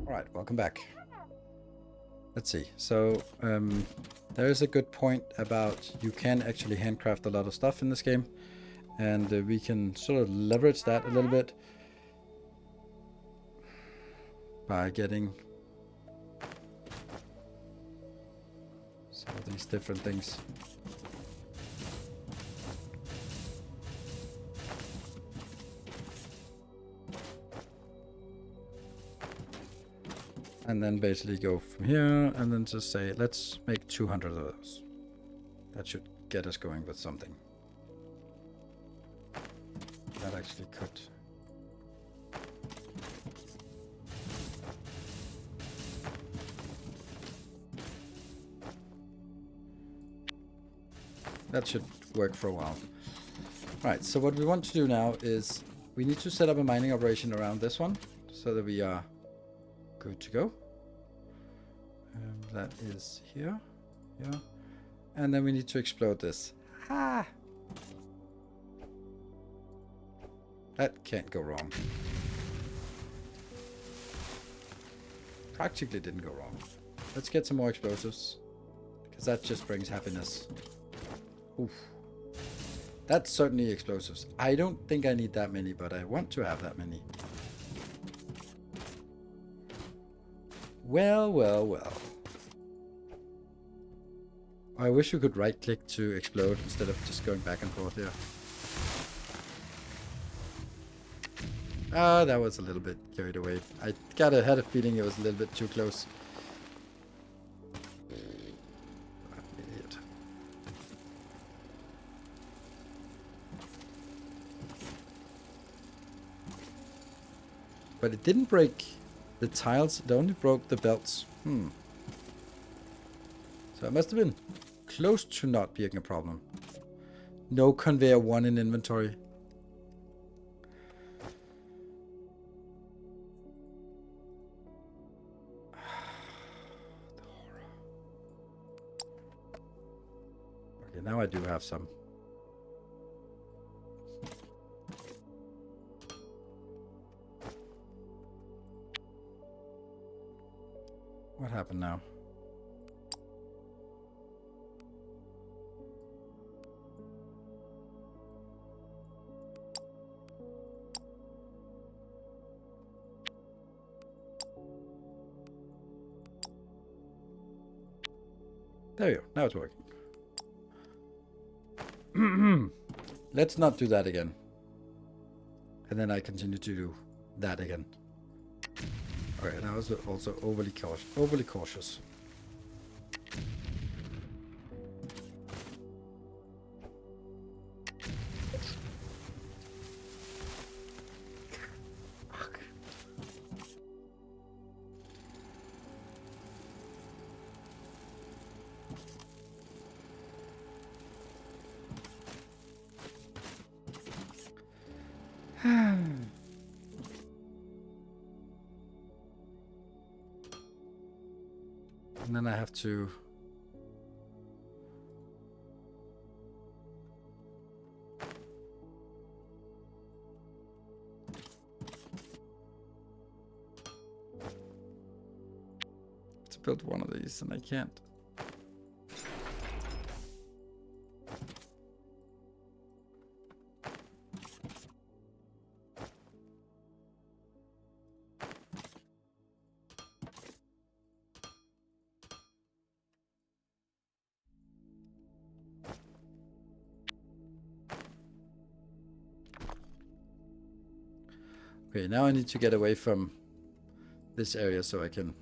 Alright, welcome back. Let's see. So, there is a good point about you can actually handcraft a lot of stuff in this game. And we can sort of leverage that a little bit by getting some of these different things. And then basically go from here and then just say, let's make 200 of those. That should get us going with something. That actually could. That should work for a while. Right, so what we want to do now is we need to set up a mining operation around this one so that we are good to go. That is here. Yeah. And then we need to explode this. Ah! That can't go wrong. Practically didn't go wrong. Let's get some more explosives, because that just brings happiness. Oof. That's certainly explosives. I don't think I need that many, but I want to have that many. Well, well, well. I wish you could right click to explode instead of just going back and forth here. Ah, that was a little bit carried away. I had a feeling it was a little bit too close. Idiot. But it didn't break the tiles, it only broke the belts. So it must have been close to not being a problem. No conveyor 1 in inventory. Okay, now I do have some. What happened now? There you go. Now it's working. Let's not do that again. And then I continue to do that again. Okay, and I was also overly cautious. And then I have to build one of these, and I can't. Okay, now I need to get away from this area so I can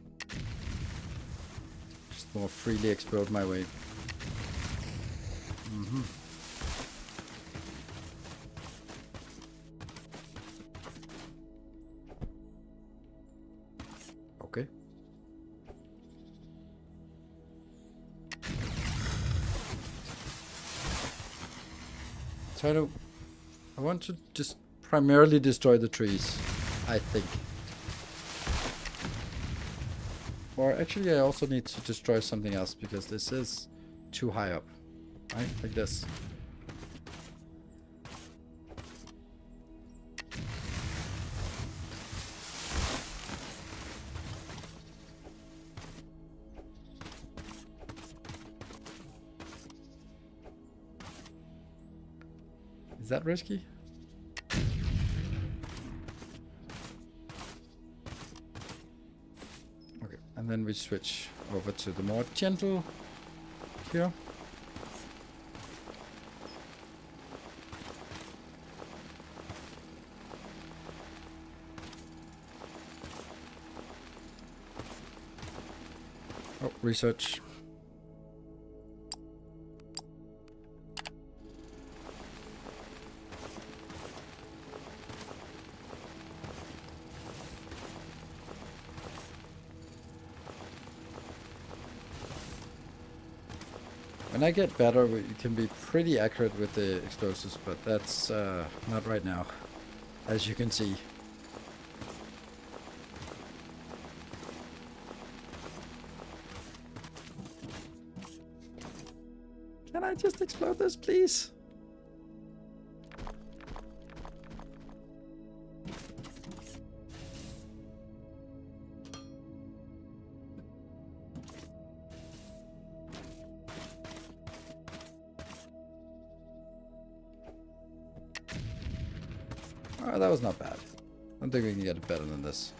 just more freely explode my way. Okay. So I want to just primarily destroy the trees, I think. Or actually I also need to destroy something else because this is too high up. Right? Like this. Is that risky? Okay, and then we switch over to the more gentle here. Oh, research. When I get better, we can be pretty accurate with the explosives, but that's not right now, as you can see. Can I just explode this, please? Oh, that was not bad. I don't think we can get it better than this.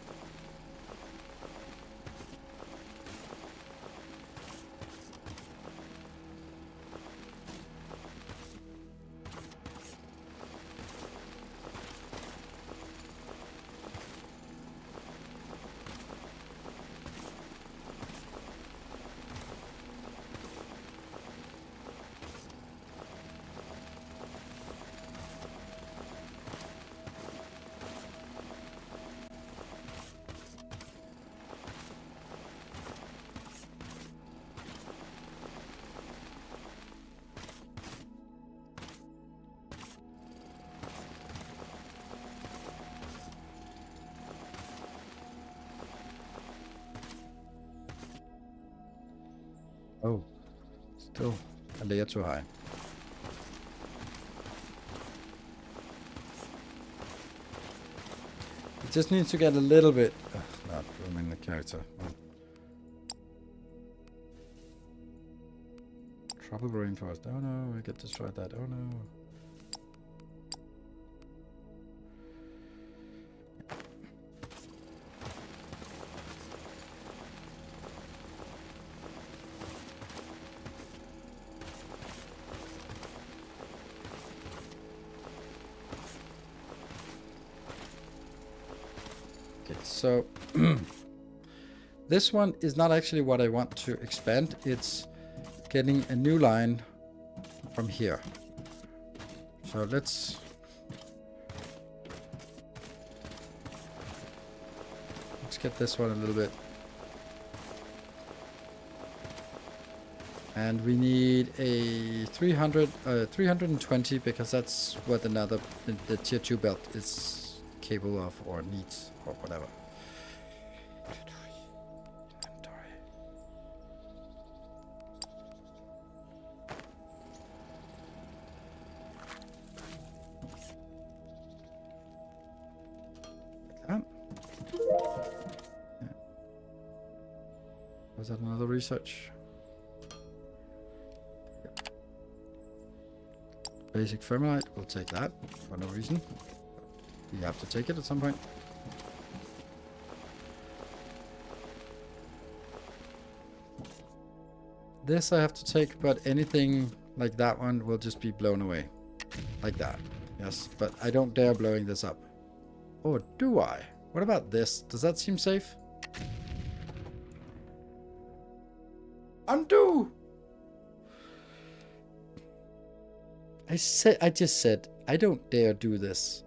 Oh, still a layer too high. It just needs to get a little bit... not room in the character. Trouble reinforced. Oh no, I get destroyed that. Oh no. So this one is not actually what I want to expand. It's getting a new line from here. So let's get this one a little bit. And we need a 320 because that's what the tier 2 belt is capable of or needs or whatever. Was that another research? Yep. Basic thermalite, we'll take that for no reason. We have to take it at some point. This I have to take, but anything like that one will just be blown away. Like that. Yes, but I don't dare blowing this up. Or do I? What about this? Does that seem safe? Undo! I just said, I don't dare do this.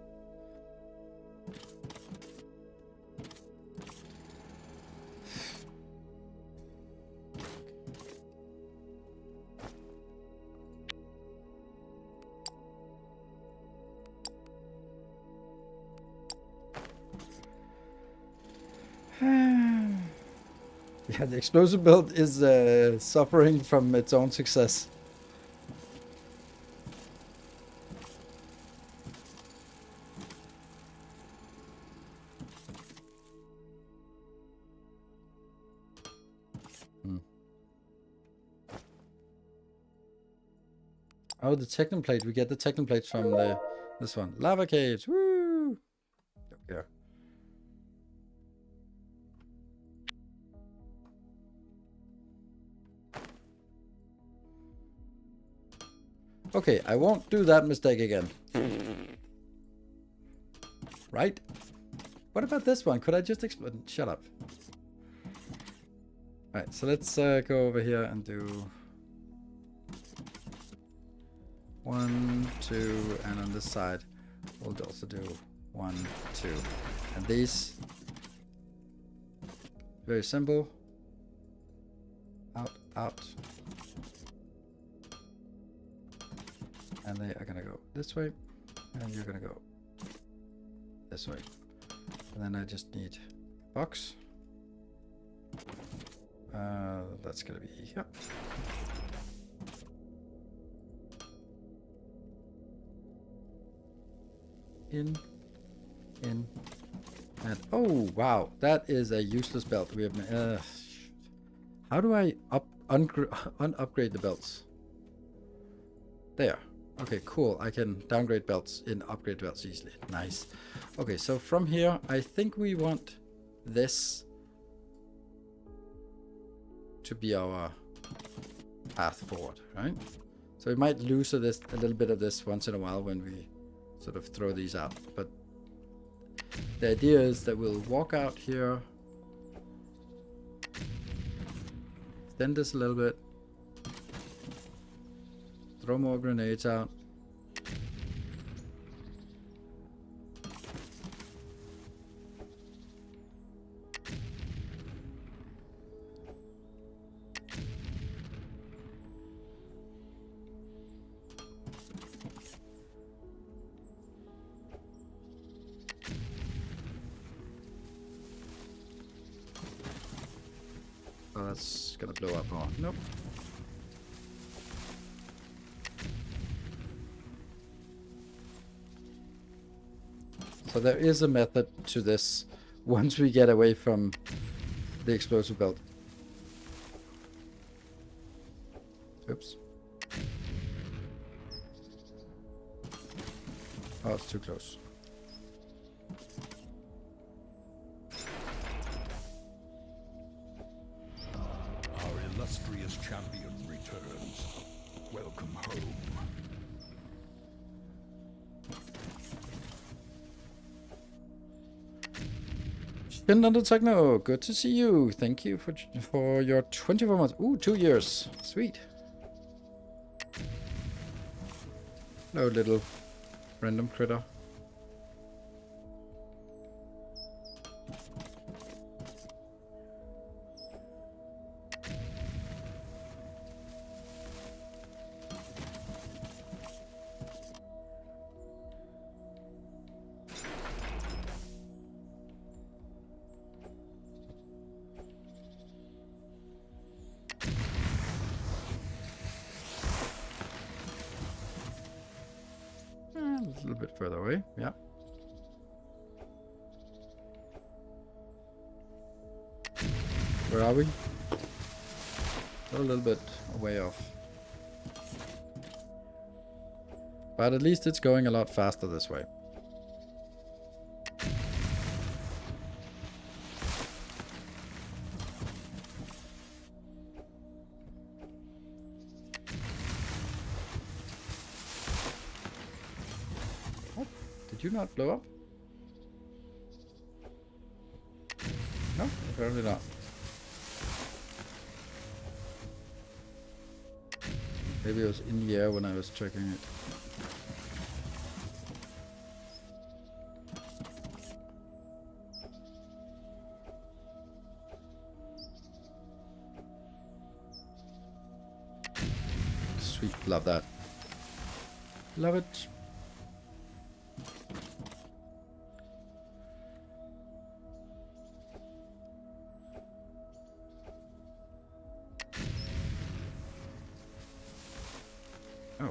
Yeah, the explosive build is suffering from its own success. Oh, the Technoplate. We get the Technoplates from this one. Lava caves. Woo! Yeah. Okay, I won't do that mistake again. Right? What about this one? Could I just explode? Shut up. Alright, so let's go over here and do 1, 2, and on this side we'll also do 1, 2. And these, very simple. Out, out. And they are gonna go this way, and you're gonna go this way. And then I just need a box. That's gonna be here. In, and oh wow, that is a useless belt. We have. How do I upgrade the belts? There. Okay, cool. I can downgrade belts in upgrade belts easily. Nice. Okay, so from here, I think we want this to be our path forward, right? So we might lose a little bit of this once in a while when we sort of throw these out. But the idea is that we'll walk out here, extend this a little bit, throw more grenades out. Oh, that's gonna blow up. Oh, nope. So there is a method to this once we get away from the explosive belt. Oops. Oh, it's too close. Our illustrious champion returns. Welcome home. Finland Techno, good to see you. Thank you for your 24 months. Ooh, 2 years. Sweet. No little random critter. A little bit further away, yeah. Where are we? A little bit way off. But at least it's going a lot faster this way. Did you not blow up? No, apparently not. Maybe it was in the air when I was checking it. Sweet, love that. Love it. Oh.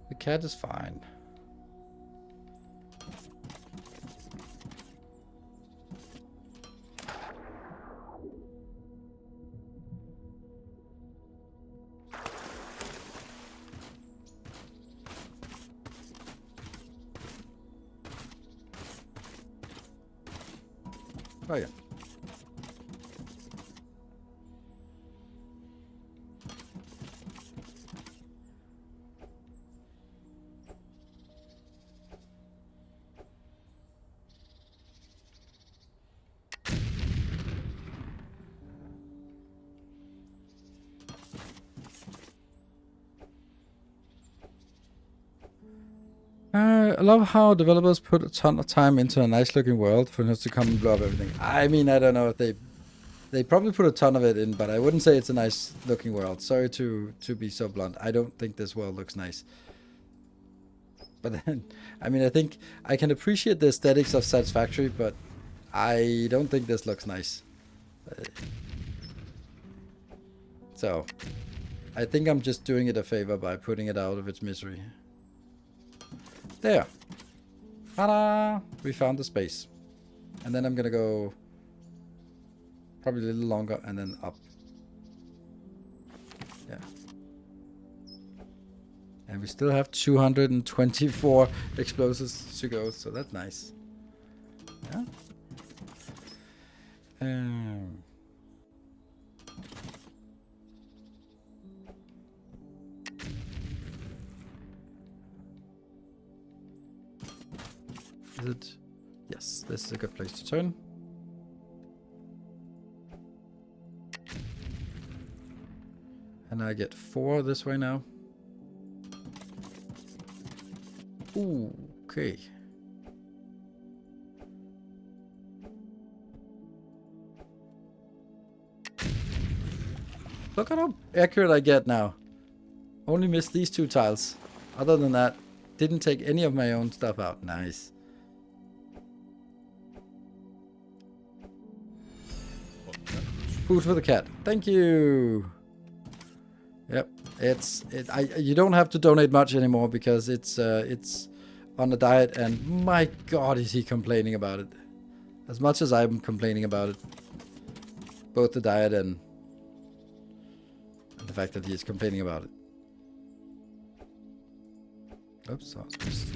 The cat is fine. Oh yeah. I love how developers put a ton of time into a nice looking world for us to come and blow up everything. I mean, I don't know if they probably put a ton of it in, but I wouldn't say it's a nice looking world. Sorry to be so blunt. I don't think this world looks nice. But then, I mean, I think I can appreciate the aesthetics of Satisfactory, but I don't think this looks nice. So, I think I'm just doing it a favor by putting it out of its misery. There. Ta-da! We found the space. And then I'm gonna go probably a little longer and then up. Yeah. And we still have 224 explosives to go, so that's nice. Yeah. Is it? Yes, this is a good place to turn. And I get 4 this way now. Ooh, okay. Look at how accurate I get now. Only missed these 2 tiles. Other than that, didn't take any of my own stuff out. Nice. Food for the cat. Thank you. Yep. You don't have to donate much anymore because it's on a diet, and my god is he complaining about it. As much as I'm complaining about it. Both the diet and the fact that he is complaining about it. Oops, I was missed.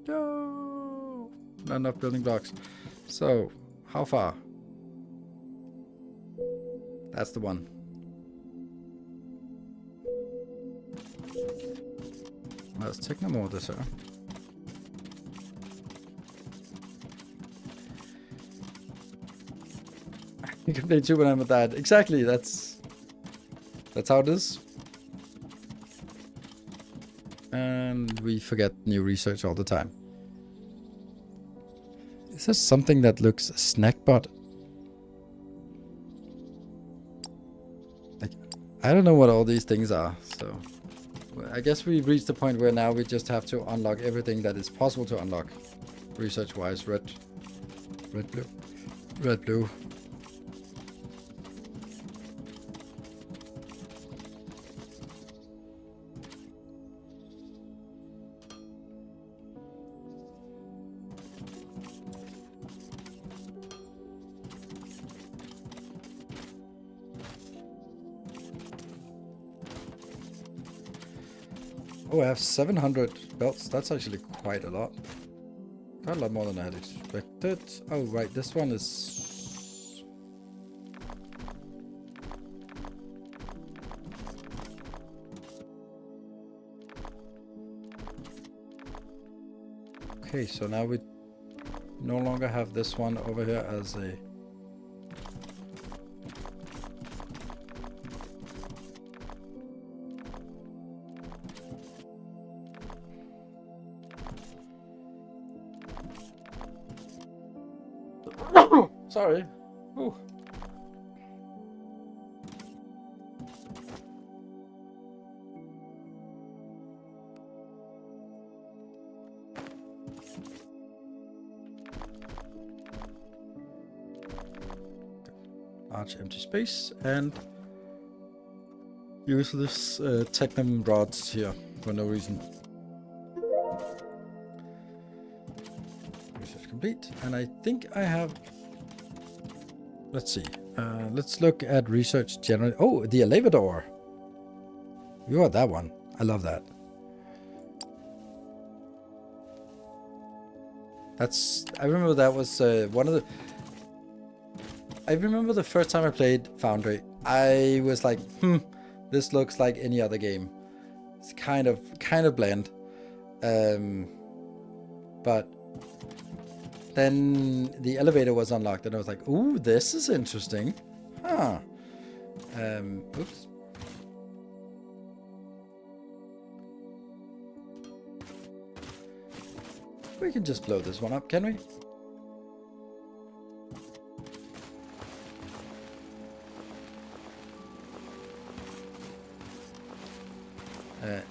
No! Not enough building blocks. So, how far? That's the one. Let's take no more of this, sir. You can play 2 when I'm at that. Exactly, that's how it is. And we forget new research all the time. Is this something that looks snackbot? Like, I don't know what all these things are, so I guess we've reached the point where now we just have to unlock everything that is possible to unlock. Research-wise, red, blue, red, blue. Oh, I have 700 belts. That's actually quite a lot. Quite a lot more than I had expected. Oh, right, this one is... Okay, so now we no longer have this one over here as a... Sorry. Ooh. Large empty space and useless technum rods here for no reason. Research complete, and I think I have. Let's see. Let's look at research generally. Oh, the elevator. You got that one. I love that. That's. I remember that was one of the. I remember the first time I played Foundry, I was like, this looks like any other game. It's kind of bland. But then the elevator was unlocked and I was like, ooh, this is interesting. Huh. Oops. We can just blow this one up, can we?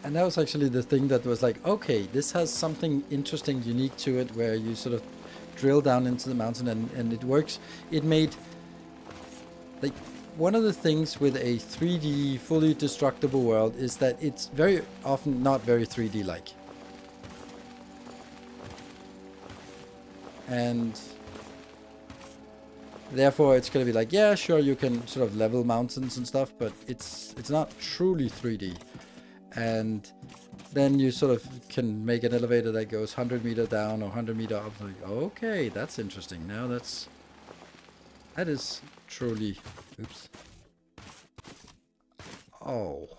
And that was actually the thing that was like, okay, this has something interesting, unique to it, where you sort of drill down into the mountain and it works. It made, like, one of the things with a 3D, fully destructible world is that it's very often not very 3D-like. And therefore it's going to be like, yeah, sure, you can sort of level mountains and stuff, but it's not truly 3D. And then you sort of can make an elevator that goes 100 meter down or 100 meter up. Like, okay, that's interesting. Now that is truly, oops. Oh.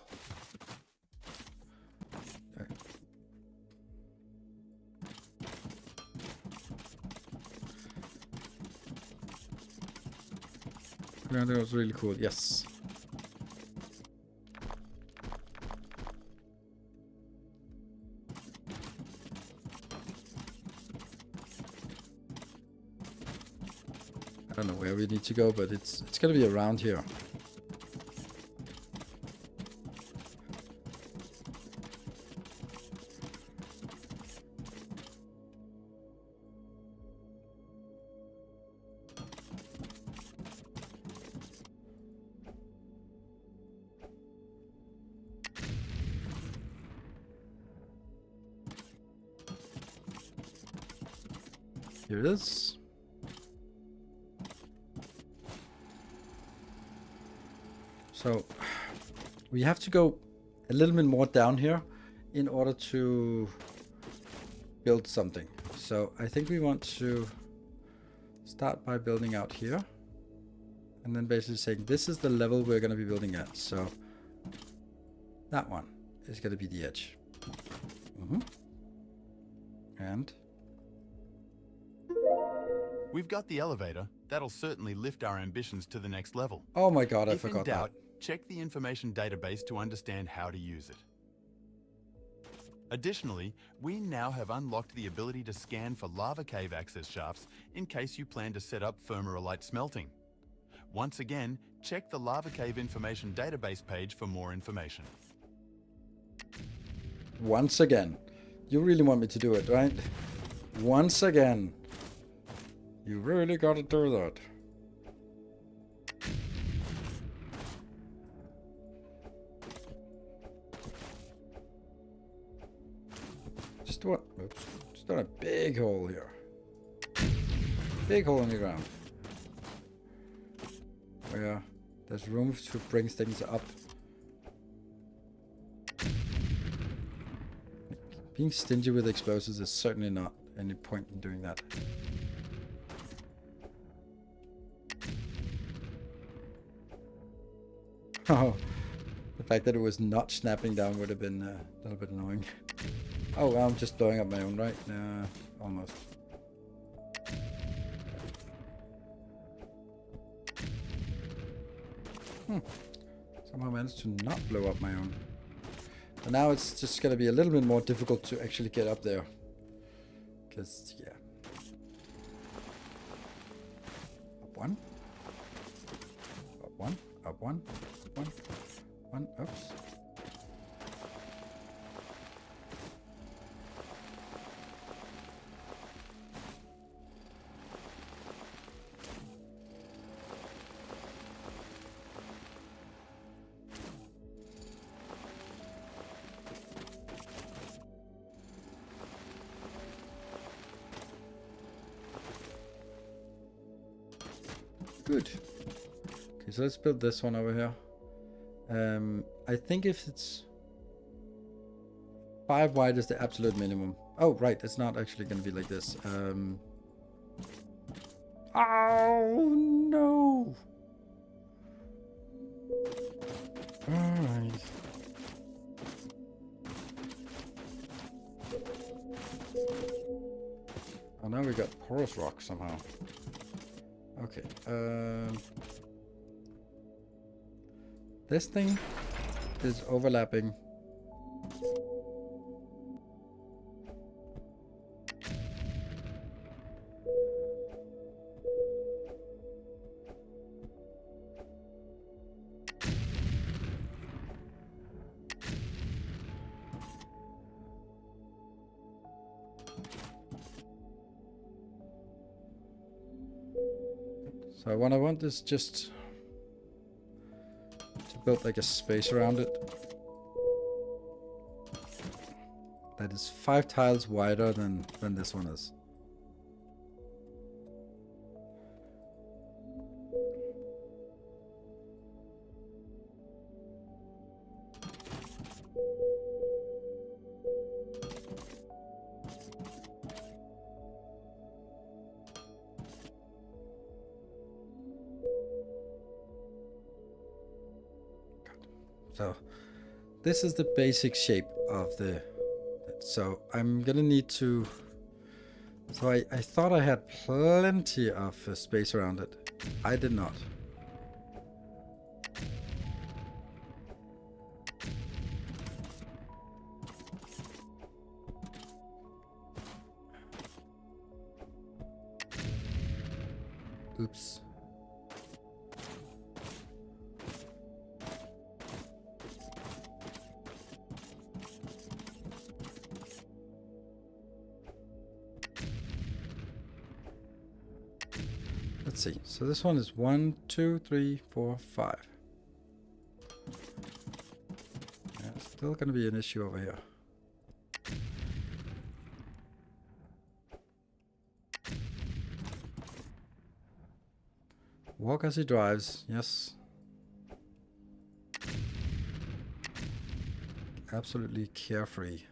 Yeah, that was really cool. Yes. I don't know where we need to go, but it's gonna be around here. Here it is. So we have to go a little bit more down here in order to build something. So I think we want to start by building out here and then basically saying this is the level we're going to be building at. So that one is going to be the edge. And we've got the elevator. That'll certainly lift our ambitions to the next level. oh my god, I If in forgot doubt, that. check the information database to understand how to use it. Additionally, we now have unlocked the ability to scan for lava cave access shafts in case you plan to set up thermorelite smelting. Once again, check the lava cave information database page for more information. Once again. You really want me to do it, right? Once again. You really gotta do that. Just what? Oops. Just not a big hole here. Big hole in the ground. Where there's room to bring things up. Being stingy with explosives is certainly not any point in doing that. Oh, the fact that it was not snapping down would have been a little bit annoying. Oh, well, I'm just blowing up my own, right? Almost. Somehow managed to not blow up my own. But now it's just going to be a little bit more difficult to actually get up there. Because, yeah. Up one. Up one. Up one. Up one. One. Oops. Good. Okay, so let's build this one over here. I think if it's 5 wide is the absolute minimum. Oh, right, it's not actually going to be like this. Oh, no! Alright. Oh, now we got porous rock somehow. Okay, this thing is overlapping. So what I want is just to build like a space around it that is 5 tiles wider than this one is. So this is the basic shape of the, so I'm gonna need to, so I thought I had plenty of space around it. I did not. Oops. Let's see. So this one is 1, 2, 3, 4, 5. Yeah, still going to be an issue over here. Walk as he drives. Yes. Absolutely carefree.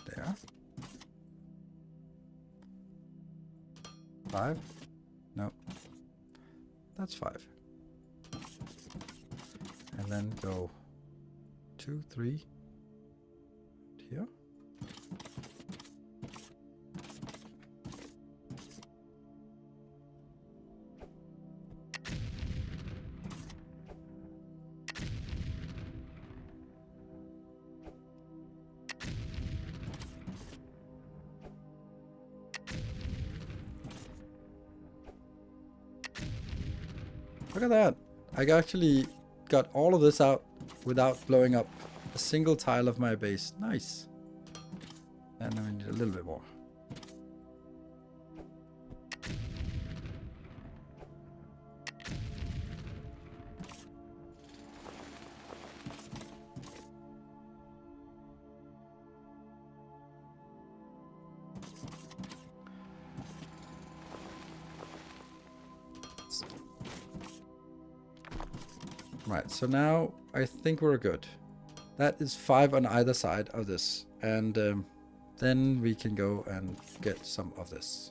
There. 5? No. That's 5. And then go 2, 3. Here. Look at that. I actually got all of this out without blowing up a single tile of my base. Nice. And then we need a little bit more. Right, so now I think we're good. That is 5 on either side of this. And Then we can go and get some of this.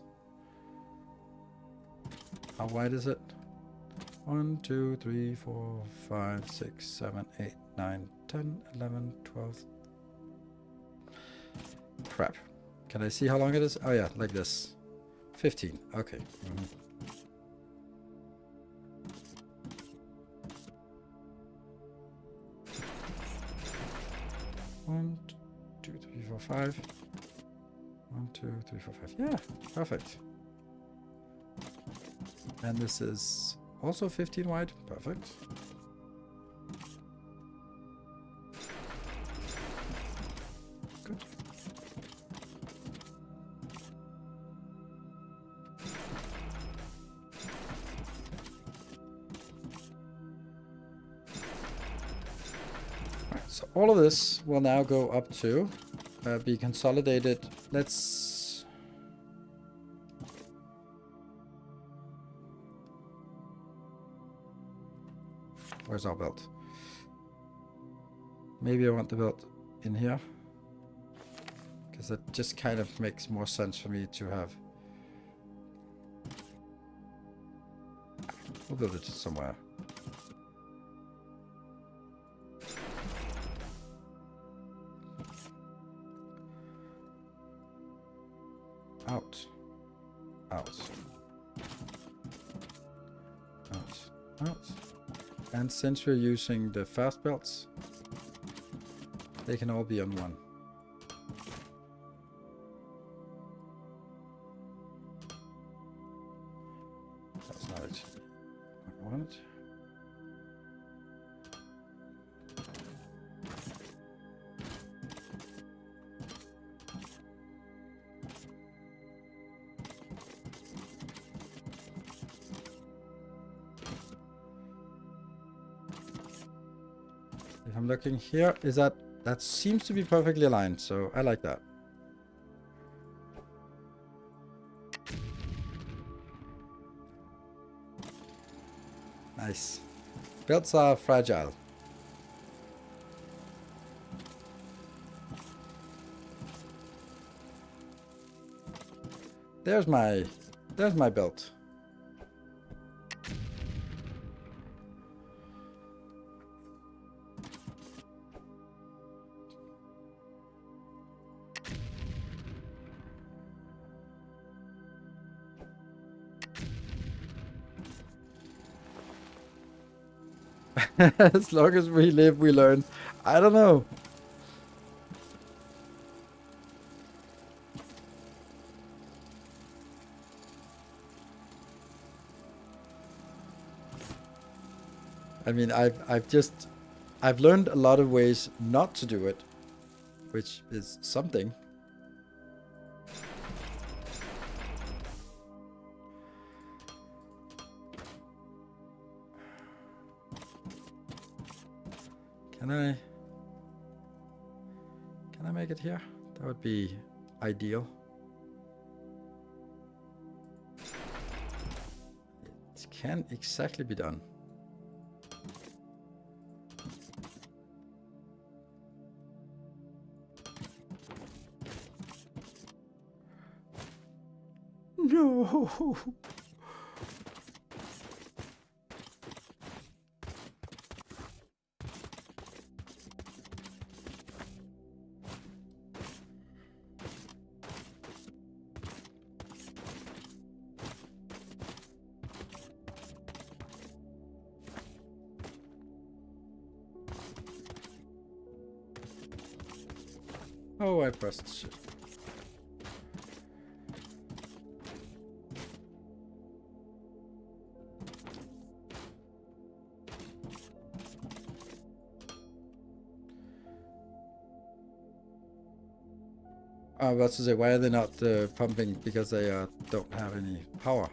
How wide is it? 1, 2, 3, 4, 5, 6, 7, 8, 9, 10, 11, 12. Crap. Can I see how long it is? Oh yeah, like this. 15. Okay. 1, 2, 3, 4, 5. 1, 2, 3, 4, 5. Yeah, perfect. And this is also 15 wide. Perfect. Good. So all of this will now go up to be consolidated. Let's where's our belt? Maybe I want the belt in here, because that just kind of makes more sense for me to have. We'll build it somewhere. Out. Out. Out. Out. And since we're using the fast belts, they can all be on one. That's not it. I want it. If I'm looking here, is that seems to be perfectly aligned, so I like that. Nice. Belts are fragile. There's my belt. As long as we live, we learn. I don't know. I mean, I've learned a lot of ways not to do it, which is something. Can I make it here? That would be ideal. It can't exactly be done. No. Oh, I pressed shit. I was about to say, why are they not pumping? Because they don't have any power.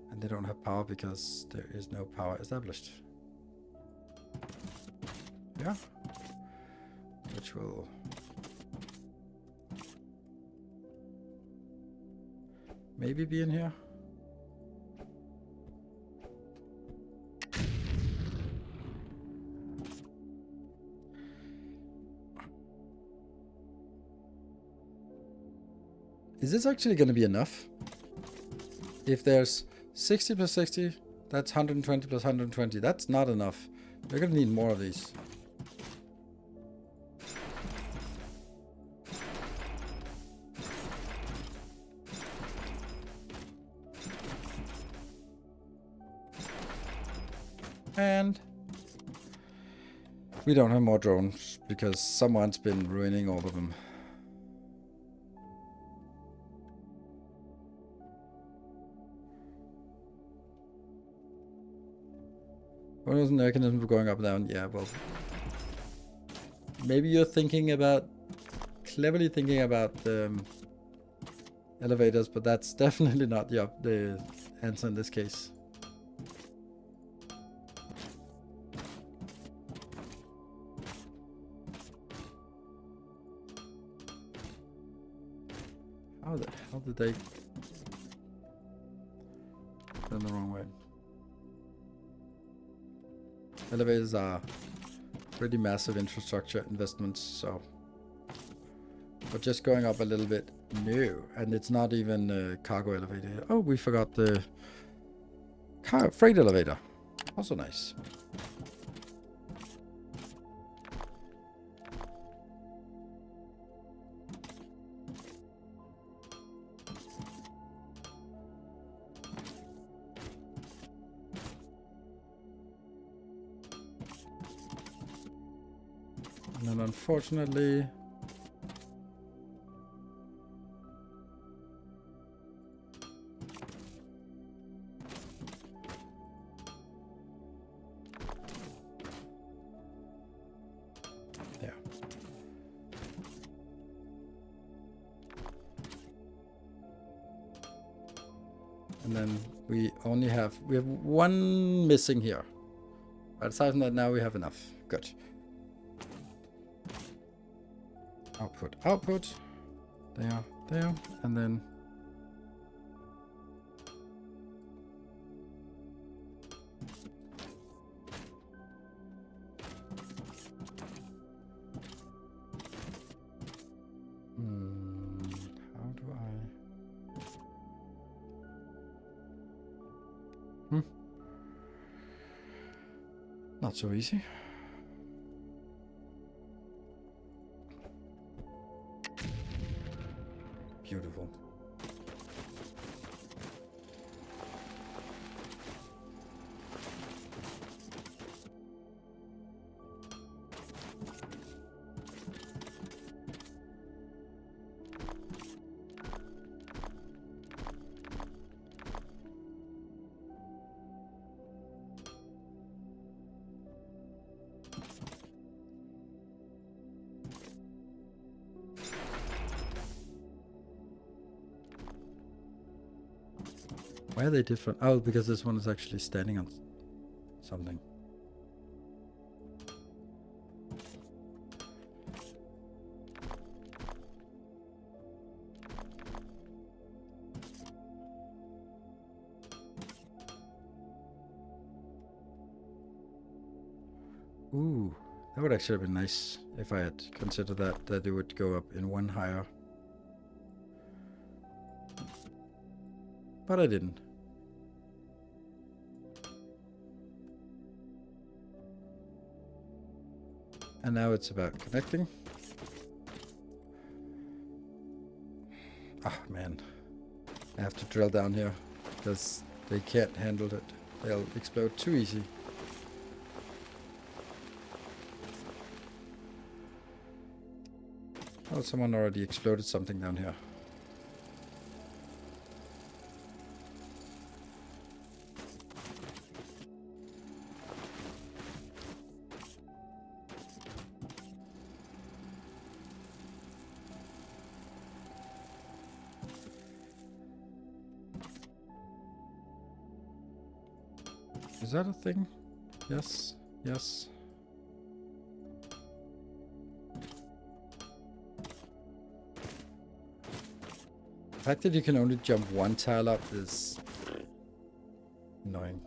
And they don't have power because there is no power established. Yeah. Which will... maybe be in here. Is this actually going to be enough? If there's 60 plus 60, that's 120 plus 120. That's not enough. We're going to need more of these. And we don't have more drones because someone's been ruining all of them. What was the mechanism for going up and down? Yeah, well, maybe you're thinking about, cleverly thinking about elevators, but that's definitely not the answer in this case. How the hell did they turn the wrong way? Elevators are pretty massive infrastructure investments, so. But just going up a little bit, no. And it's not even a cargo elevator. Oh, we forgot the freight elevator. Also nice. And then unfortunately, there. And then we have one missing here. But aside from that, now we have enough. Good. Output. There, and then how do I? Not so easy. Beautiful. Why are they different? Oh, because this one is actually standing on something. Ooh, that would actually have been nice if I had considered that it would go up in one higher. But I didn't. And now it's about connecting. Ah, man. I have to drill down here because they can't handle it. They'll explode too easy. Oh, someone already exploded something down here. Is that a thing? Yes, yes. The fact that you can only jump one tile up is annoying.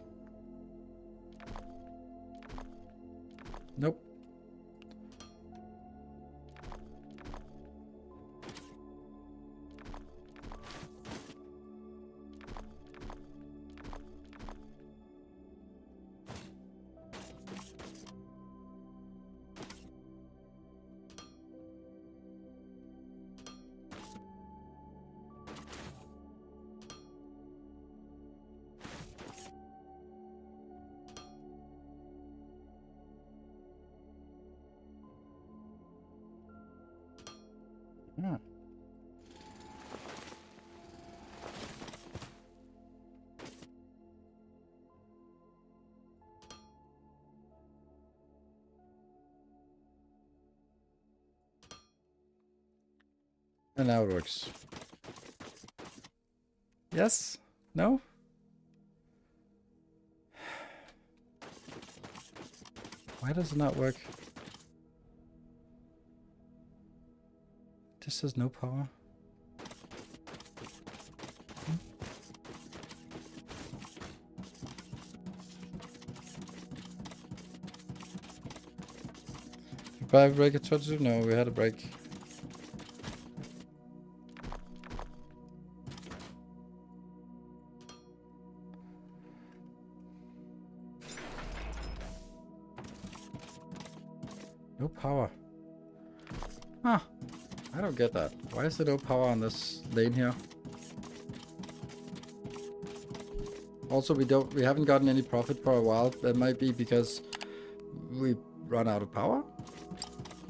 Nope. Hmm. And now it works. Yes? No? Why does it not work? This has no power. Did I break at 22? No, we had a break. No power. Huh. I don't get that. Why is there no power on this lane here? Also, we haven't gotten any profit for a while. That might be because we run out of power.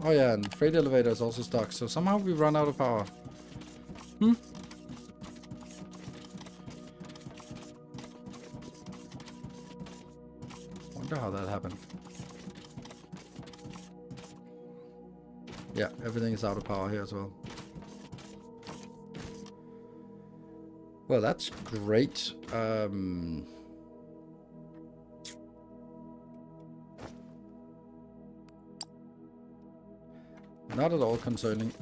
Oh yeah, and freight elevator is also stuck. So somehow we run out of power. Wonder how that happened. Yeah, everything is out of power here as well. Well, that's great. Not at all concerning.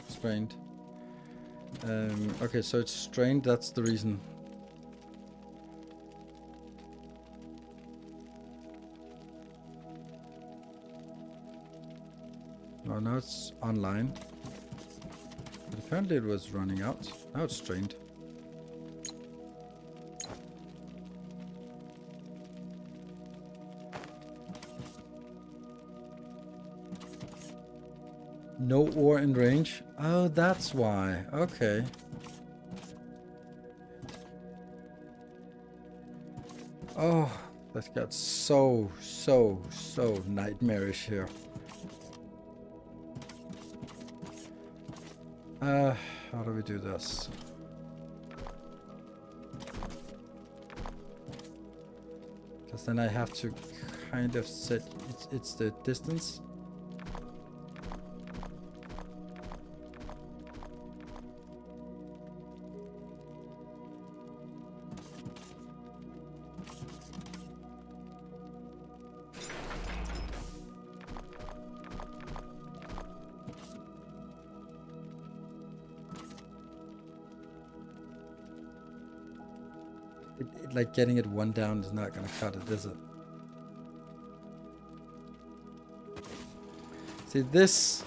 Strained. Okay, so it's strained, that's the reason. Oh, now it's online. But apparently it was running out. Now it's strained. No ore in range? Oh, that's why. Okay. Oh, that got so nightmarish here. How do we do this? Because then I have to kind of set it's the distance. Like getting it one down is not going to cut it, is it? See this,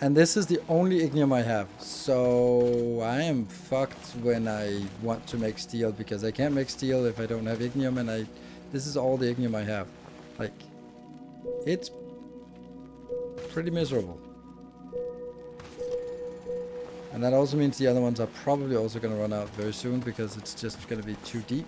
and this is the only ignium I have, so I am fucked when I want to make steel, because I can't make steel if I don't have ignium, and this is all the ignium I have. Like, it's pretty miserable. And that also means the other ones are probably also going to run out very soon, because it's just going to be too deep.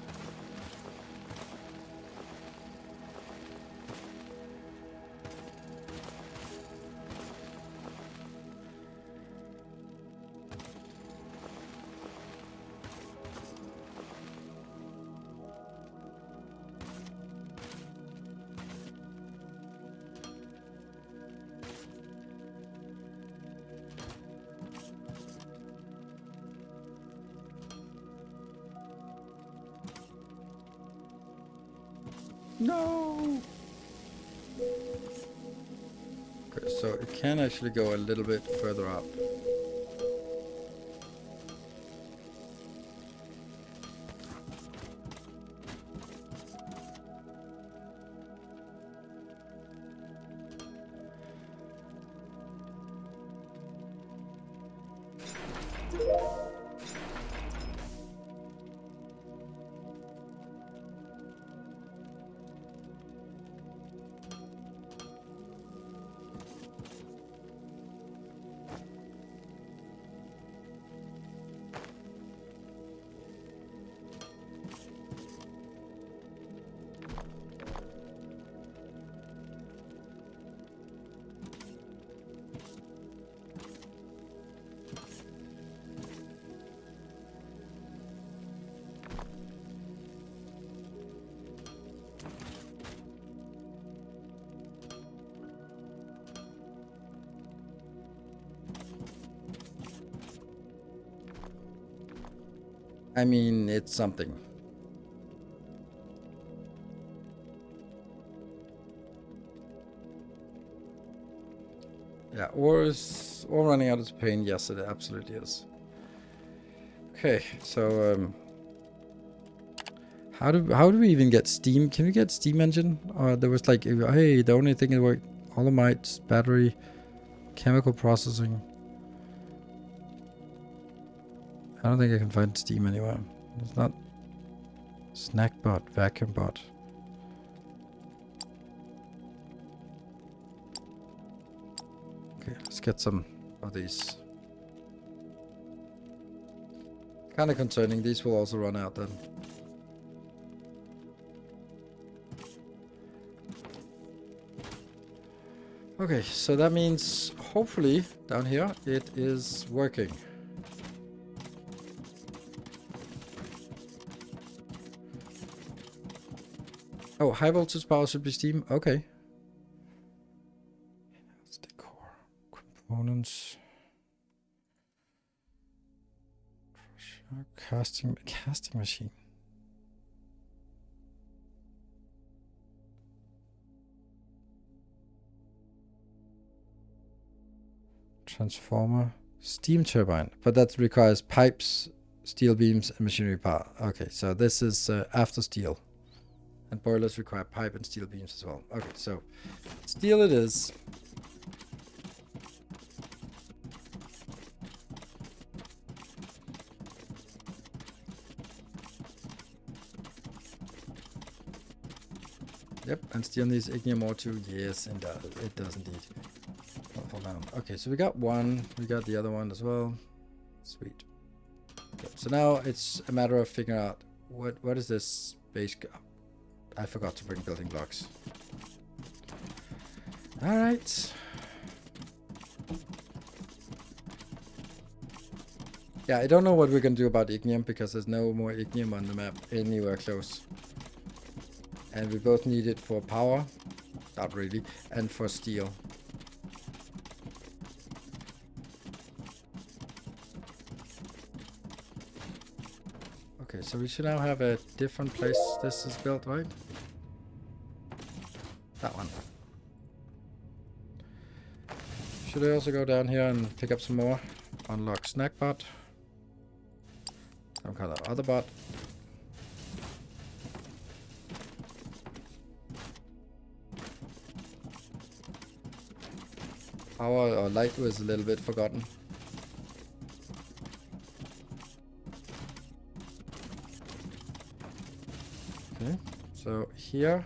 No! Okay, so it can actually go a little bit further up. I mean, it's something. Yeah, ore running out of pain. Yes, it absolutely is. Okay, so how do we even get steam? Can we get steam engine? There was like, hey, the only thing that worked: Holomite, battery, chemical processing. I don't think I can find steam anywhere. It's not snack bot, vacuum bot. Okay, let's get some of these. Kind of concerning. These will also run out then. Okay, so that means hopefully down here it is working. Oh, high voltage power should be steam. Okay. That's the core components. Casting machine. Transformer, steam turbine, but that requires pipes, steel beams, and machinery power. Okay, so this is after steel, and boilers require pipe and steel beams as well. Okay, so steel it is. Yep, and steel needs ignium ore too. Yes, and it does indeed. Hold on. Okay, so we got one. We got the other one as well. Sweet. Okay, so now it's a matter of figuring out what is this base. I forgot to bring building blocks. All right. Yeah, I don't know what we're gonna do about ignium because there's no more ignium on the map anywhere close. And we both need it for power, not really, and for steel. Okay, so we should now have a different place this is built, right? That one. Should I also go down here and pick up some more? Unlock snack bot. Some kind of other bot. Power or light was a little bit forgotten. Okay, so here.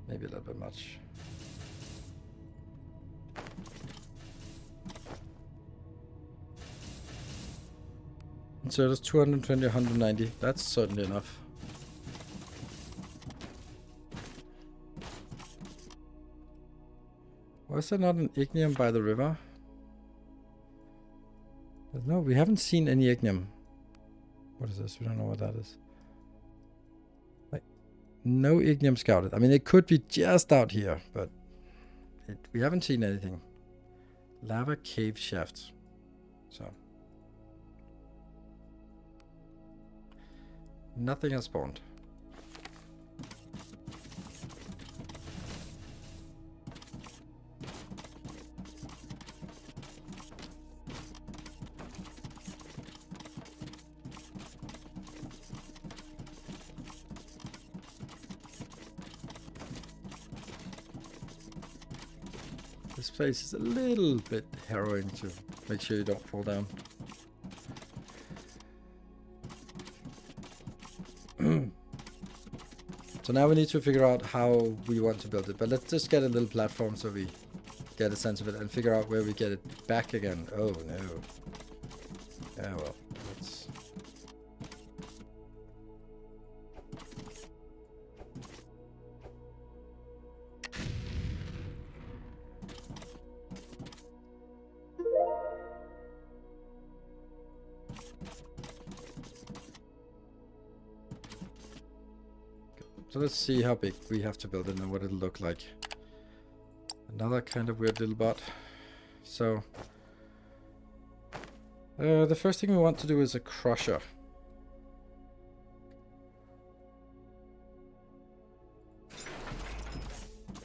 Maybe a little bit much. So that's 220, 190. That's certainly enough. Was there not an ignium by the river? No, we haven't seen any ignium. What is this? We don't know what that is. Like, no ignium scouted. I mean, it could be just out here, but we haven't seen anything. Lava cave shafts. So. Nothing has spawned. This place is a little bit harrowing to make sure you don't fall down. So now we need to figure out how we want to build it. But let's just get a little platform so we get a sense of it and figure out where we get it back again. Oh no. Yeah, well, let's... So let's see how big we have to build it and what it'll look like. Another kind of weird little bot. So the first thing we want to do is a crusher.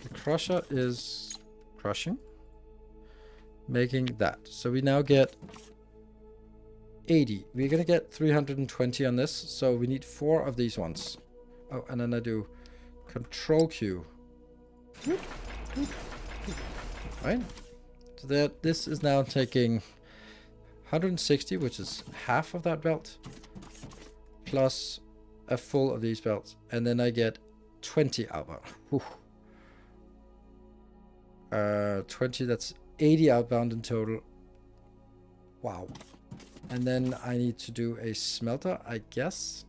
The crusher is crushing, making that. So we now get 80. We're gonna get 320 on this, so we need 4 of these ones. Oh, and then I do Control Q. Right. So that this is now taking 160, which is half of that belt, plus a full of these belts, and then I get 20 outbound. 20, that's 80 outbound in total. Wow. And then I need to do a smelter, I guess,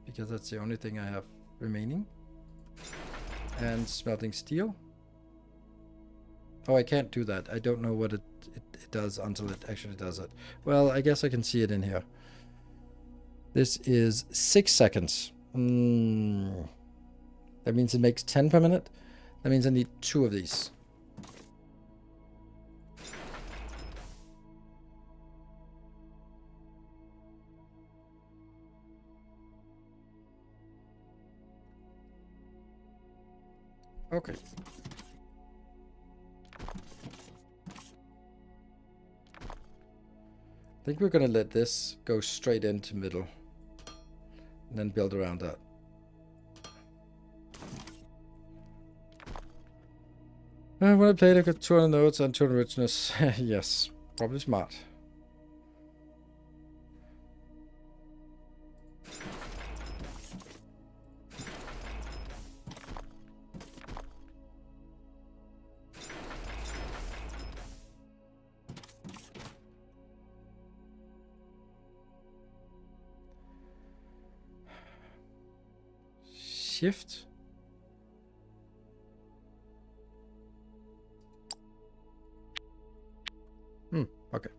because that's the only thing I have remaining. And smelting steel. Oh, I can't do that. I don't know what it does until it actually does it. Well, I guess I can see it in here. This is 6 seconds. That means it makes 10 per minute. That means I need 2 of these. Okay. I think we're gonna let this go straight into middle and then build around that. When I played, I got 200 notes and 200 richness. Yes, probably smart. Shift. Okay.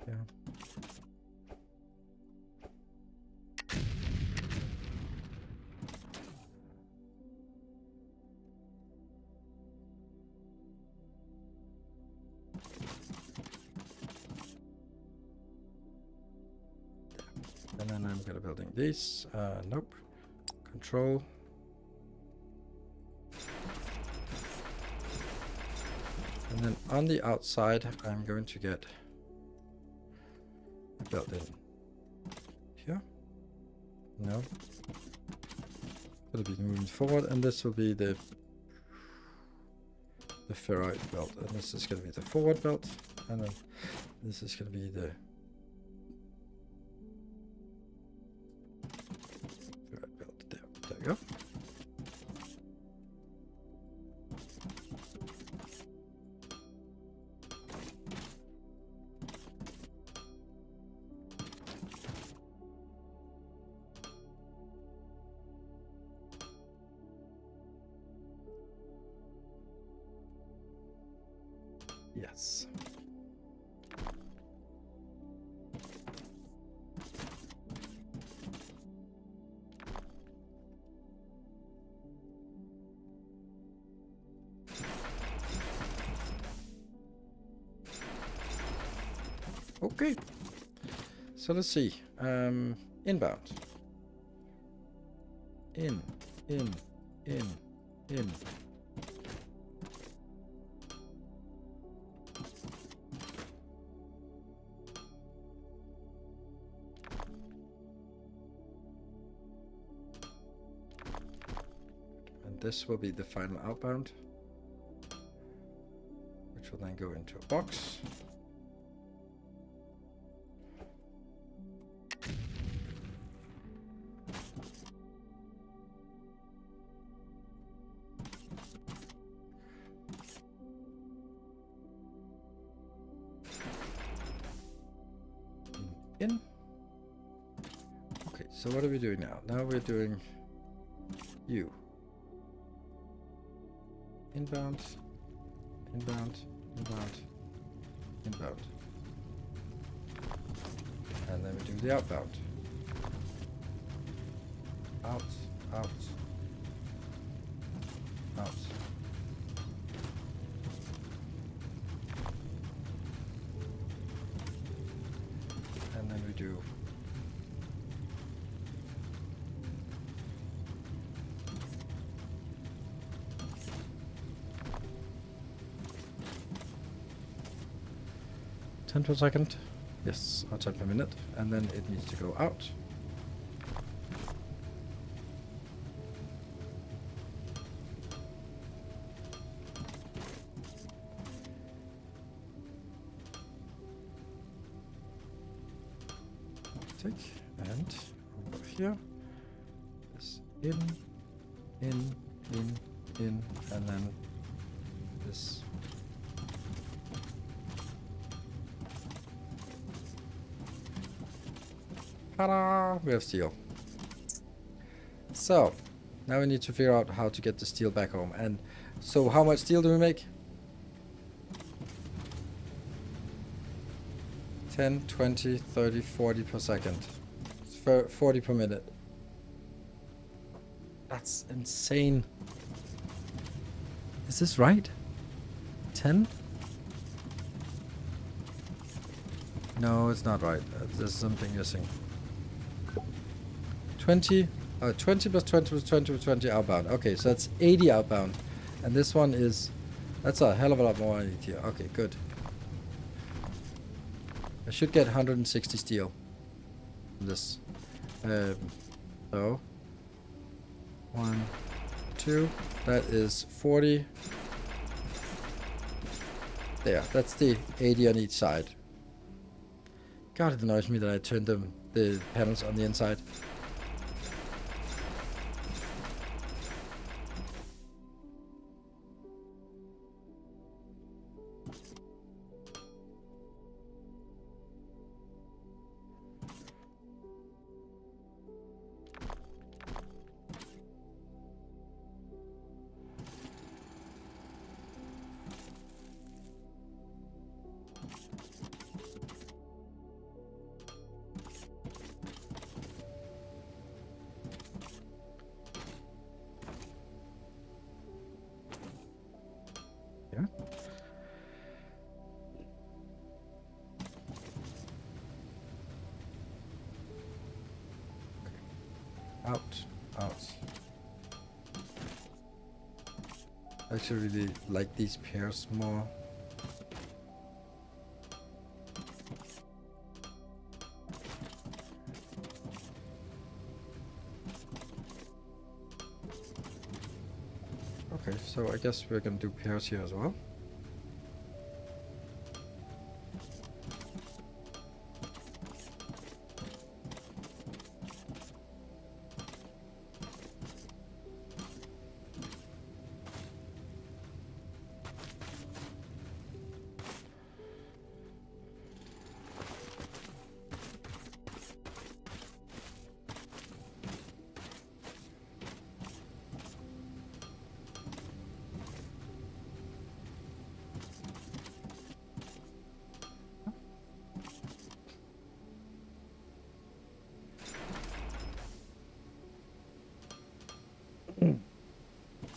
Yeah. And then I'm gonna building these. Nope. Control. And then on the outside, I'm going to get a built in here. No. It'll be moving forward, and this will be the ferrite belt, and this is going to be the forward belt, and then this is going to be the ferrite belt. There we go. Yes. Okay. So let's see. Inbound. In. This will be the final outbound, which will then go into a box. Okay, so what are we doing now? Now we're doing you. Inbound, inbound, inbound, inbound. And then we do the outbound. Out, out, out. And then we do $10 per second. Yes, or 10 per minute. And then it needs to go out. And over here, this in, and then this. Ta-da! We have steel. So, now we need to figure out how to get the steel back home. And so how much steel do we make? 10, 20, 30, 40 per second. 40 per minute. That's insane. Is this right? 10? No, it's not right. There's something missing. 20 plus 20 plus 20 plus 20 outbound. Okay, so that's 80 outbound. And this one is... That's a hell of a lot more I need here. Okay, good. I should get 160 steel from this. So 1, 2, that is 40. There, that's the 80 on each side. God, it annoys me that I turned the panels on the inside. Yeah. Out, out. I actually really like these pairs more. Okay, so I guess we're gonna do pairs here as well.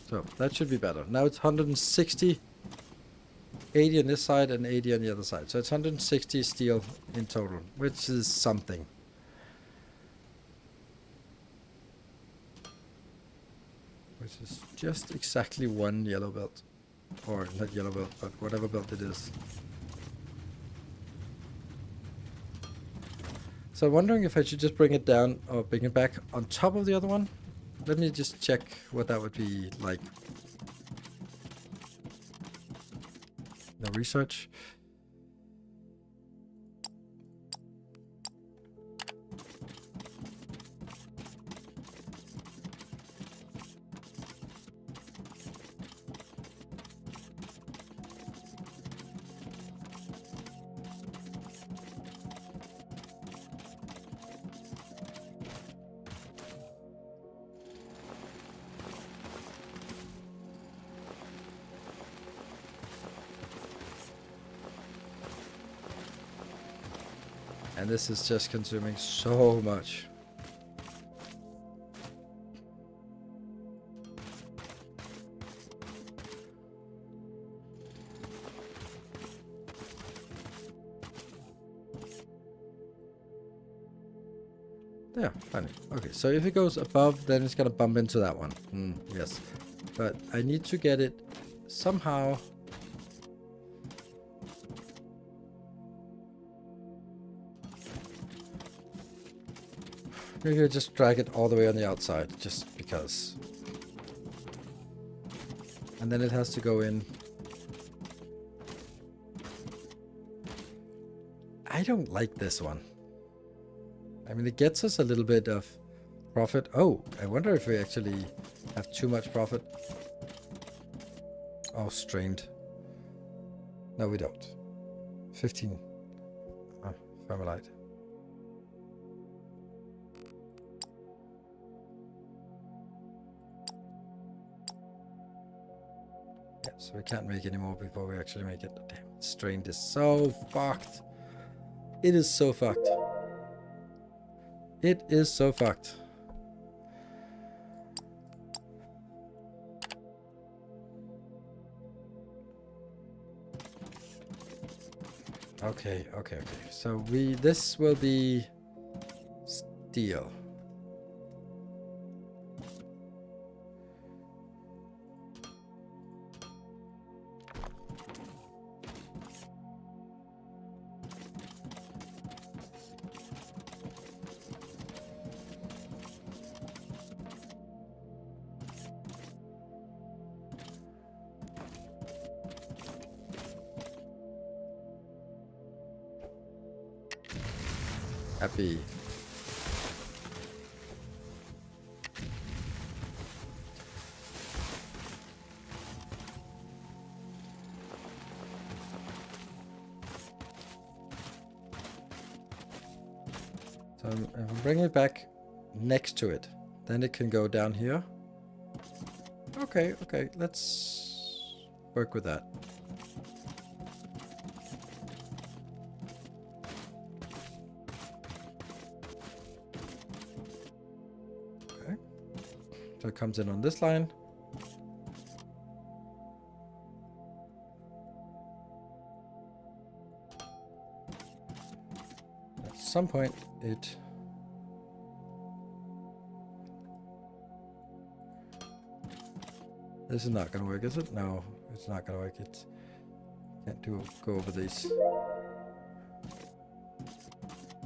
So that should be better. Now it's 160, 80 on this side and 80 on the other side. So it's 160 steel in total, which is something. Which is just exactly one yellow belt. Or not yellow belt, but whatever belt it is. So I'm wondering if I should just bring it down or bring it back on top of the other one. Let me just check what that would be like. No research. And this is just consuming so much. There, finally. Okay, so if it goes above, then it's gonna bump into that one. Yes. But I need to get it somehow. Maybe I just drag it all the way on the outside, just because. And then it has to go in. I don't like this one. I mean, it gets us a little bit of profit. Oh, I wonder if we actually have too much profit. Oh, strained. No, we don't. 15. Oh, Thermalite. Yeah, so we can't make any more before we actually make it. Damn, strained is so fucked. It is so fucked. It is so fucked. Okay. So this will be steel. Happy. So if I bring it back next to it, then it can go down here. Okay, let's work with that. Okay, so it comes in on this line. At some point, it this is not gonna work, is it? No, it's not gonna work. It can't go over these.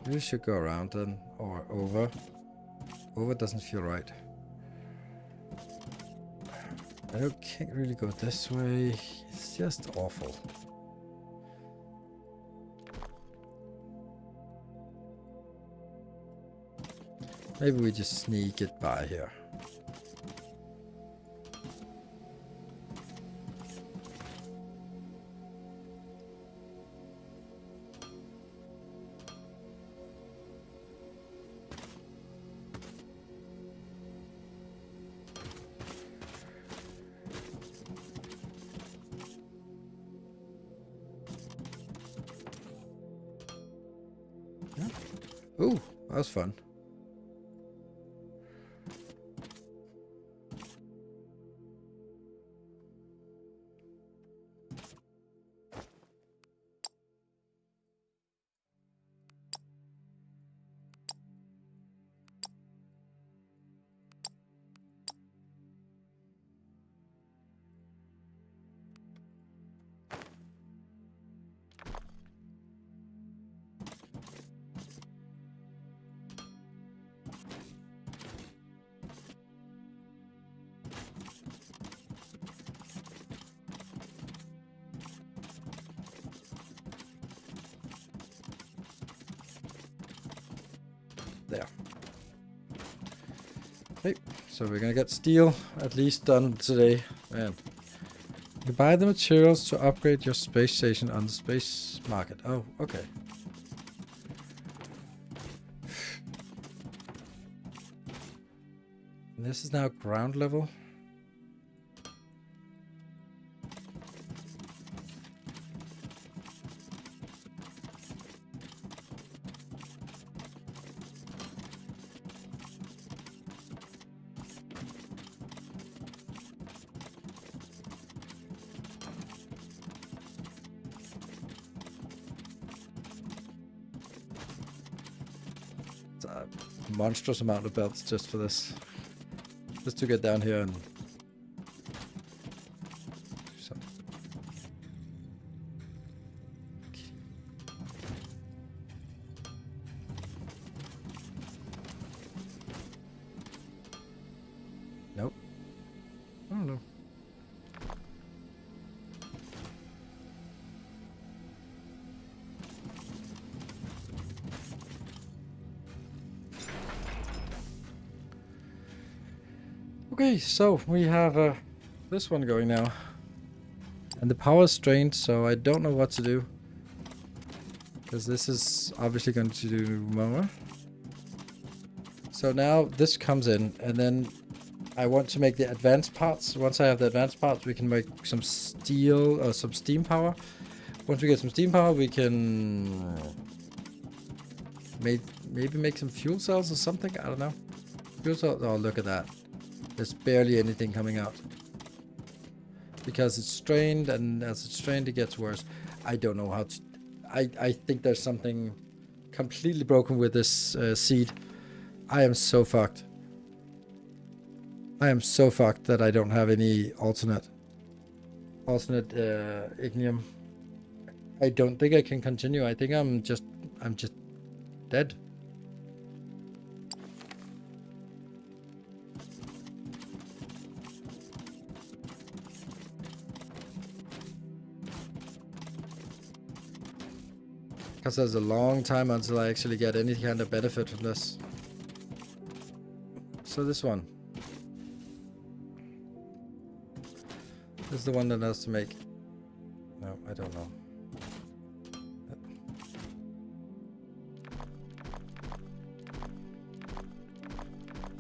You should go around then, or over. Over doesn't feel right. Can't really go this way. It's just awful. Maybe we just sneak it by here. Ooh, that was fun. There. Okay, so we're gonna get steel at least done today. Man. You buy the materials to upgrade your space station on the space market. Oh, okay. And this is now ground level. It's a monstrous amount of belts just for this. Just to get down here and... So. Nope. I don't know. Okay, so we have this one going now. And the power is strained, so I don't know what to do. Because this is obviously going to do more. So now this comes in, and then I want to make the advanced parts. Once I have the advanced parts, we can make some steel or some steam power. Once we get some steam power, we can maybe make some fuel cells or something. I don't know. Fuel cells. Oh, look at that. There's barely anything coming out. Because it's strained, and as it's strained, it gets worse. I don't know how to... I think there's something completely broken with this seed. I am so fucked. I am so fucked that I don't have any alternate ignium. I don't think I can continue. I think I'm just dead. Because there's a long time until I actually get any kind of benefit from this. So this one. This is the one that has to make... No, I don't know.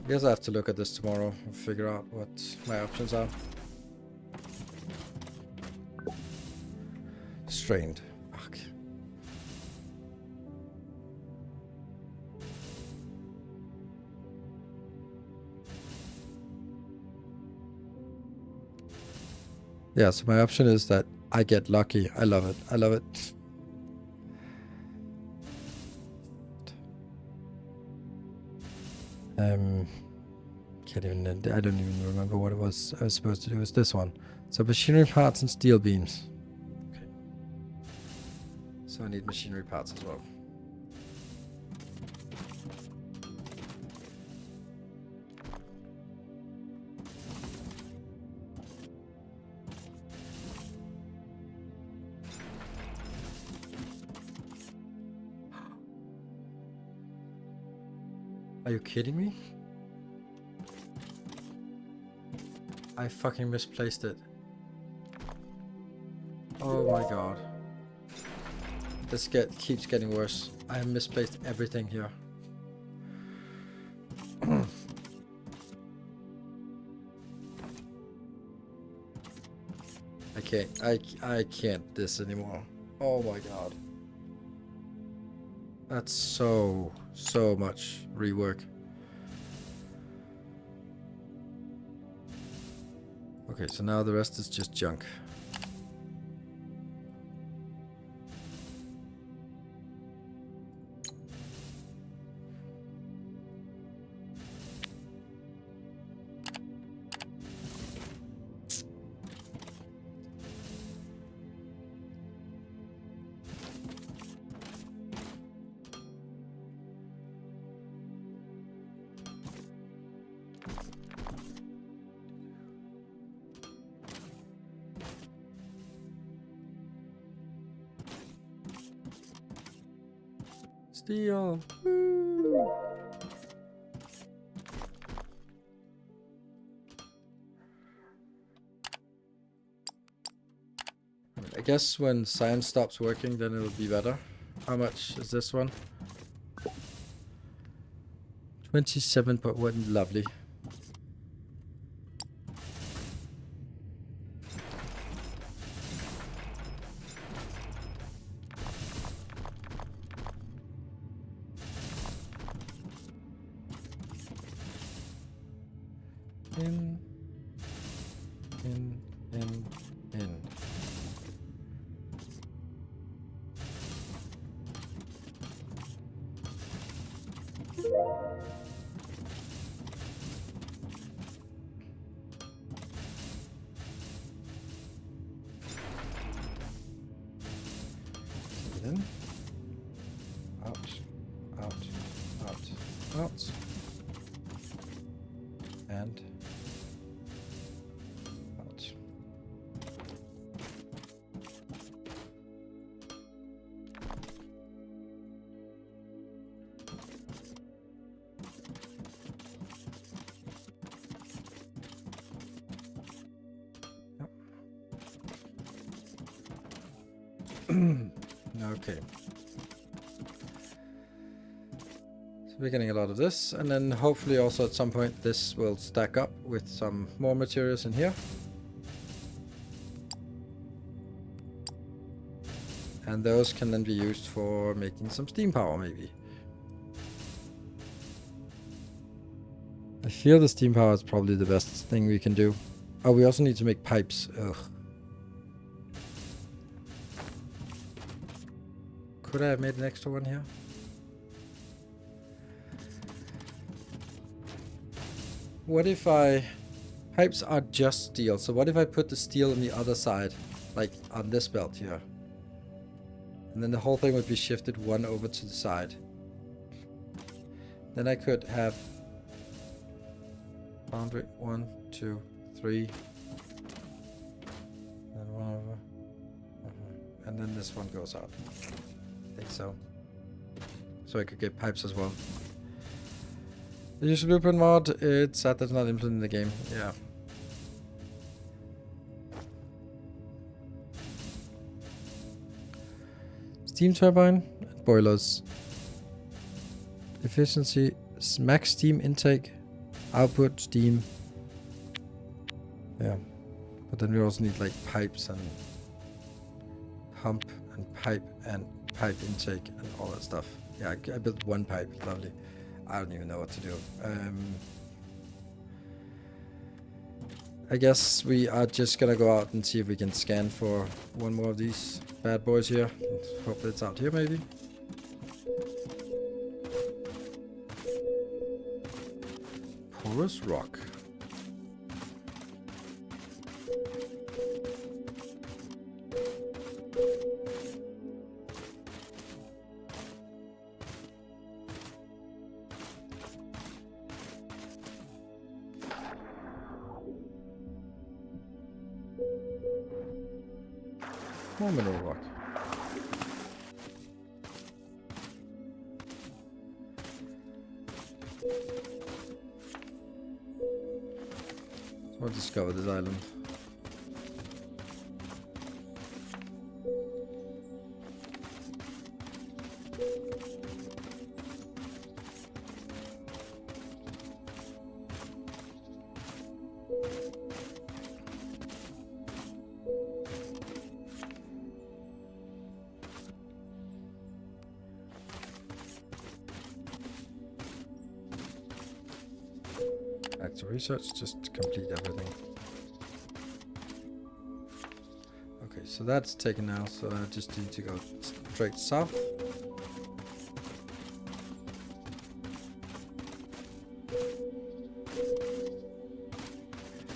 I guess I have to look at this tomorrow and figure out what my options are. Strained. Fuck. Yeah, so my option is that I get lucky. I love it. I love it. Can't even... I don't even remember what it was I was supposed to do. It's this one. So machinery parts and steel beams. Okay. So I need machinery parts as well. Are you kidding me? I fucking misplaced it. Oh my god. This keeps getting worse. I have misplaced everything here. I can't this anymore. Oh my god. That's so much rework. Okay, so now the rest is just junk. Steel. Woo. I guess when science stops working, then it'll be better. How much is this one? 27.1. Lovely. In. out. And out. Okay. So we're getting a lot of this, and then hopefully also at some point this will stack up with some more materials in here. And those can then be used for making some steam power, maybe. I feel the steam power is probably the best thing we can do. Oh, we also need to make pipes. Ugh. Could I have made an extra one here? What if pipes are just steel, so what if I put the steel on the other side, like on this belt here? And then the whole thing would be shifted one over to the side. Then I could have foundry 1, 2, 3. And one over. And then this one goes out. I think so. So I could get pipes as well. The user blueprint mod, it's sad that's not implemented in the game. Yeah. Steam turbine, boilers. Efficiency, max steam intake, output, steam. Yeah. But then we also need like pipes and pump and pipe intake and all that stuff. Yeah, I built one pipe, lovely. I don't even know what to do. I guess we are just gonna go out and see if we can scan for one more of these bad boys here. Hope it's out here maybe. Porous rock. More mineral rock. We'll discover this island. Back to research, just to complete everything. Okay, so that's taken now, so I just need to go straight south.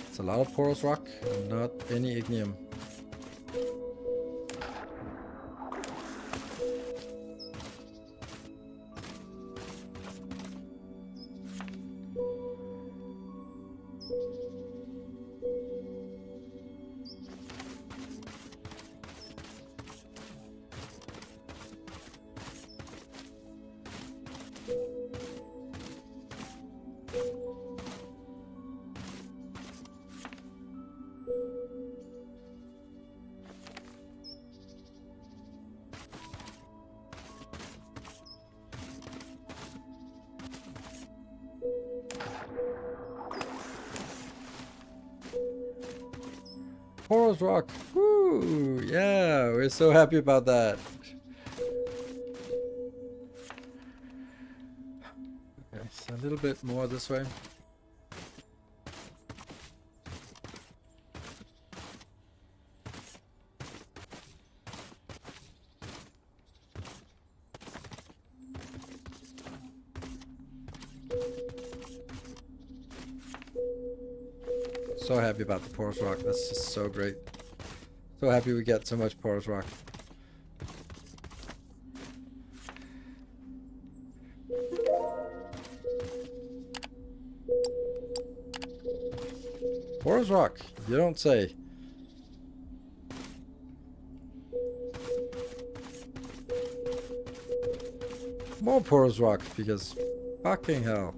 It's a lot of porous rock and not any ignium. Porous rock. Woo! Yeah, we're so happy about that. Okay, so a little bit more this way. So happy about the porous rock. That's just so great. So happy we get so much porous rock. Porous rock, you don't say. More porous rock, because fucking hell.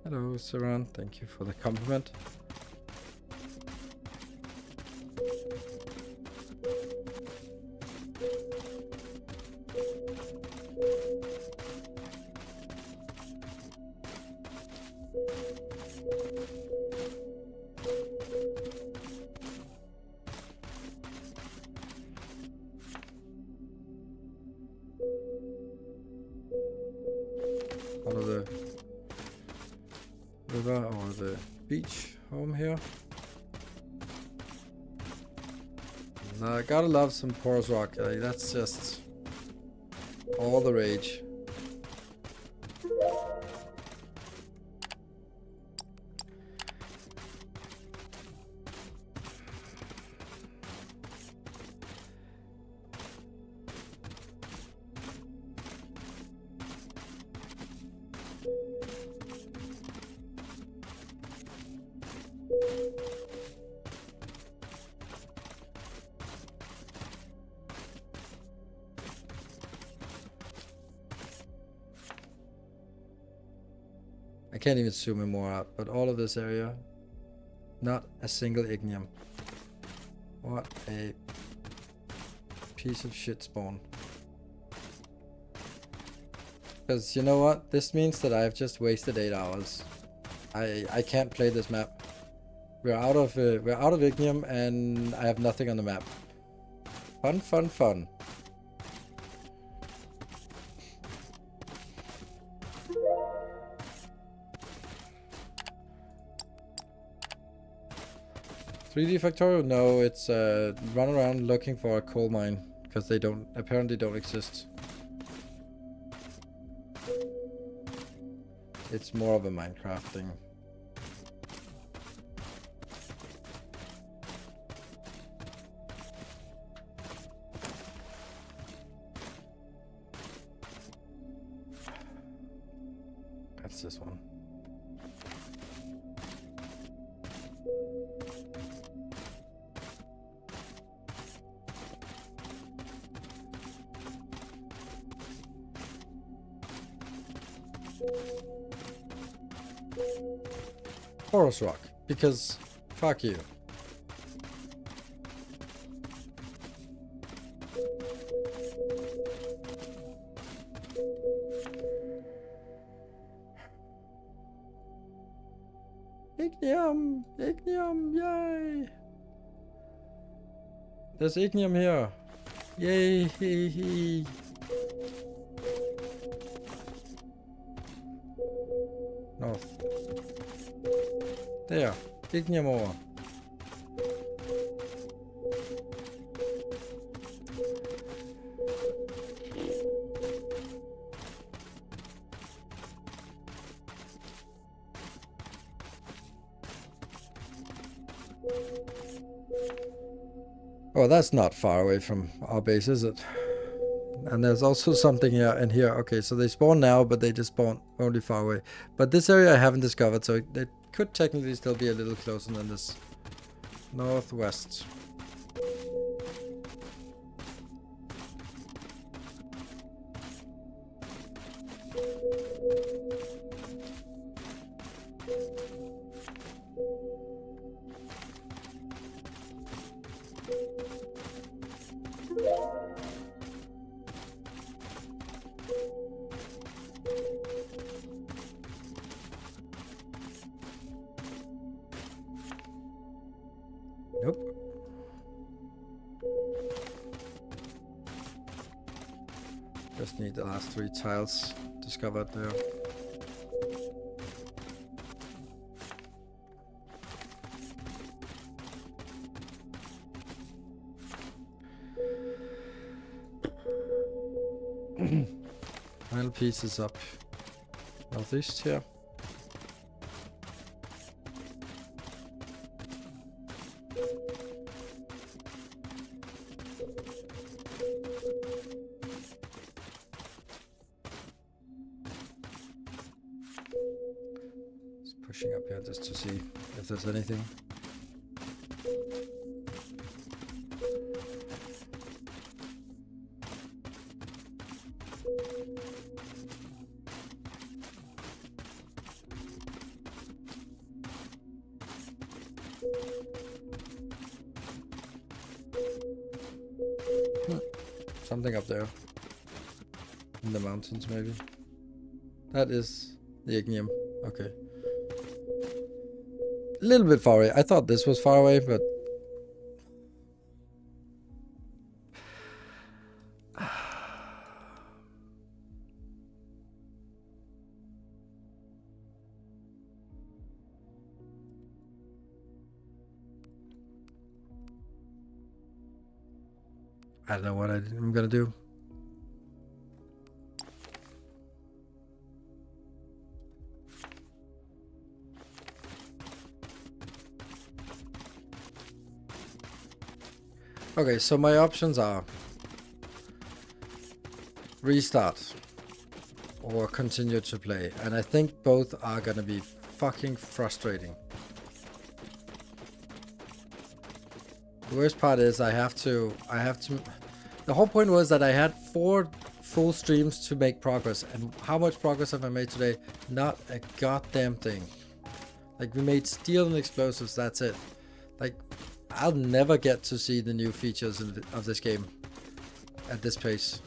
Hello, Saran. Thank you for the compliment. Out of the river or the beach home here. I gotta love some porous rock. That's just all the rage. I can't even zoom in more out, but all of this area, not a single ignium. What a piece of shit spawn. Because you know what? This means that I've just wasted 8 hours. I can't play this map. We're out of ignium and I have nothing on the map. Fun, fun, fun. "3D Factorio?" No, it's run around looking for a coal mine because they apparently don't exist. It's more of a Minecraft thing. That's this one. Porous rock, because fuck you. Ignium! Ignium! Yay! There's ignium here. Yay! Hee hee. North. There. Ignium ore. Oh, that's not far away from our base, is it? And there's also something here and here. Okay, so they spawn now, but they just spawn only far away. But this area I haven't discovered, so it could technically still be a little closer than this. Northwest. Nope. Just need the last 3 tiles discovered there. Final piece is up northeast here. Just pushing up here just to see if there's anything. Something up there. In the mountains, maybe. That is the ignium. Okay. A little bit far away. I thought this was far away, but... I don't know what I'm gonna do. Okay, so my options are restart or continue to play, and I think both are gonna be fucking frustrating. The worst part is I have to, the whole point was that I had 4 full streams to make progress, and how much progress have I made today? Not a goddamn thing. Like, we made steel and explosives, that's it. Like, I'll never get to see the new features of this game at this pace.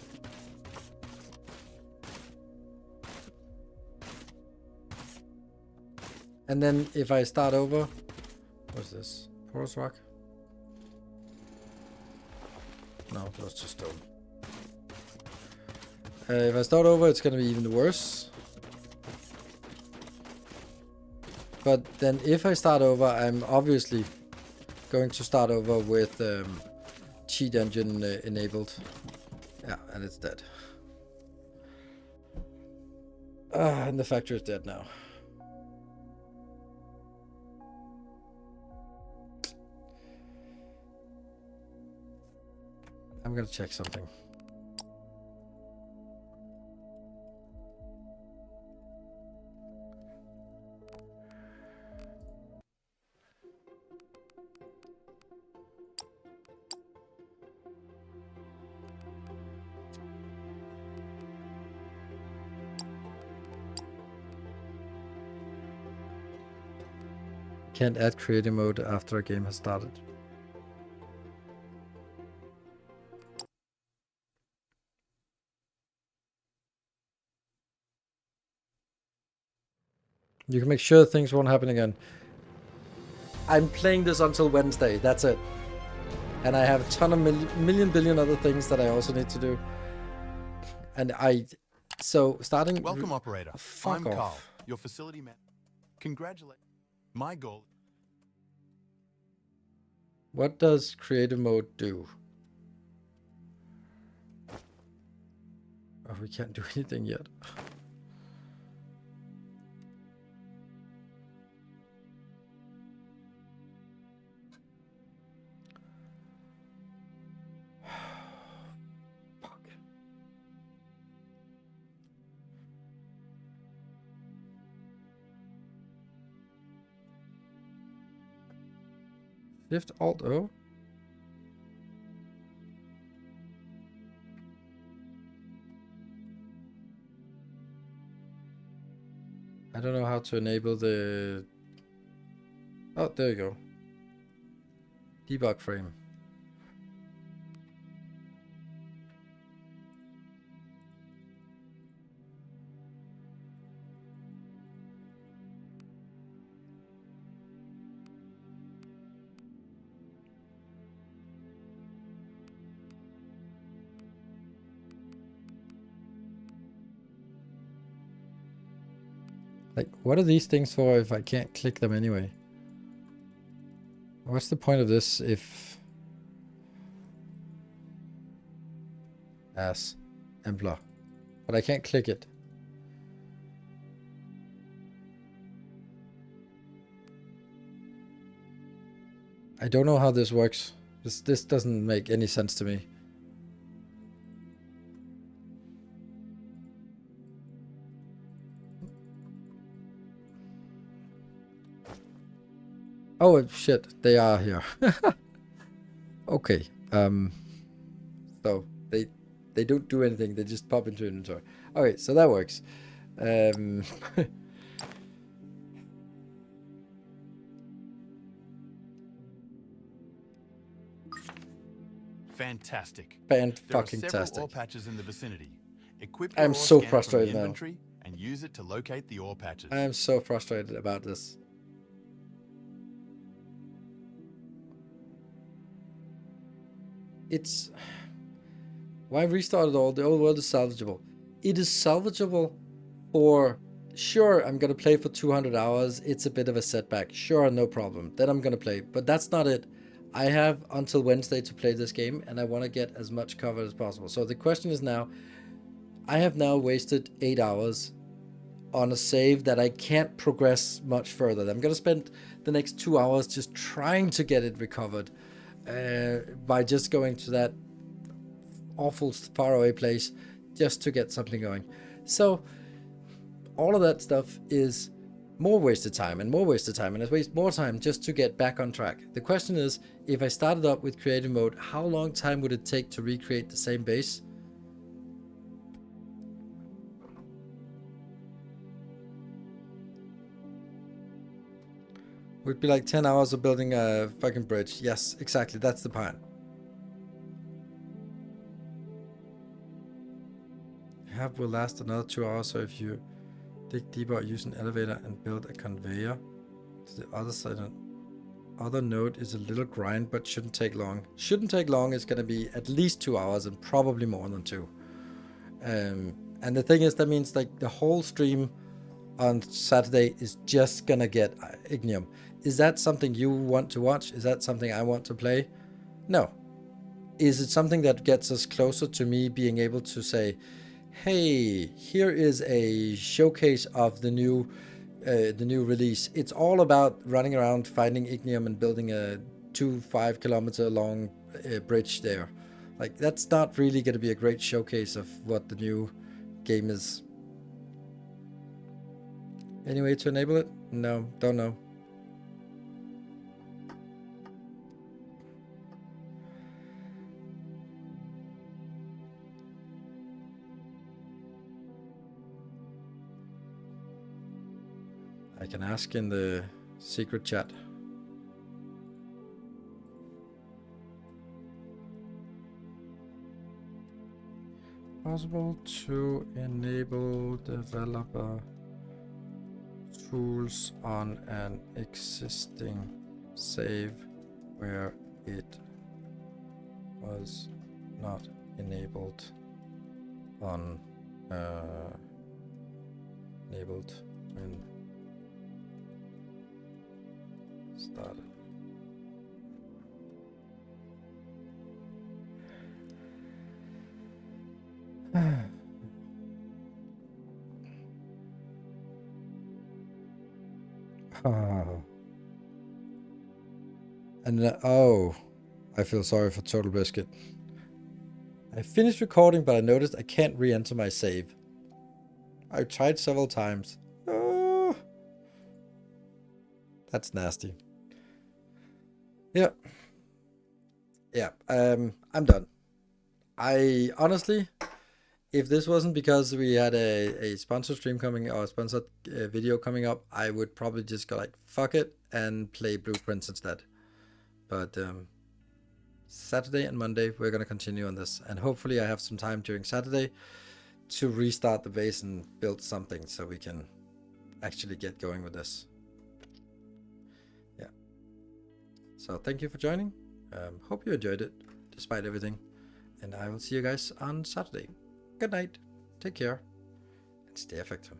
And then if I start over, what's this? Porous rock? No, that's just stone. If I start over, it's gonna be even worse. But then if I start over, I'm obviously going to start over with cheat engine enabled. Yeah, and it's dead. And the factory is dead now. I'm gonna check something. Can't add creative mode after a game has started. You can make sure things won't happen again. I'm playing this until Wednesday, that's it. And I have a ton of million billion other things that I also need to do. And so starting... Welcome, operator. Fuck I'm off. Carl, your facility man. Congratulate. My goal... What does creative mode do? Oh, we can't do anything yet. Fuck. Shift Alt O. I don't know how to enable the... Oh, there you go. Debug frame. Like, what are these things for if I can't click them anyway? What's the point of this if... As Embler. But I can't click it. I don't know how this works. This doesn't make any sense to me. Oh shit, they are here. Okay. So they don't do anything, they just pop into inventory. Okay, so that works. Fantastic. Fan-fucking-tastic. There are several ore patches in the vicinity. Equip I your am ore so scanner from frustrated the now. inventory and use it to locate the ore patches. I am so frustrated about this. It's... Why restart it all? The old world is salvageable. It is salvageable for... Sure, I'm going to play for 200 hours. It's a bit of a setback. Sure, no problem. Then I'm going to play. But that's not it. I have until Wednesday to play this game, and I want to get as much covered as possible. So the question is now, I have now wasted 8 hours on a save that I can't progress much further. I'm going to spend the next 2 hours just trying to get it recovered by just going to that awful faraway place just to get something going. So all of that stuff is more wasted time and more wasted time, and I waste more time just to get back on track. The question is, if I started up with creative mode, how long time would it take to recreate the same base? Would be like 10 hours of building a fucking bridge. Yes, exactly, that's the plan. Have will last another 2 hours, so if you dig deeper, use an elevator and build a conveyor to the other side. Other node is a little grind, but shouldn't take long. Shouldn't take long. It's going to be at least 2 hours and probably more than 2. And the thing is, that means like the whole stream on Saturday is just going to get Ignium. Is that something you want to watch? Is that something I want to play? No. Is it something that gets us closer to me being able to say, hey, here is a showcase of the new release. It's all about running around, finding Ignium and building a 5 kilometer long bridge there. Like, that's not really going to be a great showcase of what the new game is. Any way to enable it? No, don't know. I can ask in the secret chat. Possible to enable developer tools on an existing save where it was not enabled on enabled when started. Oh. And oh, I feel sorry for Total Biscuit. I finished recording, but I noticed I can't re-enter my save. I tried several times. Oh, that's nasty. Yeah. Yeah, I'm done. I honestly, if this wasn't because we had a sponsored stream coming, or a sponsored video coming up, I would probably just go like, fuck it, and play Blueprints instead. But Saturday and Monday, we're going to continue on this. And hopefully I have some time during Saturday to restart the base and build something so we can actually get going with this. Yeah. So thank you for joining. Hope you enjoyed it, despite everything. And I will see you guys on Saturday. Good night. Take care. And stay effective.